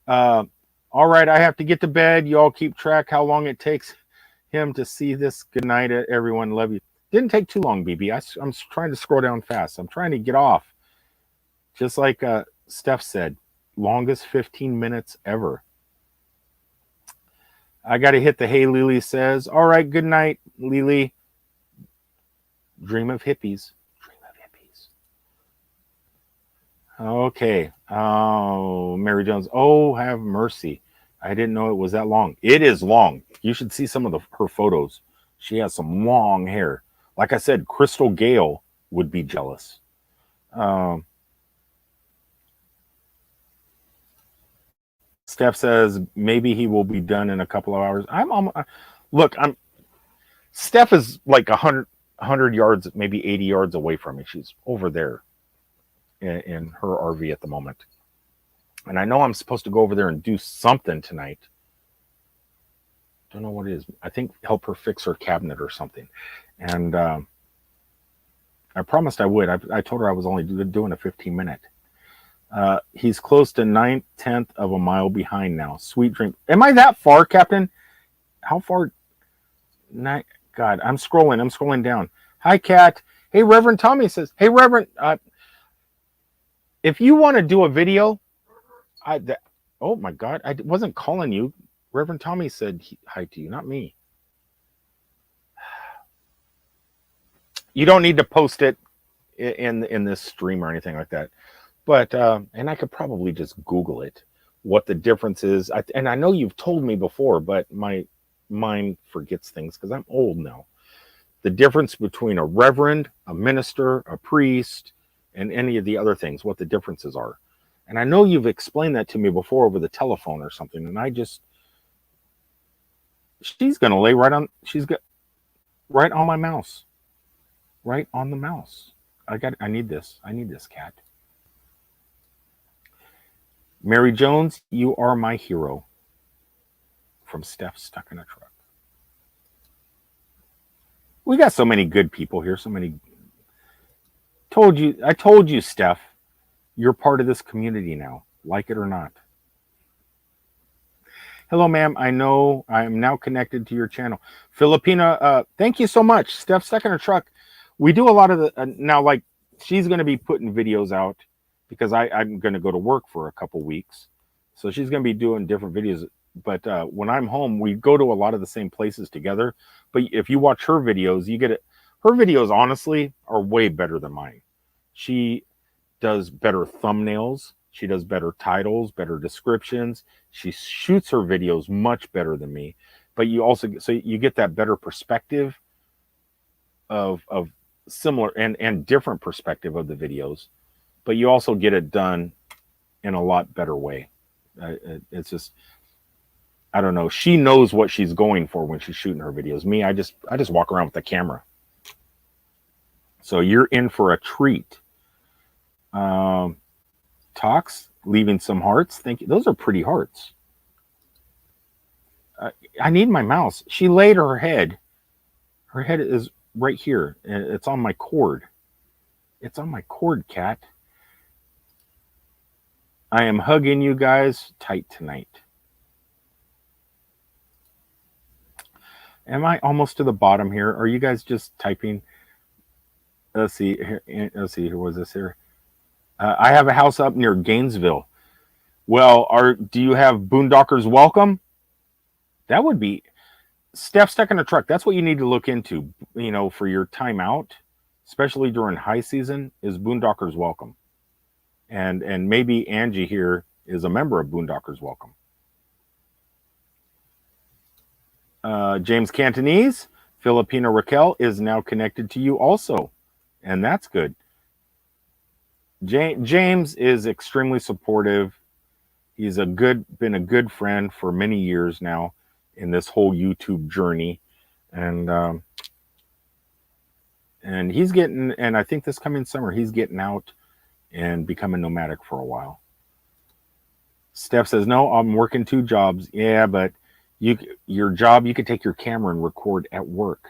All right, I have to get to bed. You all keep track how long it takes him to see this. Good night, everyone. Love you. Didn't take too long, BB. I'm trying to scroll down fast. I'm trying to get off. Just like Steph said, longest 15 minutes ever. I got to hit the Hey Lily says. All right, good night, Lily. Dream of hippies. Dream of hippies. Okay. Oh, Mary Jones. Oh, have mercy. I didn't know it was that long. It is long. You should see some of her photos. She has some long hair. Like I said, Crystal Gale would be jealous. Steph says maybe he will be done in a couple of hours. Steph is like 100 yards, maybe 80 yards away from me. She's over there in her RV at the moment. And I know I'm supposed to go over there and do something tonight. Don't know what it is. I think help her fix her cabinet or something. And I promised I would. I told her I was only doing a 15-minute. He's close to 9/10 of a mile behind now. Sweet dream. Am I that far, Captain? How far? God, I'm scrolling down. Hi, Kat. Hey, Reverend Tommy says, hey, Reverend, if you want to do a video, oh my God, I wasn't calling you. Reverend Tommy said hi to you, not me. You don't need to post it in this stream or anything like that. But, and I could probably just Google it, what the difference is. And I know you've told me before, but my mind forgets things because I'm old now. The difference between a reverend, a minister, a priest, and any of the other things, what the differences are. And I know you've explained that to me before over the telephone or something. And she's going to lay right on my mouse. Right on the mouse. I need this. I need this, cat. Mary Jones, you are my hero. From Steph Stuck in a Truck. We got so many good people here. So many. I told you, Steph, you're part of this community now. Like it or not. Hello, ma'am. I know I am now connected to your channel. Filipina, thank you so much. Steph Stuck in a Truck. We do a lot of the now, like she's going to be putting videos out because I'm going to go to work for a couple weeks. So she's going to be doing different videos. But when I'm home, we go to a lot of the same places together. But if you watch her videos, you get it. Her videos, honestly, are way better than mine. She does better thumbnails. She does better titles, better descriptions. She shoots her videos much better than me. But you also, so you get that better perspective of similar and different perspective of the videos. But you also get it done in a lot better way. It's just, I don't know. She knows what she's going for when she's shooting her videos. Me, I just walk around with the camera. So you're in for a treat. Talks, leaving some hearts. Thank you. Those are pretty hearts. I need my mouse. She laid her head. Her head is right here. It's on my cord. It's on my cord, cat. I am hugging you guys tight tonight. Am I almost to the bottom here? Are you guys just typing? Let's see. Let's see. Who was this here? I have a house up near Gainesville. Well, do you have Boondockers Welcome? That would be Steph Stuck in a Truck. That's what you need to look into, for your time out, especially during high season, is Boondockers Welcome. And maybe Angie here is a member of Boondockers Welcome. James Cantonese, Filipina Raquel is now connected to you also. And that's good. James is extremely supportive. He's been a good friend for many years now in this whole YouTube journey. And he's getting, and I think this coming summer, he's getting out and becoming nomadic for a while. Steph says, no, I'm working 2 jobs. Yeah, but your job, you could take your camera and record at work.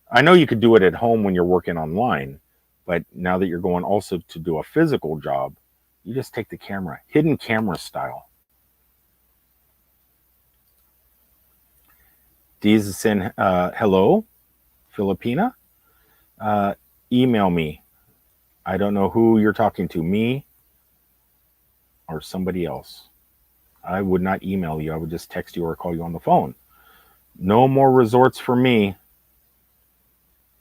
I know you could do it at home when you're working online, but now that you're going also to do a physical job, You just take the camera, hidden camera style. Deez is saying, hello, Filipina. Email me. I don't know who you're talking to, me or somebody else. I would not email you. I would just text you or call you on the phone. No more resorts for me.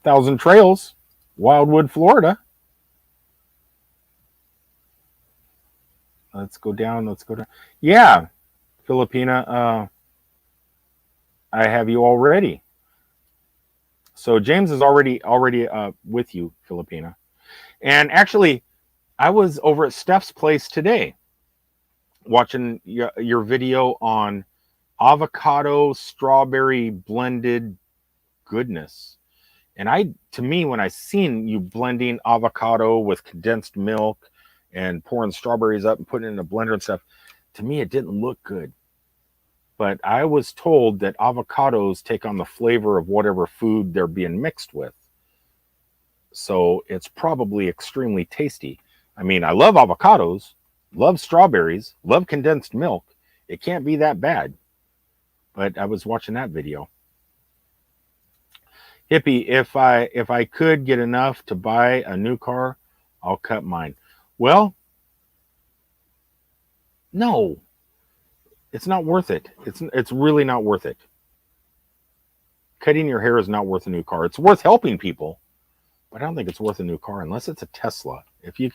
Thousand Trails, Wildwood, Florida. Let's go down. Let's go down. Yeah, Filipina, I have you already. So James is already with you, Filipina. And actually, I was over at Steph's place today watching your video on avocado strawberry blended goodness. And to me, when I seen you blending avocado with condensed milk and pouring strawberries up and putting it in a blender and stuff, to me, it didn't look good. But I was told that avocados take on the flavor of whatever food they're being mixed with. So it's probably extremely tasty. I mean, I love avocados, love strawberries, love condensed milk. It can't be that bad. But I was watching that video. Hippie, if I could get enough to buy a new car, I'll cut mine. Well, no. It's not worth it. It's really not worth it. Cutting your hair is not worth a new car. It's worth helping people, but I don't think it's worth a new car unless it's a Tesla. If you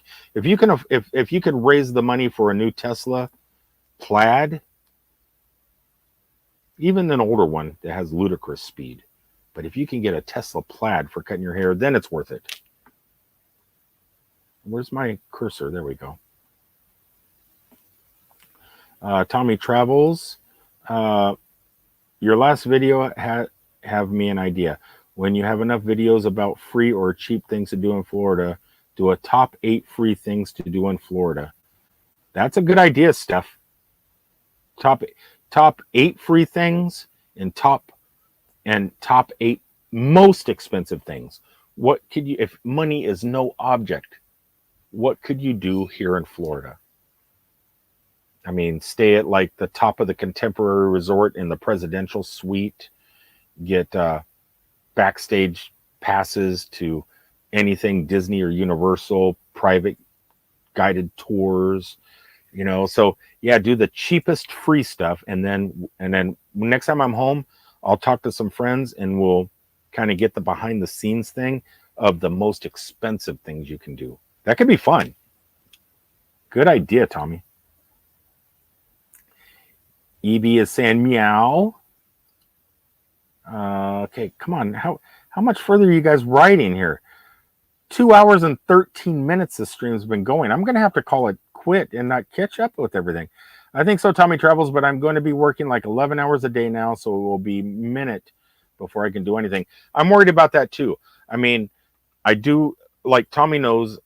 could raise the money for a new Tesla Plaid, even an older one that has ludicrous speed, but if you can get a Tesla Plaid for cutting your hair, then it's worth it. Where's my cursor? There we go. Tommy Travels, your last video have me an idea. When you have enough videos about free or cheap things to do in Florida, do a top 8 free things to do in Florida. That's a good idea, Steph. Top 8 free things and top 8 most expensive things. What could you, if money is no object, what could you do here in Florida? I mean, stay at like the top of the Contemporary Resort in the presidential suite, get backstage passes to anything Disney or Universal, private guided tours, so yeah, do the cheapest free stuff. And then next time I'm home, I'll talk to some friends and we'll kind of get the behind the scenes thing of the most expensive things you can do. That could be fun. Good idea, Tommy. EB is saying meow. Okay, come on. How much further are you guys writing here? 2 hours and 13 minutes this stream's been going. I'm going to have to call it quit and not catch up with everything. I think so, Tommy Travels, but I'm going to be working like 11 hours a day now, so it will be a minute before I can do anything. I'm worried about that too. I mean, I do, like Tommy knows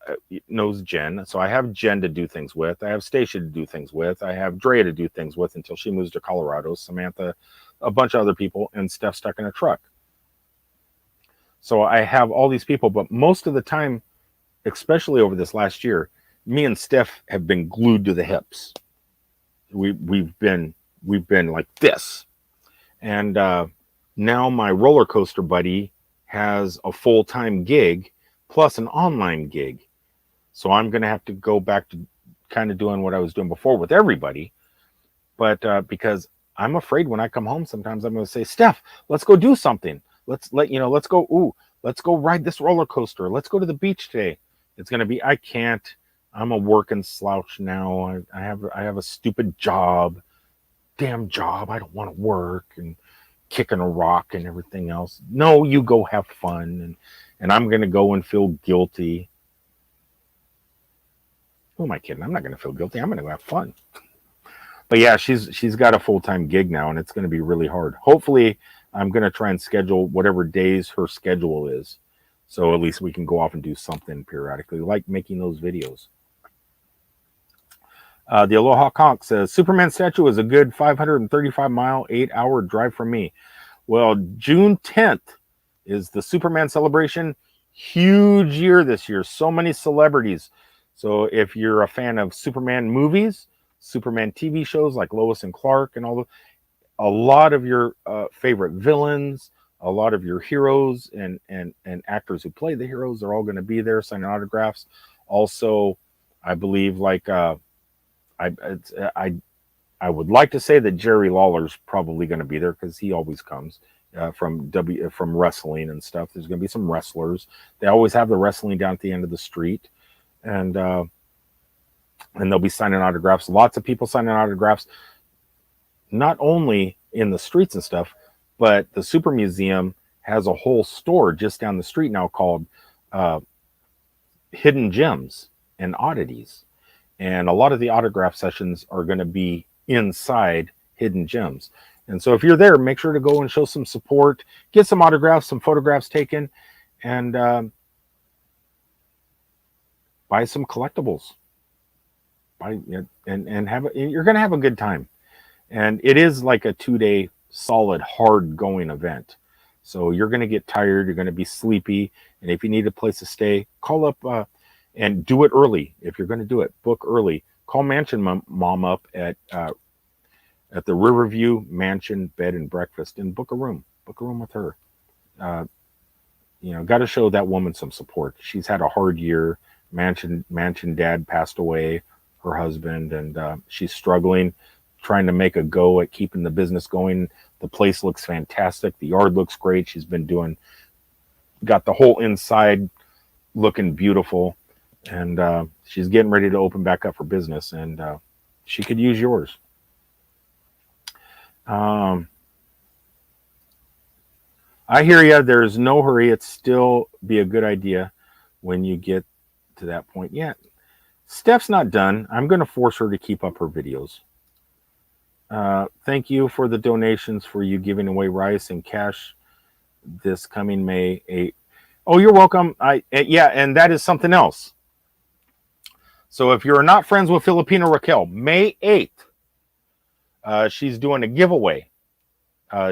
Jen, so I have Jen to do things with. I have Stacia to do things with. I have Drea to do things with until she moves to Colorado. Samantha, a bunch of other people, and Steph stuck in a truck. So I have all these people, but most of the time, especially over this last year, me and Steph have been glued to the hips. We've been like this, and now my roller coaster buddy has a full-time gig plus an online gig. So I'm going to have to go back to kind of doing what I was doing before with everybody. But because I'm afraid when I come home, sometimes I'm going to say, Steph, let's go do something. Let's go ride this roller coaster. Let's go to the beach today. It's going to be, I can't. I'm a working slouch now. I have a stupid job. Damn job. I don't want to work and kicking a rock and everything else. No, you go have fun. And I'm going to go and feel guilty. Who am I kidding? I'm not going to feel guilty. I'm going to go have fun. But yeah, she's got a full-time gig now, and it's going to be really hard. Hopefully, I'm going to try and schedule whatever days her schedule is. So at least we can go off and do something periodically, like making those videos. The Aloha Conch says, Superman statue is a good 535-mile, 8-hour drive from me. Well, June 10th is the Superman celebration. Huge year this year. So many celebrities. So if you're a fan of Superman movies, Superman TV shows like Lois and Clark and all the, a lot of your favorite villains, a lot of your heroes and actors who play the heroes are all going to be there signing autographs. Also, I believe like I I I would like to say that Jerry Lawler's probably going to be there because he always comes from wrestling and stuff. There's going to be some wrestlers. They always have the wrestling down at the end of the street, and they'll be signing autographs. Lots of people signing autographs, not only in the streets and stuff, but the Super Museum has a whole store just down the street now called Hidden Gems and Oddities. And a lot of the autograph sessions are going to be inside Hidden Gems. And so if you're there, make sure to go and show some support, get some autographs, some photographs taken, and buy some collectibles. Buy and have you're going to have a good time. And it is like a 2-day solid, hard going event. So you're going to get tired. You're going to be sleepy. And if you need a place to stay, call up and do it early. If you're going to do it, book early. Call Mansion Mom up at the Riverview Mansion Bed and Breakfast and book a room. Book a room with her. Got to show that woman some support. She's had a hard year. Mansion dad passed away, her husband, and she's struggling, trying to make a go at keeping the business going. The place looks fantastic. The yard looks great. She's been got the whole inside looking beautiful, and she's getting ready to open back up for business, and she could use yours. I hear you. There's no hurry. It's still be a good idea when you get to that point. Yeah, Steph's not done. I'm going to force her to keep up her videos. Thank you for the donations for you giving away rice and cash this coming May 8th. Oh, you're welcome. Yeah, and that is something else. So if you're not friends with Filipino Raquel, May 8th, she's doing a giveaway.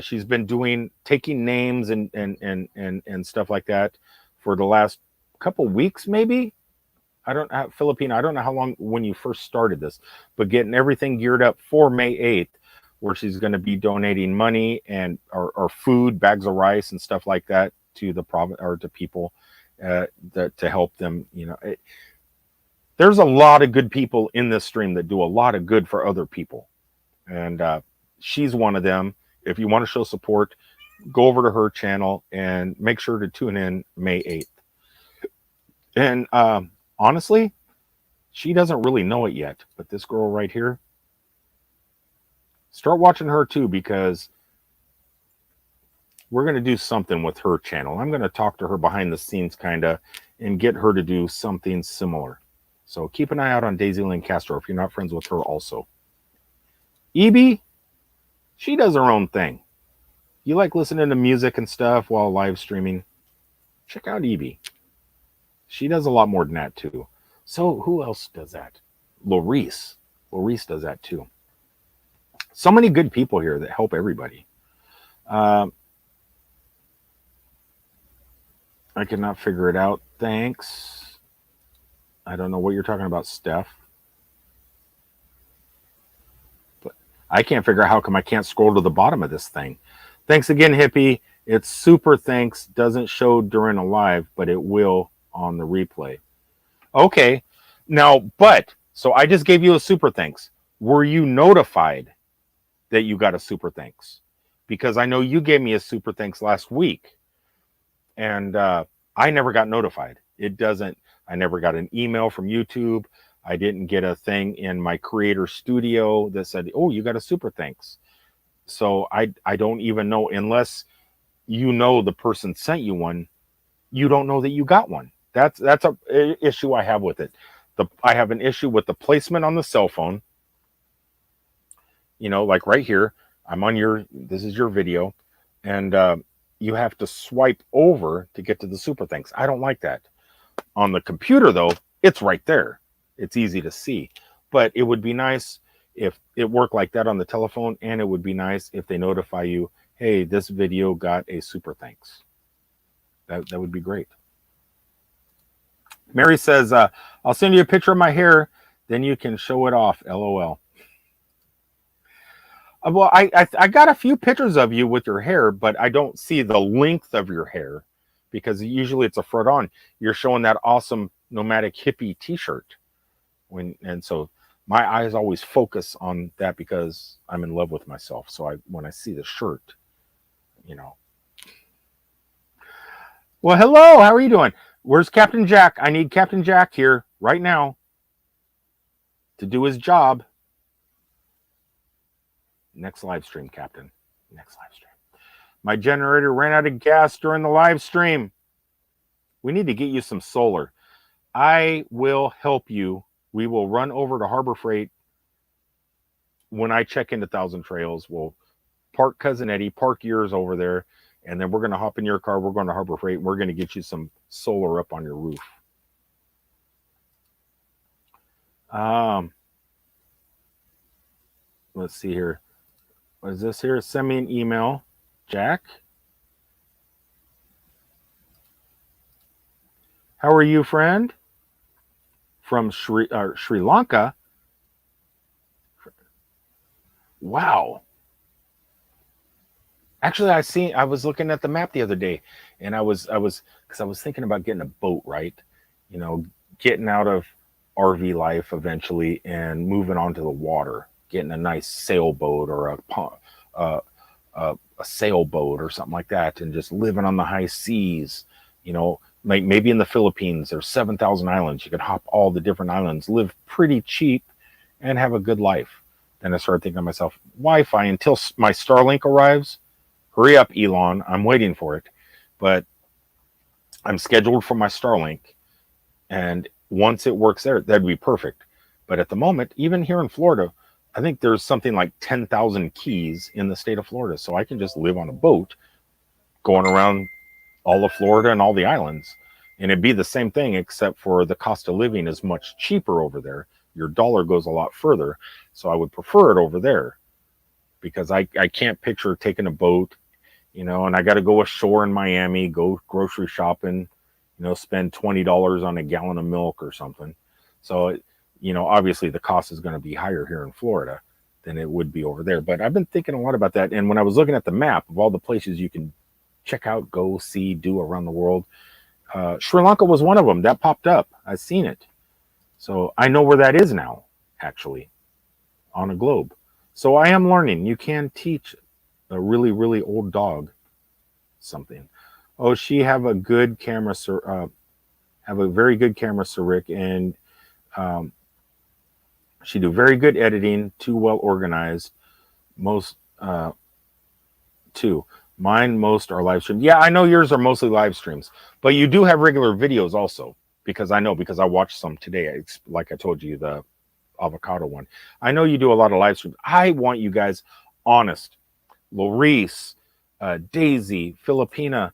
She's been taking names and stuff like that for the last couple weeks, maybe. Filipino, I don't know how long when you first started this, but getting everything geared up for May 8th, where she's going to be donating money or food, bags of rice and stuff like that to the province or to people to help them. There's a lot of good people in this stream that do a lot of good for other people, and she's one of them. If you want to show support, go over to her channel and make sure to tune in May 8th. And honestly, she doesn't really know it yet, but this girl right here, start watching her too, because we're going to do something with her channel. I'm going to talk to her behind the scenes kind of and get her to do something similar. So keep an eye out on Daisy Lynn Castro if you're not friends with her also. Evie, she does her own thing. You like listening to music and stuff while live streaming? Check out Evie. She does a lot more than that too. So who else does that? Lorice does that too. So many good people here that help everybody. I cannot figure it out. Thanks. I don't know what you're talking about, Steph. But I can't figure out how come I can't scroll to the bottom of this thing. Thanks again, Hippie. It's super thanks. Doesn't show during a live, but it will on the replay. Okay. Now, so I just gave you a super thanks. Were you notified that you got a super thanks? Because I know you gave me a super thanks last week, and I never got notified. I never got an email from YouTube. I didn't get a thing in my creator studio that said, oh, you got a super thanks. So I don't even know, unless the person sent you one, you don't know that you got one. That's a issue I have with it. I have an issue with the placement on the cell phone. Like right here, this is your video, and you have to swipe over to get to the super thanks. I don't like that. On the computer though, it's right there. It's easy to see, but it would be nice if it worked like that on the telephone, and it would be nice if they notify you, hey, this video got a super thanks. That would be great. Mary says, I'll send you a picture of my hair, then you can show it off. LOL. Well, I got a few pictures of you with your hair, but I don't see the length of your hair because usually it's a front on. You're showing that awesome nomadic hippie T-shirt, and so my eyes always focus on that because I'm in love with myself. So when I see the shirt, you know. Well, hello. How are you doing? Where's Captain Jack? I need Captain Jack here right now to do his job. Next live stream, Captain. Next live stream. My generator ran out of gas during the live stream. We need to get you some solar. I will help you. We will run over to Harbor Freight when I check into Thousand Trails. We'll park Cousin Eddie, park yours over there, and then we're going to hop in your car. We're going to Harbor Freight, and we're going to get you some solar up on your roof. Let's see here. What is this here? Send me an email, Jack. How are you, friend? From Sri Lanka. Wow. Actually, I was looking at the map the other day, and I was thinking about getting a boat, right? You know, getting out of RV life eventually and moving onto the water, getting a nice sailboat or a sailboat or something like that, and just living on the high seas. You know, maybe in the Philippines, there's 7,000 islands. You could hop all the different islands, live pretty cheap, and have a good life. Then I started thinking to myself, Wi-Fi until my Starlink arrives. Hurry up, Elon. I'm waiting for it. But I'm scheduled for my Starlink. And once it works there, that'd be perfect. But at the moment, even here in Florida, I think there's something like 10,000 keys in the state of Florida. So I can just live on a boat going around all of Florida and all the islands. And it'd be the same thing, except for the cost of living is much cheaper over there. Your dollar goes a lot further. So I would prefer it over there because I can't picture taking a boat, you know, and I got to go ashore in Miami, go grocery shopping, you know, spend $20 on a gallon of milk or something. So, you know, obviously the cost is going to be higher here in Florida than it would be over there. But I've been thinking a lot about that. And when I was looking at the map of all the places you can check out, go see, do around the world, Sri Lanka was one of them that popped up. I've seen it. So I know where that is now, actually, on a globe. So I am learning. You can teach a really, really old dog something. Oh, she have a good camera, sir. Have a very good camera, Sir Rick, and she do very good editing. Too well organized. Most too. Mine most are live streams. Yeah, I know yours are mostly live streams, but you do have regular videos also. Because I watched some today. Like I told you, the avocado one. I know you do a lot of live streams. I want you guys honest. Lorice, Daisy, Filipina,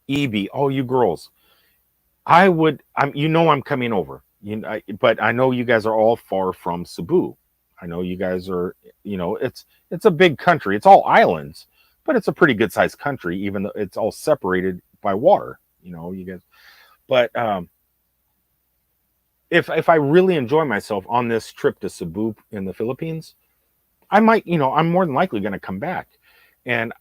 Evie, all you girls. I'm coming over. But I know you guys are all far from Cebu. I know you guys are, you know, it's a big country. It's all islands, but it's a pretty good sized country, even though it's all separated by water. You know, you guys. But if I really enjoy myself on this trip to Cebu in the Philippines, I might, you know, I'm more than likely going to come back. And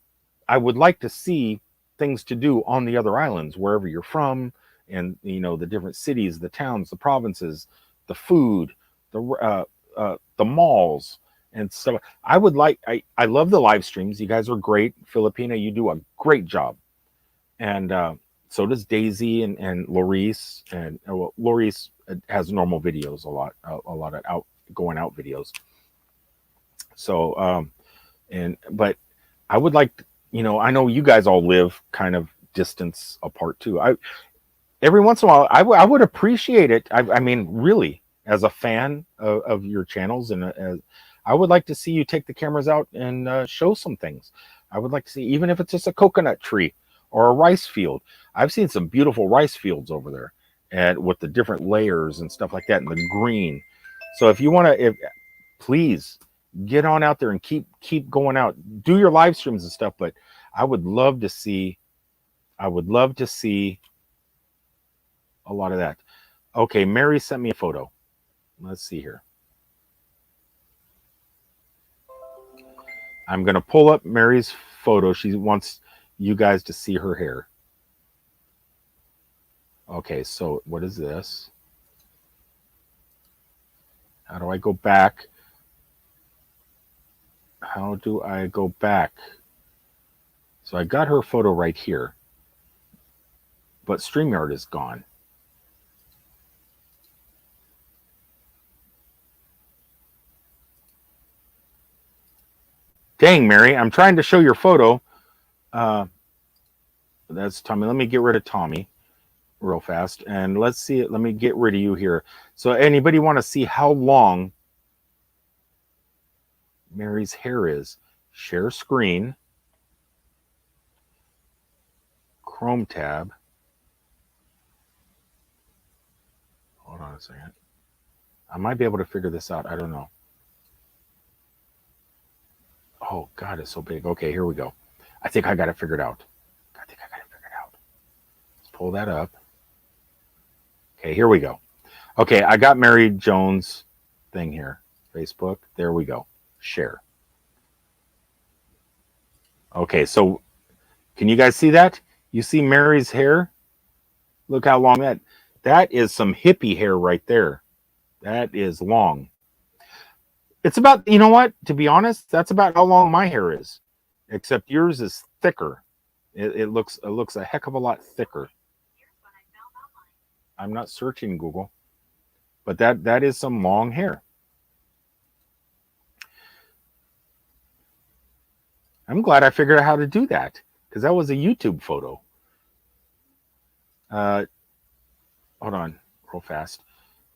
I would like to see things to do on the other islands, wherever you're from, and, you know, the different cities, the towns, the provinces, the food, the malls and stuff. I love the live streams. You guys are great. Filipina, you do a great job. And so does Daisy and Lorice, and well, Lorice has normal videos, a lot of going out videos. So but I would like, you know, I know you guys all live kind of distance apart too. Every once in a while I would appreciate it. I mean, really, as a fan of your channels, and I would like to see you take the cameras out and show some things. I would like to see, even if it's just a coconut tree or a rice field. I've seen some beautiful rice fields over there, and with the different layers and stuff like that, and the green. So if you want to, please get on out there and keep going out. Do your live streams and stuff. But I would love to see a lot of that. Okay, Mary sent me a photo. Let's see here. I'm going to pull up Mary's photo. She wants you guys to see her hair. Okay, so what is this? How do I go back? How do I go back? So I got her photo right here, but StreamYard is gone. Dang, Mary, I'm trying to show your photo. That's Tommy. Let me get rid of Tommy real fast. And let's see it. Let me get rid of you here. So anybody want to see how long Mary's hair is? Share screen. Chrome tab. Hold on a second. I might be able to figure this out. I don't know. Oh, God, it's so big. Okay, here we go. I think I got it figured out. Let's pull that up. Okay, here we go. Okay, I got Mary Jones thing here. Facebook. There we go. Share. Okay, so can you guys see that? You see Mary's hair? Look how long that is some hippie hair right there. That is long. It's about, you know what? To be honest, that's about how long my hair is. Except yours is thicker. It looks a heck of a lot thicker. I'm not searching Google, but that is some long hair. I'm glad I figured out how to do that, because that was a YouTube photo. Hold on, real fast.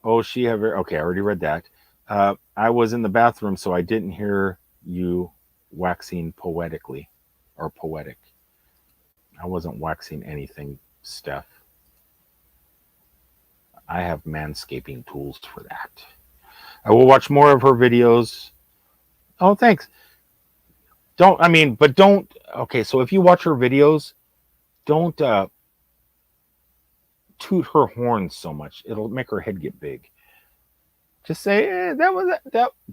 Oh, okay, I already read that. I was in the bathroom, so I didn't hear you waxing poetically or poetic. I wasn't waxing anything, Steph. I have manscaping tools for that. I will watch more of her videos. Oh, thanks. Okay, so if you watch her videos, don't toot her horn so much. It'll make her head get big. Just say,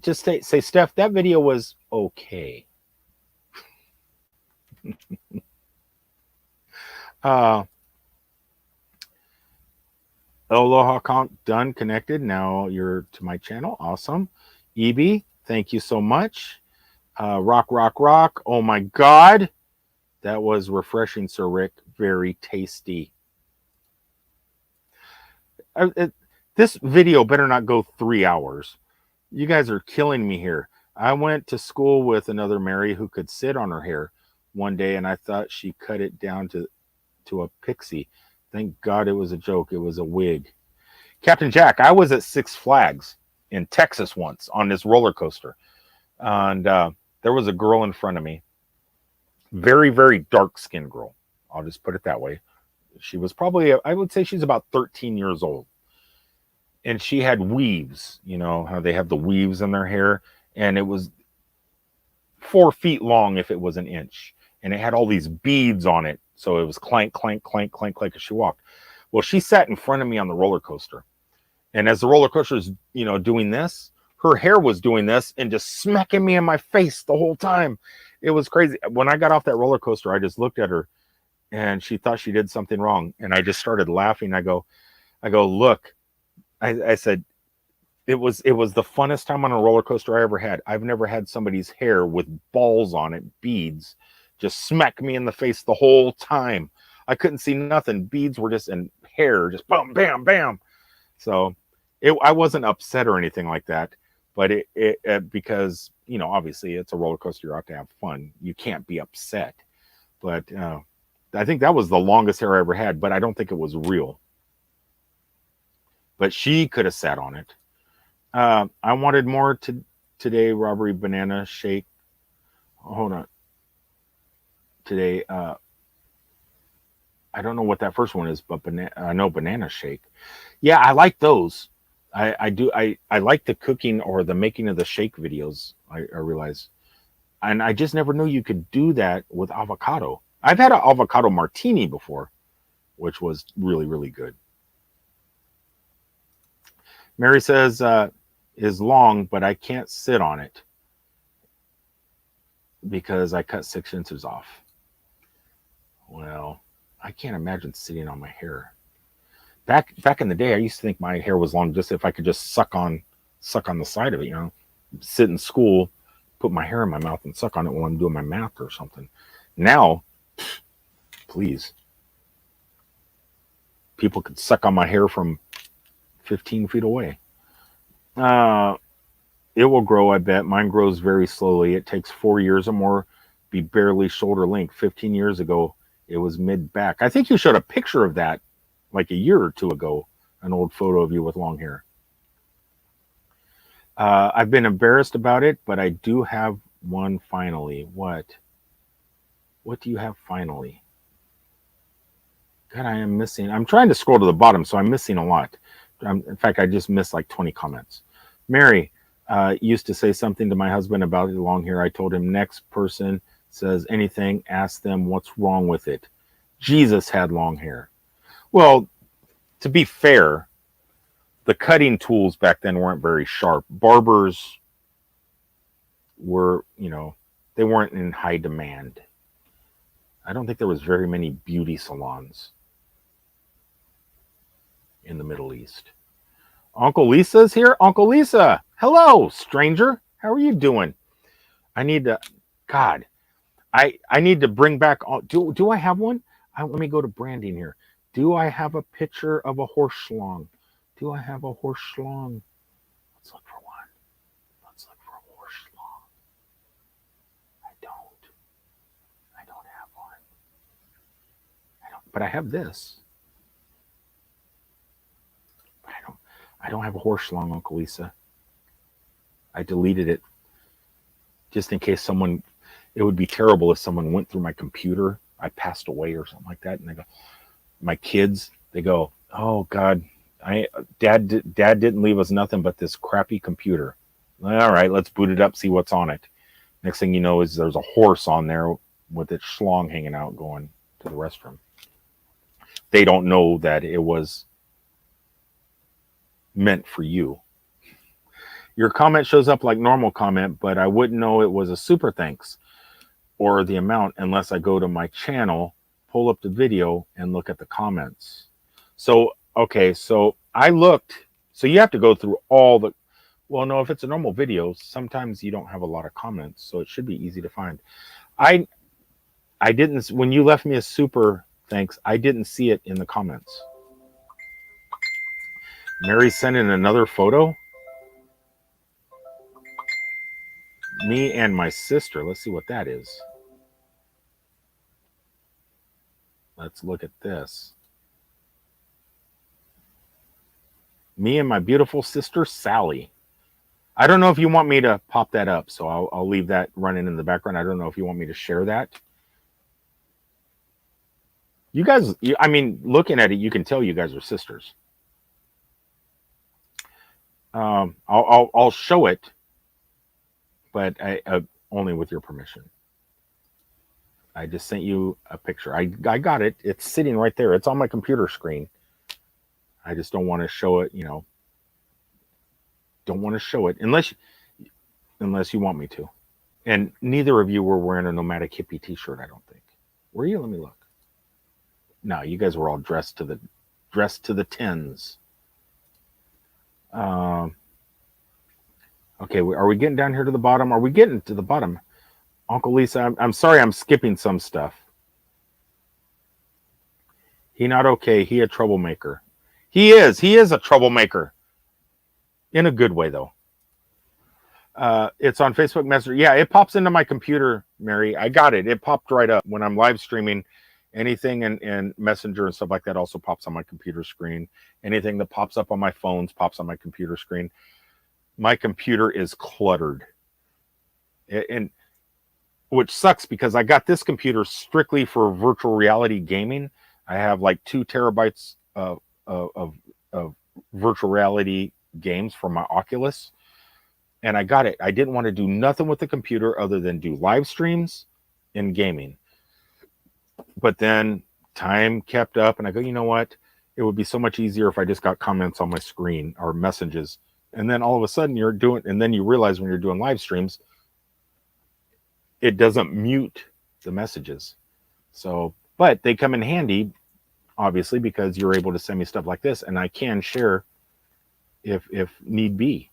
just say, Steph, that video was okay. Aloha, done, connected. Now you're to my channel. Awesome. EB, thank you so much. Rock. Oh my God. That was refreshing, Sir Rick. Very tasty. This video better not go 3 hours. You guys are killing me here. I went to school with another Mary who could sit on her hair one day, and I thought she cut it down to a pixie. Thank God it was a joke. It was a wig. Captain Jack, I was at Six Flags in Texas once on this roller coaster. And there was a girl in front of me. Very, very dark-skinned girl. I'll just put it that way. She was probably, I would say she's about 13 years old. And she had weaves, you know, how they have the weaves in their hair. And it was 4 feet long if it was an inch. And it had all these beads on it. So it was clank, clank, clank, clank, clank as she walked. Well, she sat in front of me on the roller coaster. And as the roller coaster is, you know, doing this, her hair was doing this and just smacking me in my face the whole time. It was crazy. When I got off that roller coaster, I just looked at her and she thought she did something wrong. And I just started laughing. I go, look, I said, it was the funnest time on a roller coaster I ever had. I've never had somebody's hair with balls on it, beads, just smack me in the face the whole time. I couldn't see nothing. Beads were just in hair, just bam, bam, bam. So I wasn't upset or anything like that. But it because, you know, obviously it's a roller coaster. You're out to have fun. You can't be upset. But I think that was the longest hair I ever had, but I don't think it was real. But she could have sat on it. I wanted more today, Robbery Banana Shake. Hold on. Today, I don't know what that first one is, but I know Banana Shake. Yeah, I like those. I do. I like the cooking or the making of the shake videos. I realize, and I just never knew you could do that with avocado. I've had an avocado martini before, which was really, really good. Mary says, is long, but I can't sit on it because I cut 6 inches off. Well, I can't imagine sitting on my hair. Back in the day, I used to think my hair was long just if I could just suck on the side of it, sit in school, put my hair in my mouth and suck on it while I'm doing my math or something. Now, please, people could suck on my hair from 15 feet away. It will grow, I bet. Mine grows very slowly. It takes 4 years or more, be barely shoulder length. 15 years ago, it was mid back. I think you showed a picture of that like a year or two ago, an old photo of you with long hair. I've been embarrassed about it, but I do have one finally. What do you have finally? God, I am missing. I'm trying to scroll to the bottom, so I'm missing a lot. In fact, I just missed like 20 comments. Mary used to say something to my husband about the long hair. I told him, next person says anything, ask them what's wrong with it. Jesus had long hair. Well, to be fair, the cutting tools back then weren't very sharp. Barbers were, they weren't in high demand. I don't think there was very many beauty salons in the Middle East. Uncle Lisa's here. Uncle Lisa, hello, stranger. How are you doing? I need to, God, I need to bring back, do I have one? Let me go to branding here. Do I have a picture of a horse schlong? Do I have a horse schlong? Let's look for one. Let's look for a horse schlong. I don't have one. But I have this. I don't have a horse schlong, Uncle Lisa. I deleted it just in case it would be terrible if someone went through my computer. I passed away or something like that. And they go, my kids, they go, oh God, Dad didn't leave us nothing but this crappy computer. All right, let's boot it up, see what's on it. Next thing you know is there's a horse on there with its schlong hanging out going to the restroom. They don't know that it was meant for you. Your comment shows up like normal comment, but I wouldn't know it was a super thanks or the amount unless I go to my channel, pull up the video, and look at the comments. So, okay, so I looked. So you have to go through all the, well, no, if it's a normal video, sometimes you don't have a lot of comments, so it should be easy to find. I didn't, when you left me a super thanks, I didn't see it in the comments. Mary sent in another photo. Me and my sister. Let's see what that is. Let's look at this. Me and my beautiful sister, Sally. I don't know if you want me to pop that up, so I'll leave that running in the background. I don't know if you want me to share that. You guys, I mean, looking at it, you can tell you guys are sisters. I'll show it, but only with your permission. I just sent you a picture. I got it. It's sitting right there. It's on my computer screen. I just don't want to show it, Don't want to show it unless you want me to. And neither of you were wearing a Nomadic Hippie t-shirt, I don't think. Were you? Let me look. No, you guys were all dressed to the tens. Okay, are we getting down here to the bottom? Are we getting to the bottom? Uncle Lisa, I'm sorry I'm skipping some stuff. He not okay. He a troublemaker. He is a troublemaker. In a good way, though. It's on Facebook Messenger. Yeah, it pops into my computer, Mary. I got it. It popped right up when I'm live streaming. Anything in Messenger and stuff like that also pops on my computer screen. Anything that pops up on my phones pops on my computer screen. My computer is cluttered. And which sucks because I got this computer strictly for virtual reality gaming. I have like 2 terabytes of virtual reality games for my Oculus. And I got it. I didn't want to do nothing with the computer other than do live streams and gaming. But then time kept up and I go, you know what? it would be so much easier if I just got comments on my screen or messages. And then all of a sudden you're doing, and then you realize when you're doing live streams, it doesn't mute the messages. So, but they come in handy, obviously, because you're able to send me stuff like this, and I can share if need be.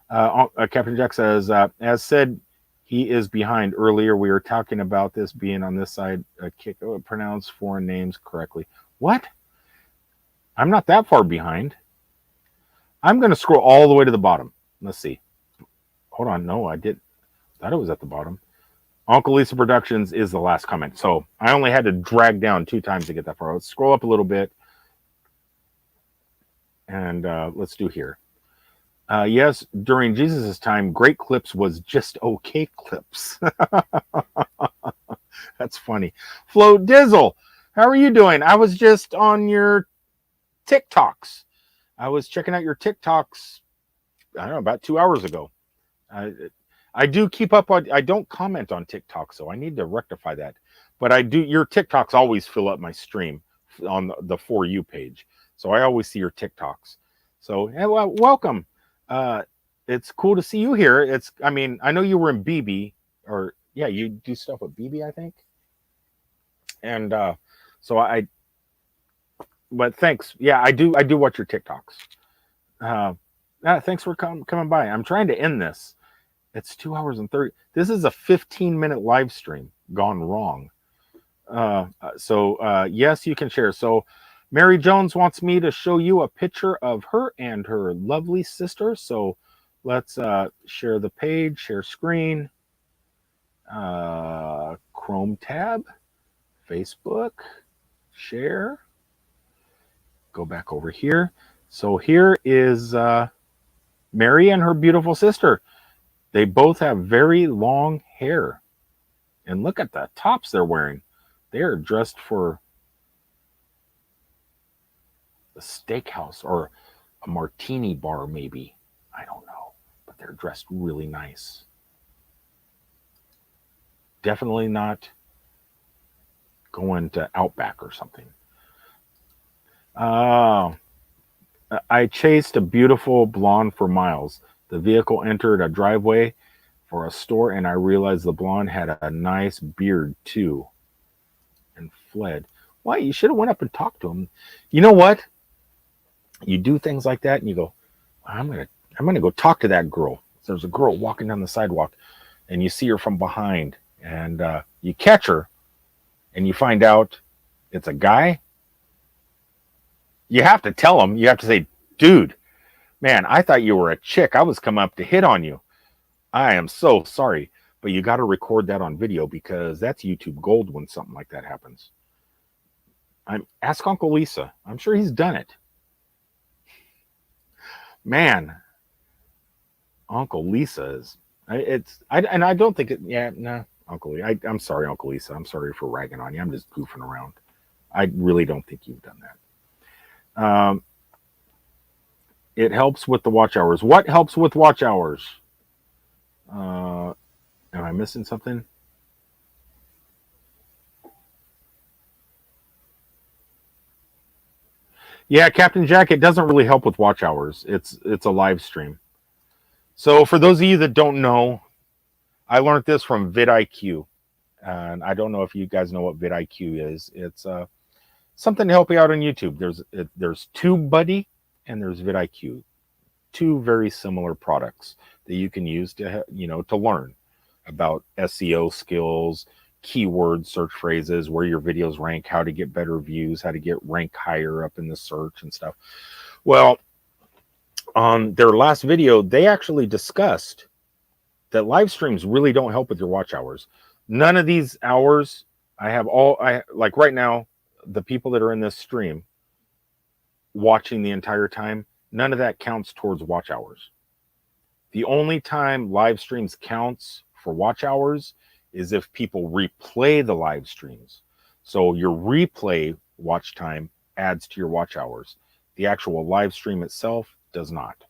Captain Jack says, as said, he is behind. Earlier, we were talking about this being on this side. Pronounce foreign names correctly. What? I'm not that far behind. I'm going to scroll all the way to the bottom. Let's see. Hold on. No, I did. Thought it was at the bottom. Uncle Lisa Productions is the last comment. So I only had to drag down 2 times to get that far. Let's scroll up a little bit. And let's do here. Yes, during Jesus' time, Great Clips was just okay clips. That's funny. Flo Dizzle, how are you doing? I was just on your TikToks. I was checking out your TikToks, I don't know, about 2 hours ago. I do keep up on, I don't comment on TikTok, so I need to rectify that. But I do, your TikToks always fill up my stream on the For You page. So I always see your TikToks. So, well, welcome. It's cool to see you here. It's, I mean, I know you were in BB, or yeah, you do stuff with BB, I think. And so but thanks. Yeah, I do watch your TikToks. Thanks for coming by. I'm trying to end this. It's 2 hours and 30. This is a 15-minute live stream gone wrong. So yes, you can share. So Mary Jones wants me to show you a picture of her and her lovely sister. So let's share the page, share screen, Chrome tab, Facebook, share. Go back over here. So here is Mary and her beautiful sister. They both have very long hair. And look at the tops they're wearing. They are dressed for a steakhouse or a martini bar, maybe. I don't know. But they're dressed really nice. Definitely not going to Outback or something. I chased a beautiful blonde for miles. The vehicle entered a driveway for a store, and I realized the blonde had a nice beard too, and fled. Why? You should have went up and talked to him. You know what? You do things like that, and you go, I'm gonna go talk to that girl. There's a girl walking down the sidewalk, and you see her from behind, and you catch her, and you find out it's a guy. You have to tell him. You have to say, dude, man, I thought you were a chick. I was coming up to hit on you. I am so sorry. But you got to record that on video because that's YouTube gold when something like that happens. Ask Uncle Lisa. I'm sure he's done it. Man, Uncle Lisa is. I don't think it. Yeah, no, Uncle Lisa. I'm sorry, Uncle Lisa. I'm sorry for ragging on you. I'm just goofing around. I really don't think you've done that. It helps with the watch hours. What helps with watch hours? Am I missing something? Yeah, Captain Jack, it doesn't really help with watch hours. It's a live stream. So for those of you that don't know, I learned this from vidIQ. And I don't know if you guys know what vidIQ is. It's something to help you out on YouTube. There's TubeBuddy and there's vidIQ. 2 very similar products that you can use to learn about SEO skills, keyword search phrases, where your videos rank, how to get better views, how to get ranked higher up in the search and stuff. Well, on their last video, they actually discussed that live streams really don't help with your watch hours. None of these hours, like right now, the people that are in this stream watching the entire time, none of that counts towards watch hours. The only time live streams counts for watch hours is if people replay the live streams. So your replay watch time adds to your watch hours. The actual live stream itself does not.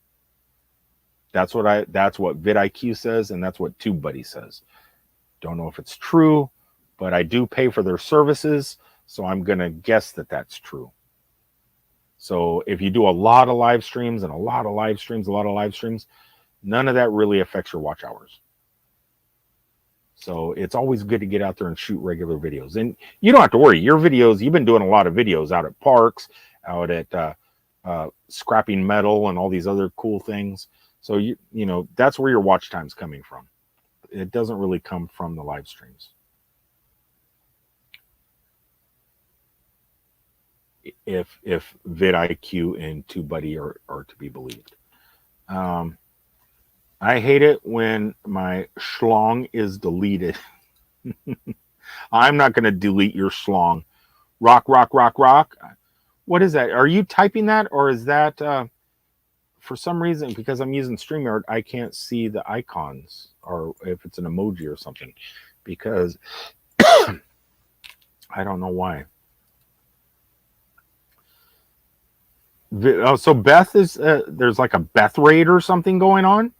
That's what vidIQ says, and that's what TubeBuddy says. Don't know if it's true, but I do pay for their services, so I'm going to guess that that's true. So if you do a lot of live streams and a lot of live streams, none of that really affects your watch hours. So it's always good to get out there and shoot regular videos. And you don't have to worry. Your videos, you've been doing a lot of videos out at parks, out at scrapping metal and all these other cool things. So you know, that's where your watch time's coming from. It doesn't really come from the live streams. If vidIQ and TubeBuddy are to be believed. I hate it when my schlong is deleted. I'm not going to delete your schlong. Rock. What is that? Are you typing that, or is that for some reason, because I'm using StreamYard, I can't see the icons, or if it's an emoji or something, because I don't know why. Oh, so Beth is there's like a Beth raid or something going on.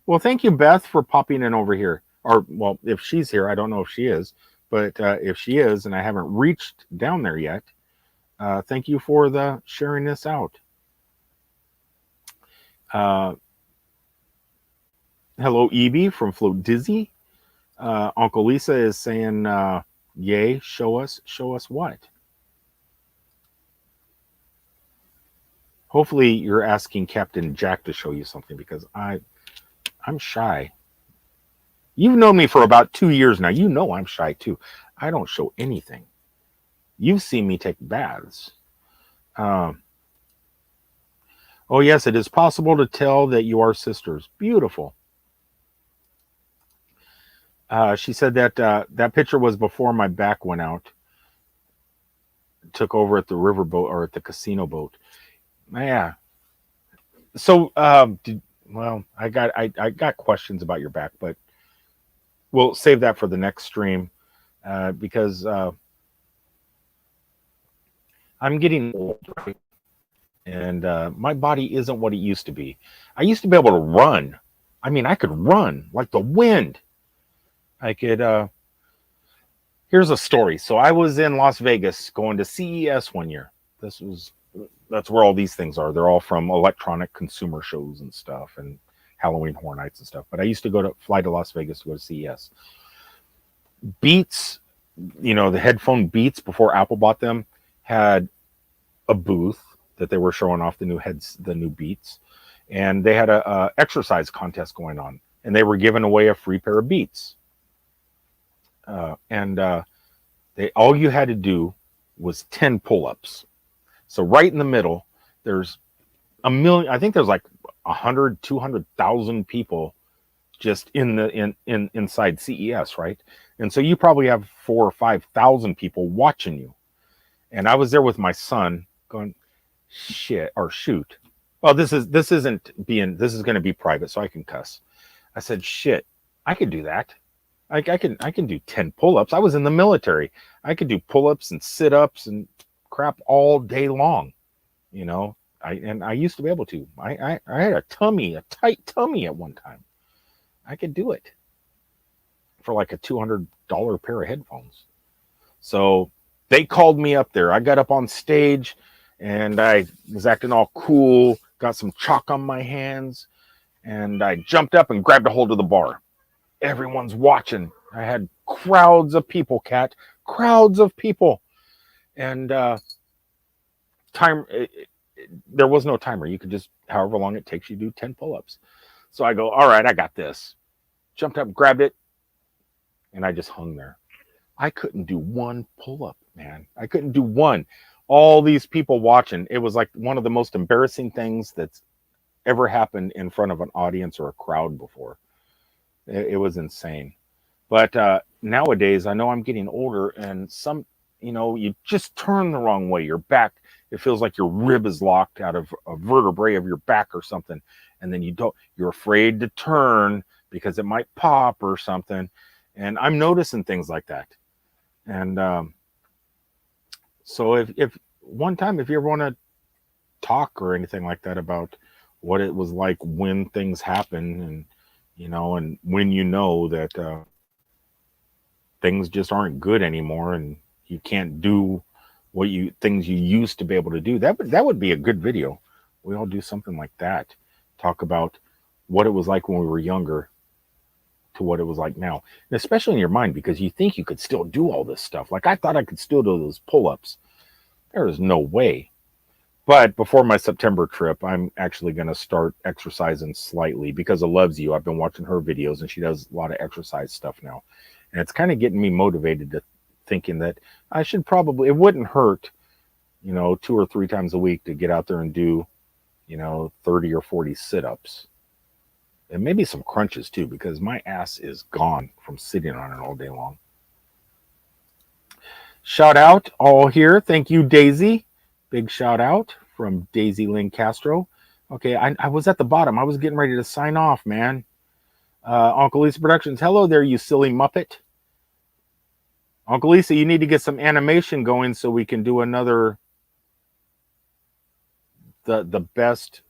Well, thank you, Beth, for popping in over here. Or, well, if she's here, I don't know if she is, but if she is, and I haven't reached down there yet, thank you for the sharing this out. Hello, Evie from Float Dizzy. Uncle Lisa is saying, yay, show us what? Hopefully you're asking Captain Jack to show you something, because I'm shy. You've known me for about 2 years now. You know I'm shy too. I don't show anything. You've seen me take baths. Oh, yes, it is possible to tell that you are sisters. Beautiful. She said that that picture was before my back went out. Took over at the riverboat, or at the casino boat. Yeah. So, well, I got questions about your back, but we'll save that for the next stream, because I'm getting old, right? And my body isn't what it used to be. I used to be able to run. I mean, I could run like the wind. I could. Here's a story. So I was in Las Vegas going to CES one year. That's where all these things are. They're all from electronic consumer shows and stuff, and Halloween Horror Nights and stuff. But I used to fly to Las Vegas to go to CES. Beats, you know, the headphone Beats, before Apple bought them, had a booth that they were showing off the new Beats, and they had a exercise contest going on, and they were giving away a free pair of Beats. All you had to do was 10 pull-ups. So right in the middle, there's a million. I think there's like 100, 200,000 people just inside CES, right? And so you probably have 4,000 or 5,000 people watching you. And I was there with my son, going, shit, or shoot. Well, this is going to be private, so I can cuss. I said, shit, I could do that. I can do 10 pull-ups. I was in the military. I could do pull-ups and sit-ups and crap all day long, you know. I used to be able to. I had a tight tummy at one time. I could do it for like a $200 pair of headphones. So they called me up there. I got up on stage and I was acting all cool, got some chalk on my hands, and I jumped up and grabbed a hold of the bar. Everyone's watching. I had crowds of people, Kat. Crowds of people. And there was no timer. You could just, however long it takes you, do 10 pull-ups. So I go, all right, I got this. Jumped up, grabbed it, and I just hung there. I couldn't do one pull-up, man. I couldn't do one. All these people watching. It was like one of the most embarrassing things that's ever happened in front of an audience or a crowd before. It was insane. But nowadays, I know I'm getting older, and you just turn the wrong way. Your back, it feels like your rib is locked out of a vertebrae of your back or something. And then you're afraid to turn because it might pop or something. And I'm noticing things like that. And so if one time, if you ever want to talk or anything like that about what it was like when things happen, and and when that things just aren't good anymore, and you can't do things you used to be able to do. That would be a good video. We all do something like that. Talk about what it was like when we were younger to what it was like now. And especially in your mind, because you think you could still do all this stuff. Like I thought I could still do those pull-ups. There is no way. But before my September trip, I'm actually going to start exercising slightly because of Loves You. I've been watching her videos and she does a lot of exercise stuff now. And it's kind of getting me motivated to thinking that I should probably, it wouldn't hurt, 2 or 3 times a week to get out there and do, 30 or 40 sit-ups. And maybe some crunches too, because my ass is gone from sitting on it all day long. Shout out all here. Thank you, Daisy. Big shout out from Daisy Lynn Castro. Okay, I was at the bottom. I was getting ready to sign off, man. Uncle Lisa Productions. Hello there, you silly Muppet. Uncle Lisa, you need to get some animation going so we can do another the best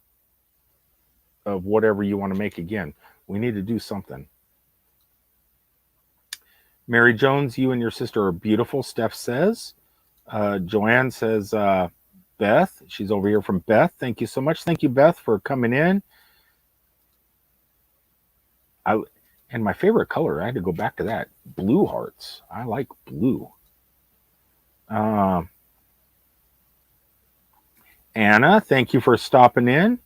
of whatever you want to make again. We need to do something. Mary Jones, you and your sister are beautiful, Steph says. Joanne says, Beth, she's over here from Beth. Thank you so much. Thank you, Beth, for coming in. And my favorite color, I had to go back to that. Blue hearts. I like blue. Anna, thank you for stopping in.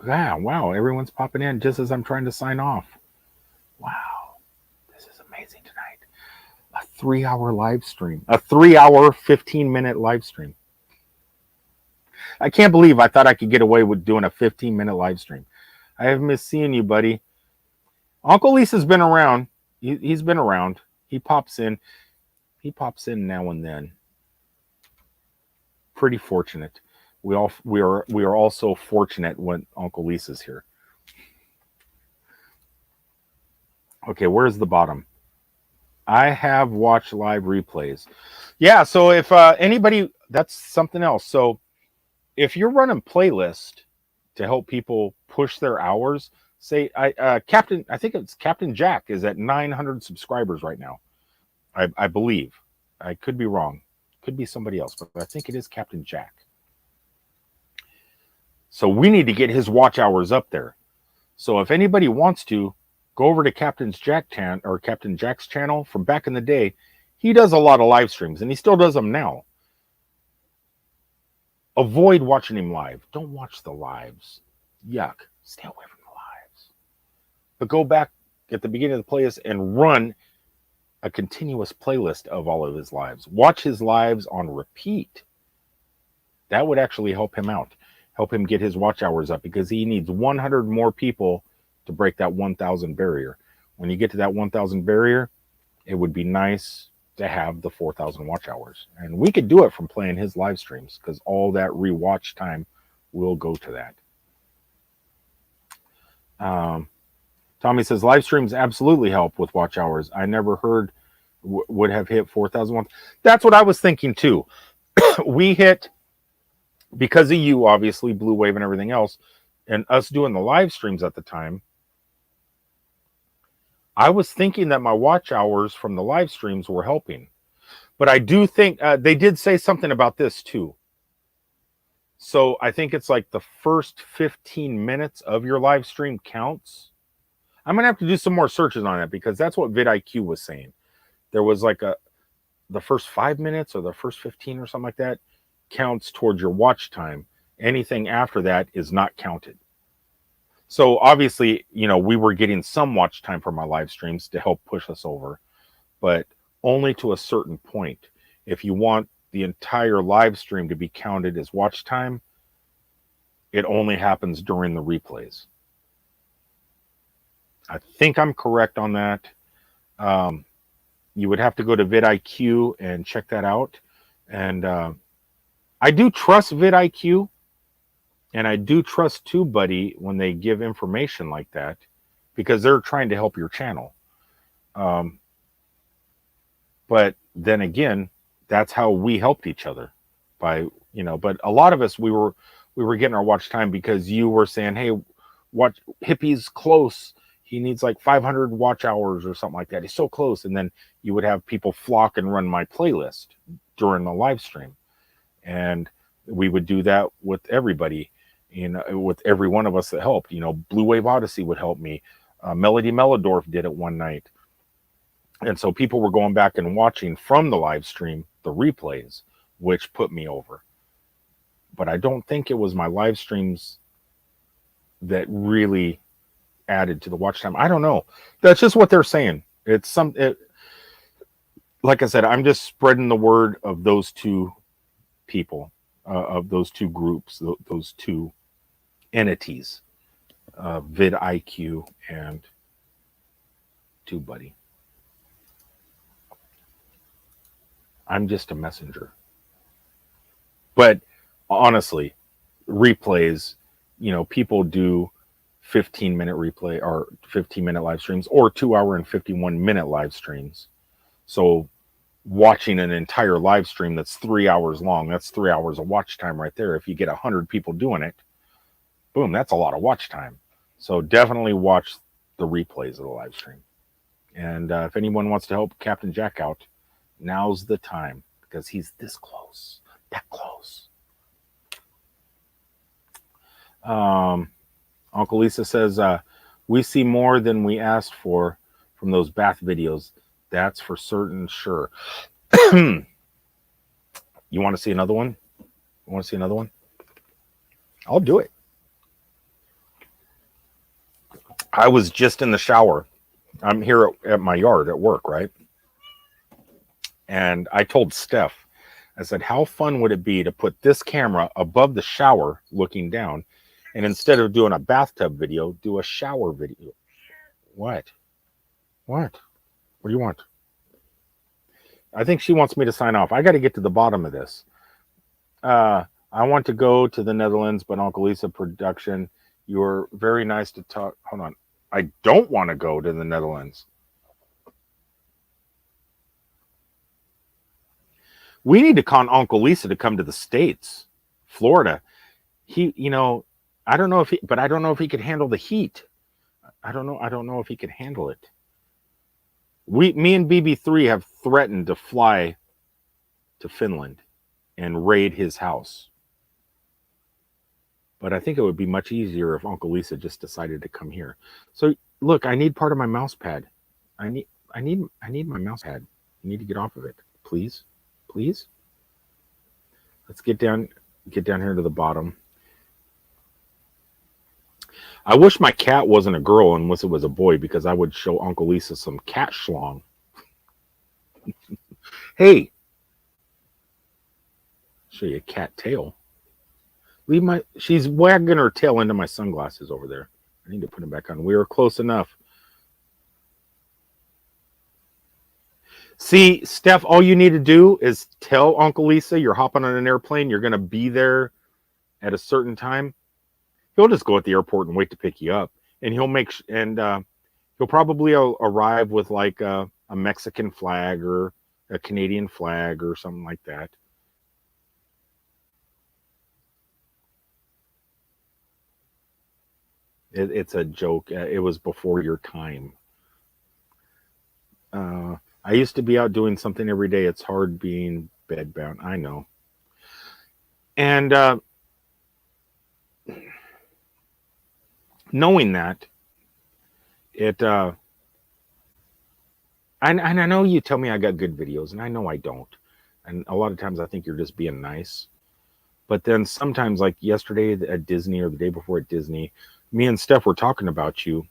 Yeah, wow, everyone's popping in just as I'm trying to sign off. Wow, this is amazing tonight. A 3-hour live stream. A 3-hour, 15-minute live stream. I can't believe I thought I could get away with doing a 15-minute live stream. I have missed seeing you, buddy. Uncle Lisa's been around. He's been around. He pops in. He pops in now and then. Pretty fortunate. We are also fortunate when Uncle Lisa's here. Okay, where's the bottom? I have watched live replays. Yeah, so if anybody, that's something else. So if you're running playlist to help people push their hours, say I think it's Captain Jack is at 900 subscribers right now. I believe. I could be wrong. Could be somebody else, but I think it is Captain Jack. So we need to get his watch hours up there. So if anybody wants to, go over to Captain Jack's channel from back in the day. He does a lot of live streams, and he still does them now. Avoid watching him live. Don't watch the lives. Yuck. Stay away from the lives. But go back at the beginning of the playlist and run a continuous playlist of all of his lives. Watch his lives on repeat. That would actually help him out. Help him get his watch hours up, because he needs 100 more people to break that 1,000 barrier. When you get to that 1,000 barrier, it would be nice to have the 4,000 watch hours. And we could do it from playing his live streams, because all that rewatch time will go to that. Tommy says live streams absolutely help with watch hours. I never heard would have hit 4,000. That's what I was thinking too. We hit, because of you, obviously, Blue Wave and everything else, and us doing the live streams at the time, I was thinking that my watch hours from the live streams were helping. But I do think they did say something about this too. So I think it's like the first 15 minutes of your live stream counts. I'm going to have to do some more searches on it, because that's what vidIQ was saying. There was like the first 5 minutes or the first 15 or something like that counts towards your watch time. Anything after that is not counted. So obviously, we were getting some watch time from my live streams to help push us over, but only to a certain point. If you want the entire live stream to be counted as watch time, it only happens during the replays. I think I'm correct on that. You would have to go to vidIQ and check that out. And I do trust vidIQ, and I do trust TubeBuddy when they give information like that, because they're trying to help your channel. But then again, that's how we helped each other by, but a lot of us, we were getting our watch time because you were saying, hey, watch Hippie's close. he needs like 500 watch hours or something like that. He's so close. And then you would have people flock and run my playlist during the live stream. And we would do that with everybody, with every one of us that helped. Blue Wave Odyssey would help me. Melody Melodorf did it one night. And so people were going back and watching from the live stream, the replays, which put me over. But I don't think it was my live streams that really added to the watch time. I don't know. That's just what they're saying. Like I said, I'm just spreading the word of those two people, of those two groups, those two entities, vidIQ and TubeBuddy. I'm just a messenger. But honestly, replays, people do 15-minute replay or 15-minute live streams or 2 hour and 51-minute live streams. So watching an entire live stream that's 3 hours long, that's 3 hours of watch time right there. If you get 100 people doing it, boom, that's a lot of watch time. So definitely watch the replays of the live stream. And if anyone wants to help Captain Jack out, now's the time, because he's this close, that close. Uncle Lisa says, we see more than we asked for from those bath videos. That's for certain, sure. You want to see another one? You want to see another one? I'll do it. I was just in the shower. I'm here at my yard at work, right? And I told Steph, I said, how fun would it be to put this camera above the shower looking down, and instead of doing a bathtub video, do a shower video? What? What do you want? I think she wants me to sign off. I got to get to the bottom of this. I want to go to the Netherlands, but Uncle Lisa production, you're very nice to talk. Hold on. I don't want to go to the Netherlands. We need to con Uncle Lisa to come to the States, Florida. He, I don't know if he could handle the heat. I don't know if he could handle it. Me and BB3 have threatened to fly to Finland and raid his house. But I think it would be much easier if Uncle Lisa just decided to come here. So look, I need part of my mouse pad. I need my mouse pad. You need to get off of it, please. Please. Let's get down here to the bottom. I wish my cat wasn't a girl unless it was a boy, because I would show Uncle Lisa some cat schlong. Hey, show you a cat tail. She's wagging her tail into my sunglasses over there. I need to put them back on. We were close enough. See, Steph, all you need to do is tell Uncle Lisa you're hopping on an airplane. You're going to be there at a certain time. He'll just go at the airport and wait to pick you up. And he'll probably arrive with like a Mexican flag or a Canadian flag or something like that. It's a joke. It was before your time. I used to be out doing something every day. It's hard being bedbound. I know. And knowing that, and I know you tell me I got good videos, and I know I don't. And a lot of times I think you're just being nice. But then sometimes, like yesterday at Disney or the day before at Disney, me and Steph were talking about you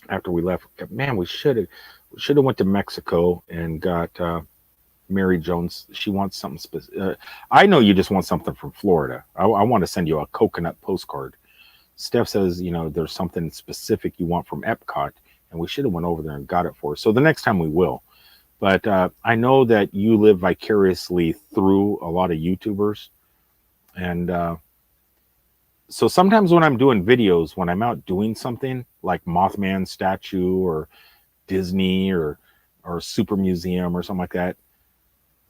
after we left. Man, we should have went to Mexico and got Mary Jones. She wants something specific. I know you just want something from Florida. I want to send you a coconut postcard. Steph says, there's something specific you want from Epcot, and we should have went over there and got it for her. So the next time we will. But I know that you live vicariously through a lot of YouTubers. And so sometimes when I'm doing videos, when I'm out doing something like Mothman statue or Disney or Super Museum or something like that,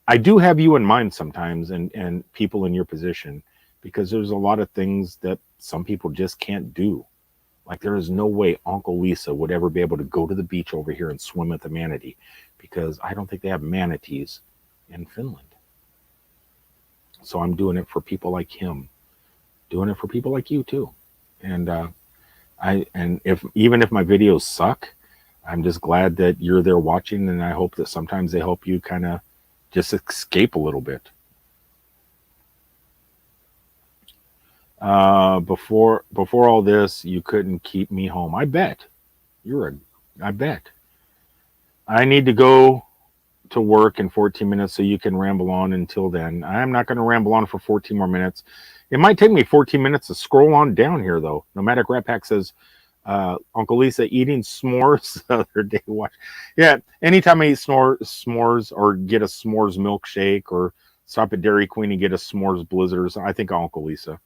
I do have you in mind sometimes, and people in your position, because there's a lot of things that some people just can't do. Like, there is no way Uncle Lisa would ever be able to go to the beach over here and swim with a manatee, because I don't think they have manatees in Finland. So I'm doing it for people like him, doing it for people like you too. And if even if my videos suck, I'm just glad that you're there watching, and I hope that sometimes they help you kind of just escape a little bit. Before all this, you couldn't keep me home. I bet. I bet. I need to go to work in 14 minutes, so you can ramble on until then. I'm not going to ramble on for 14 more minutes. It might take me 14 minutes to scroll on down here, though. Nomadic Rat Pack says, Uncle Lisa eating s'mores the other day. Watch. Yeah, anytime I eat s'mores or get a s'mores milkshake or stop at Dairy Queen and get a s'mores blizzard, I think of Uncle Lisa.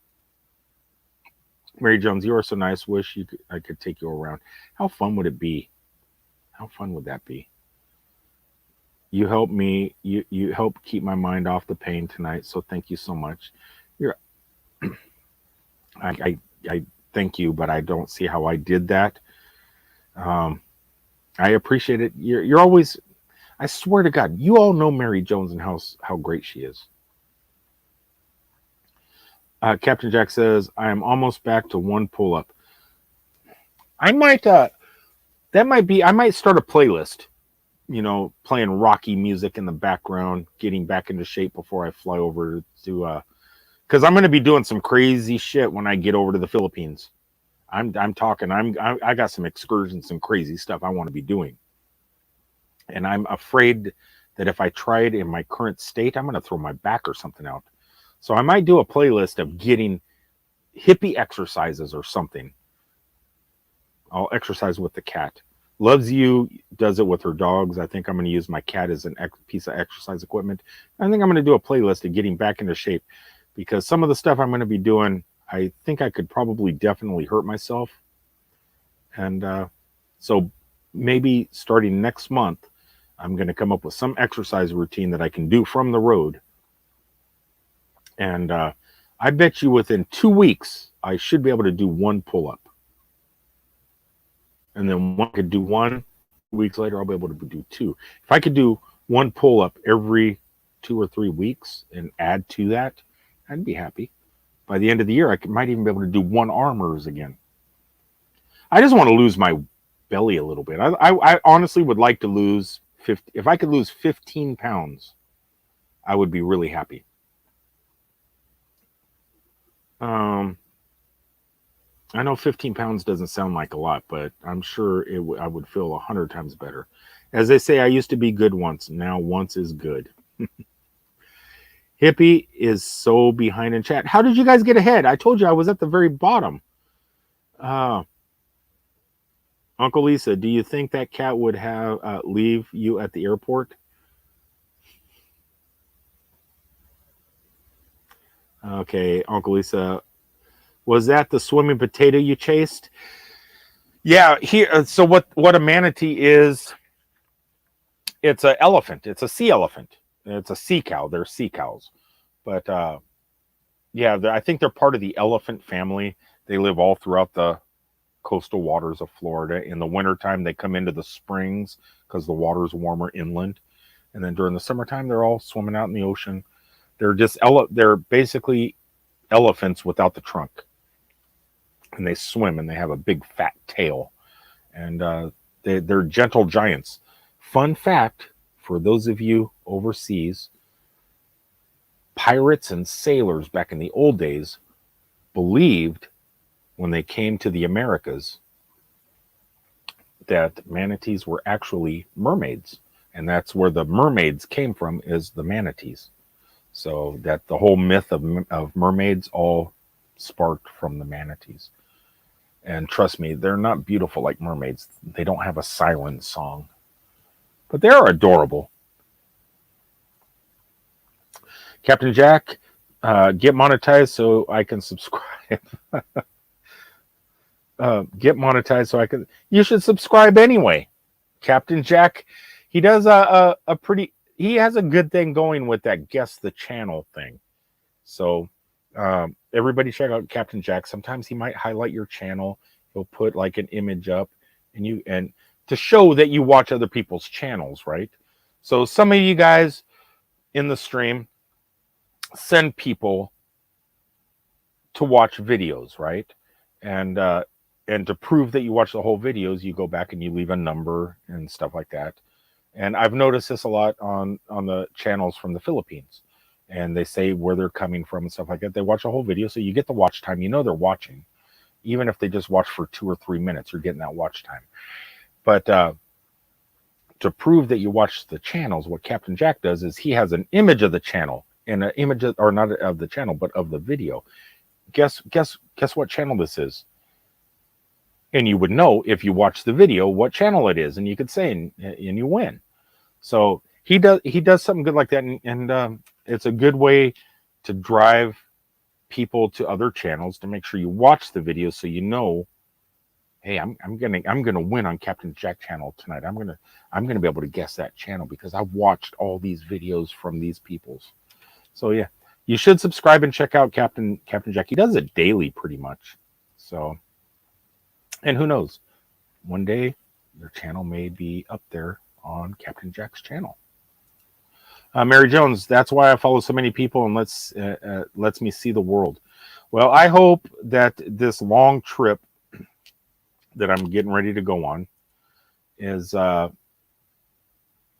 Mary Jones, you are so nice. Wish I could take you around. How fun would it be? How fun would that be? You help me. You help keep my mind off the pain tonight. So thank you so much. I thank you, but I don't see how I did that. I appreciate it. You're always. I swear to God, you all know Mary Jones and how great she is. Captain Jack says, I am almost back to one pull-up. I might, I might start a playlist, playing Rocky music in the background, getting back into shape before I fly over to, because I'm going to be doing some crazy shit when I get over to the Philippines. I got some excursions, some crazy stuff I want to be doing. And I'm afraid that if I try it in my current state, I'm going to throw my back or something out. So I might do a playlist of getting hippie exercises or something. I'll exercise with the cat. Loves You does it with her dogs. I think I'm going to use my cat as a piece of exercise equipment. I think I'm going to do a playlist of getting back into shape, because some of the stuff I'm going to be doing, I think I could probably definitely hurt myself. And so maybe starting next month, I'm going to come up with some exercise routine that I can do from the road. And I bet you within 2 weeks, I should be able to do one pull-up. And then I could do one. Weeks later, I'll be able to do two. If I could do one pull-up every 2 or 3 weeks and add to that, I'd be happy. By the end of the year, I might even be able to do one armors again. I just want to lose my belly a little bit. I honestly would like to lose 50. If I could lose 15 pounds, I would be really happy. I know 15 pounds doesn't sound like a lot, but I'm sure I would feel 100 times better. As they say, I used to be good once. Now once is good. Hippie is so behind in chat. How did you guys get ahead? I told you I was at the very bottom. Uncle Lisa, do you think that cat would have leave you at the airport? Okay, Uncle Lisa, was that the swimming potato you chased? Yeah, here. So what a manatee is? It's an elephant. It's a sea elephant. It's a sea cow. They're sea cows, but yeah, I think they're part of the elephant family. They live all throughout the coastal waters of Florida. In the wintertime, they come into the springs because the water is warmer inland, and then during the summertime, they're all swimming out in the ocean. They're basically elephants without the trunk, and they swim, and they have a big fat tail, and they're gentle giants. Fun fact for those of you overseas, pirates and sailors back in the old days believed, when they came to the Americas, that manatees were actually mermaids, and that's where the mermaids came from, is the manatees. So that the whole myth of mermaids all sparked from the manatees. And trust me, they're not beautiful like mermaids. They don't have a siren song, but they're adorable. Captain Jack, get monetized so I can subscribe. Get monetized so I can. You should subscribe anyway. Captain Jack, he does he has a good thing going with that guess the channel thing. So everybody check out Captain Jack. Sometimes he might highlight your channel he'll put like an image up, and to show that you watch other people's channels, right? So some of you guys in the stream send people to watch videos, right? And to prove that you watch the whole videos, you go back and you leave a number and stuff like that. And I've noticed this a lot on the channels from the Philippines, and they say where they're coming from and stuff like that. They watch a whole video, so you get the watch time. You know they're watching, even if they just watch for 2 or 3 minutes. You're getting that watch time. But to prove that you watch the channels, what Captain Jack does is he has an image of the channel and an image of, or not of the channel, but of the video. Guess what channel this is? And you would know if you watch the video what channel it is, and you could say, and you win. So he does something good like that, and it's a good way to drive people to other channels to make sure you watch the video, so you know, hey, I'm gonna win on Captain Jack channel tonight. I'm gonna be able to guess that channel because I've watched all these videos from these people's. So yeah, you should subscribe and check out Captain Jack. He does it daily pretty much. So. And who knows, one day your channel may be up there on Captain Jack's channel. Mary Jones, that's why I follow so many people and lets me see the world. Well, I hope that this long trip that I'm getting ready to go on is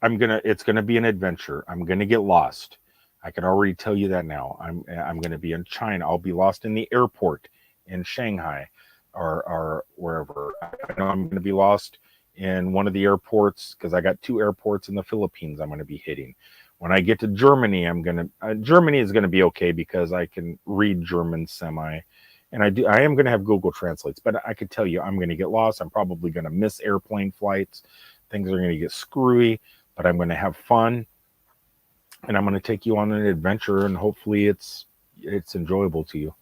it's gonna be an adventure. I'm gonna get lost. I can already tell you that now. I'm gonna be in China. I'll be lost in the airport in Shanghai. Or wherever. I know I'm going to be lost in one of the airports because I got 2 airports in the Philippines I'm going to be hitting. When I get to Germany, Germany is going to be okay because I can read German semi, and I am going to have Google Translates. But I could tell you, I'm going to get lost. I'm probably going to miss airplane flights. Things are going to get screwy, but I'm going to have fun, and I'm going to take you on an adventure, and hopefully it's enjoyable to you.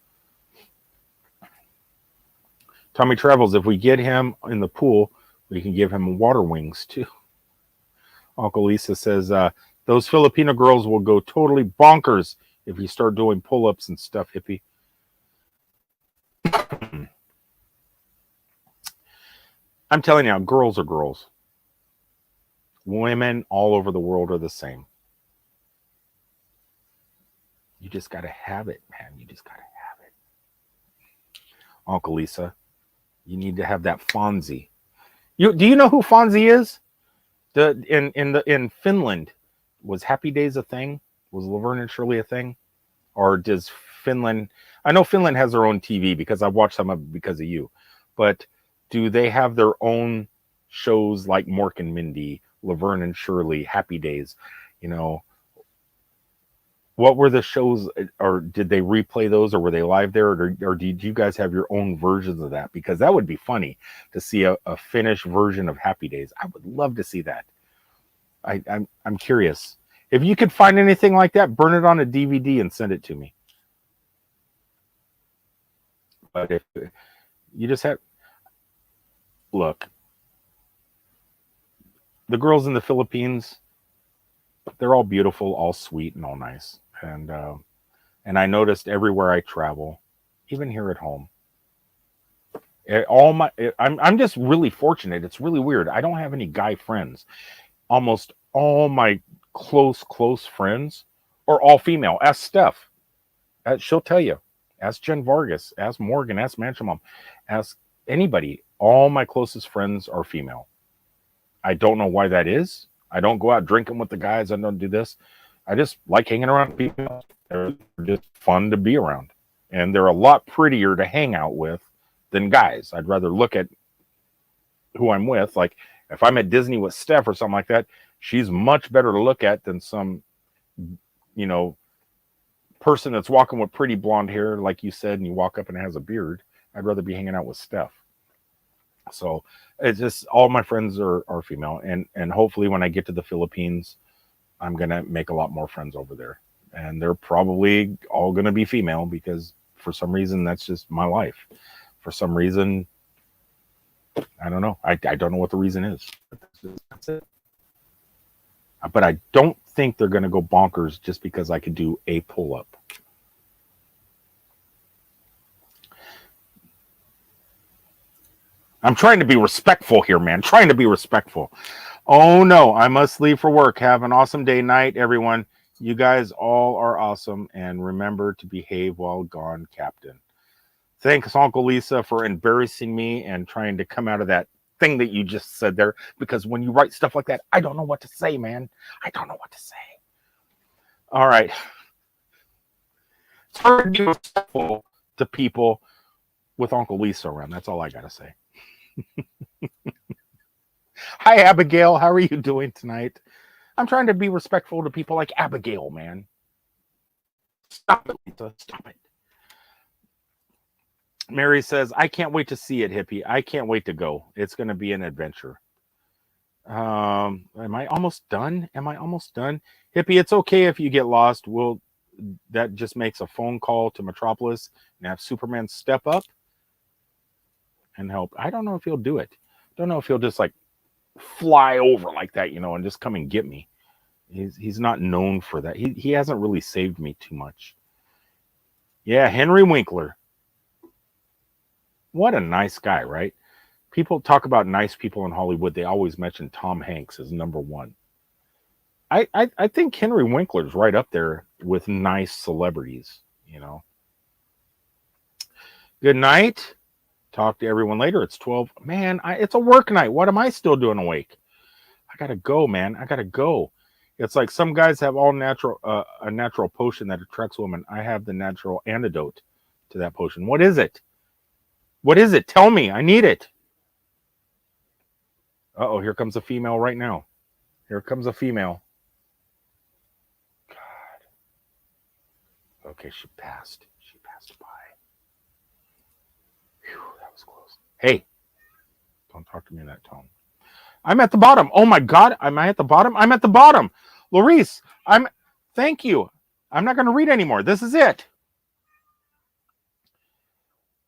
Tommy Travels, if we get him in the pool, we can give him water wings too. Uncle Lisa says, those Filipino girls will go totally bonkers if you start doing pull-ups and stuff, hippie. I'm telling you, girls are girls. Women all over the world are the same. You just got to have it, man. You just got to have it. Uncle Lisa. You need to have that Fonzie. Do you know who Fonzie is? In Finland, was Happy Days a thing? Was Laverne and Shirley a thing? Or does Finland? I know Finland has their own TV because I've watched some of it because of you. But do they have their own shows like Mork and Mindy, Laverne and Shirley, Happy Days? You know, what were the shows, or did they replay those, or were they live there, or did you guys have your own versions of that? Because that would be funny to see a Finnish version of Happy Days. I would love to see that. I'm curious. If you could find anything like that, burn it on a DVD and send it to me. But if you just have, look, the girls in the Philippines, they're all beautiful, all sweet, and all nice. And I noticed everywhere I travel, even here at home, I'm just really fortunate. It's really weird. I don't have any guy friends. Almost all my close friends are all female. Ask Steph. She'll tell you. Ask Jen Vargas. Ask Morgan. Ask Mancha Mom. Ask anybody. All my closest friends are female. I don't know why that is. I don't go out drinking with the guys. I don't do this. I just like hanging around people. They're just fun to be around. And they're a lot prettier to hang out with than guys. I'd rather look at who I'm with. Like if I'm at Disney with Steph or something like that, she's much better to look at than some, person that's walking with pretty blonde hair, like you said, and you walk up and it has a beard. I'd rather be hanging out with Steph. So it's just all my friends are female, and hopefully when I get to the Philippines, I'm gonna make a lot more friends over there, and they're probably all gonna be female because for some reason that's just my life. For some reason, I don't know. I don't know what the reason is. That's it. But I don't think they're gonna go bonkers just because I could do a pull-up. I'm trying to be respectful here, man. Trying to be respectful. Oh no, I must leave for work. Have an awesome day, night, everyone. You guys all are awesome, and remember to behave while gone, Captain. Thanks, Uncle Lisa, for embarrassing me and trying to come out of that thing that you just said there. Because when you write stuff like that, I don't know what to say, man. I don't know what to say. All right. It's hard to be respectful to people with Uncle Lisa around. That's all I got to say. Hi, Abigail. How are you doing tonight? I'm trying to be respectful to people like Abigail, man. Stop it, Lisa. Stop it. Mary says, I can't wait to see it, Hippie. I can't wait to go. It's going to be an adventure. Am I almost done? Am I almost done? Hippie, it's okay if you get lost. That just makes a phone call to Metropolis and have Superman step up and help. I don't know if he'll do it. Don't know if he'll just like fly over like that, and just come and get me. He's not known for that. He hasn't really saved me too much. Yeah, Henry Winkler. What a nice guy, right? People talk about nice people in Hollywood. They always mention Tom Hanks as number one. I think Henry Winkler's right up there with nice celebrities, Good night. Talk to everyone later. It's 12. Man, it's a work night. What am I still doing awake? I gotta go, man. I gotta go. It's like some guys have all natural, a natural potion that attracts women. I have the natural antidote to that potion. What is it? What is it? Tell me. I need it. Uh-oh, here comes a female right now. Here comes a female. God. Okay, she passed. She passed by. Whew, that was close. Hey, don't talk to me in that tone. I'm at the bottom. Oh my God, am I at the bottom? I'm at the bottom. Laurice, thank you. I'm not going to read anymore. This is it.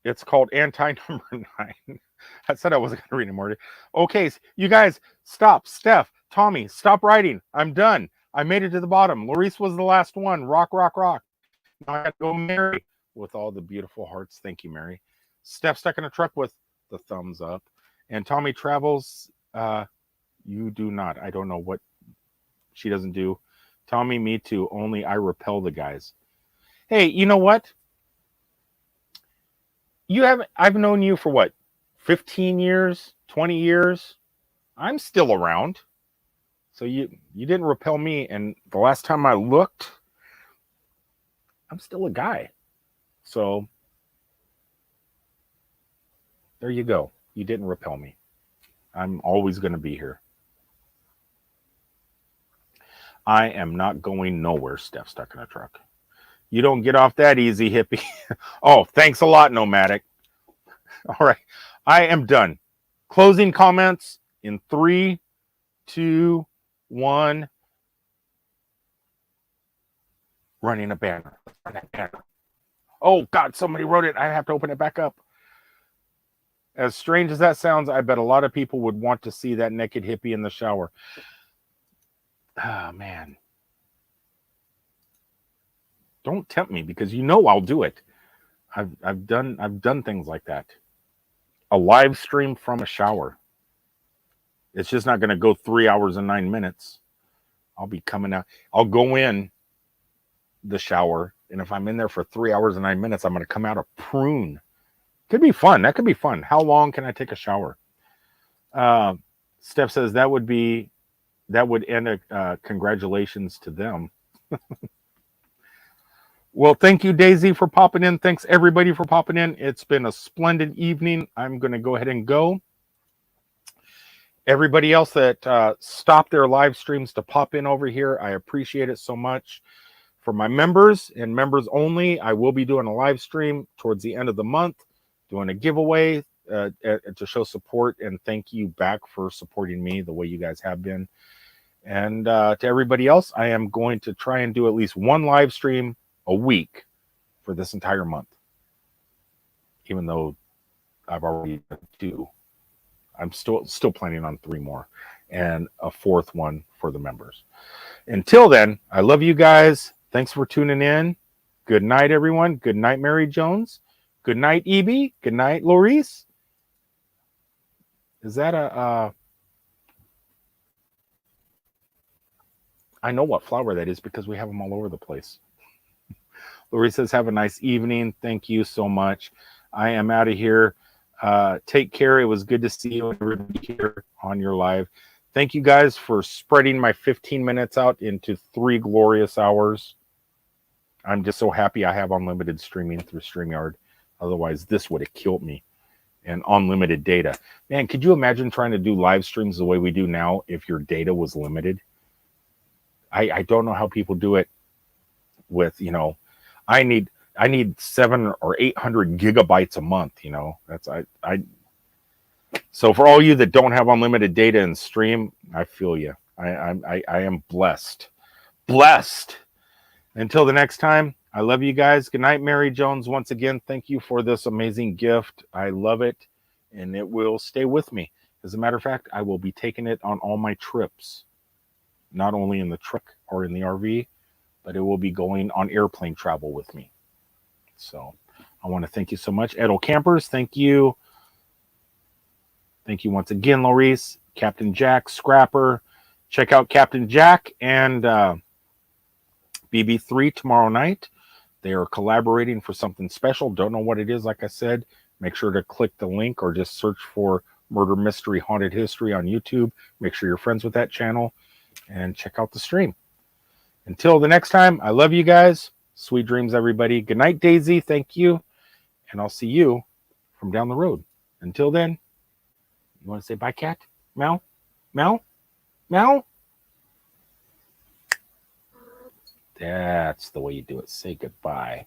It's called anti-number 9. I said I wasn't going to read anymore. Okay, you guys, stop. Steph, Tommy, stop writing. I'm done. I made it to the bottom. Laurice was the last one. Rock, rock, rock. Now I got to go Mary with all the beautiful hearts. Thank you, Mary. Steph stuck in a truck with the thumbs up. And Tommy travels. You do not. I don't know what she doesn't do. Tommy, me too. Only I repel the guys. Hey, you know what? I've known you for what? 15 years, 20 years. I'm still around. So you didn't repel me. And the last time I looked, I'm still a guy. So there you go. You didn't repel me. I'm always going to be here. I am not going nowhere, Steph stuck in a truck. You don't get off that easy, Hippie. Oh, thanks a lot, Nomadic. All right. I am done. Closing comments in 3, 2, 1. Running a banner. Run that banner. Oh, God, somebody wrote it. I have to open it back up. As strange as that sounds, I bet a lot of people would want to see that naked hippie in the shower. Oh, man. Don't tempt me because I'll do it. I've done things like that. A live stream from a shower. It's just not going to go 3 hours and 9 minutes. I'll be coming out. I'll go in the shower, and if I'm in there for 3 hours and 9 minutes, I'm going to come out a prune. Could be fun. That could be fun. How long can I take a shower? Steph says that would end a congratulations to them. Well, thank you, Daisy, for popping in. Thanks, everybody, for popping in. It's been a splendid evening. I'm going to go ahead and go. Everybody else that stopped their live streams to pop in over here, I appreciate it so much. For my members and members only, I will be doing a live stream towards the end of the month, doing a giveaway to show support and thank you back for supporting me the way you guys have been. And to everybody else, I am going to try and do at least one live stream a week for this entire month. Even though I've already done 2. I'm still planning on 3 more and a 4th one for the members. Until then, I love you guys. Thanks for tuning in. Good night, everyone. Good night, Mary Jones. Good night, Evie. Good night, Laurice. Is that a I know what flower that is because we have them all over the place. Lori says, have a nice evening. Thank you so much. I am out of here. Take care. It was good to see you and everybody here on your live. Thank you guys for spreading my 15 minutes out into 3 glorious hours. I'm just so happy I have unlimited streaming through StreamYard. Otherwise, this would have killed me. And unlimited data. Man, could you imagine trying to do live streams the way we do now if your data was limited? I don't know how people do it with, you know, I need 700 or 800 gigabytes a month, you know. That's I so for all you that don't have unlimited data and stream, I feel you. I am blessed. Blessed. Until the next time, I love you guys. Good night, Mary Jones. Once again, thank you for this amazing gift. I love it, and it will stay with me. As a matter of fact, I will be taking it on all my trips, not only in the truck or in the RV, but it will be going on airplane travel with me. So I want to thank you so much. Edel Campers, thank you. Thank you once again, Laurice, Captain Jack, Scrapper. Check out Captain Jack and BB3 tomorrow night. They are collaborating for something special. Don't know what it is, like I said. Make sure to click the link or just search for Murder Mystery Haunted History on YouTube. Make sure you're friends with that channel and check out the stream. Until the next time, I love you guys. Sweet dreams, everybody. Good night, Daisy. Thank you. And I'll see you from down the road. Until then, you want to say bye, cat? Meow? Meow? Meow? That's the way you do it. Say goodbye.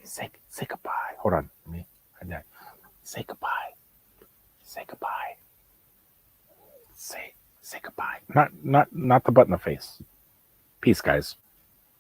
Say goodbye. Hold on. Let me hide that. Say goodbye. Say goodbye. Say goodbye. Not the butt in the face. Peace, guys.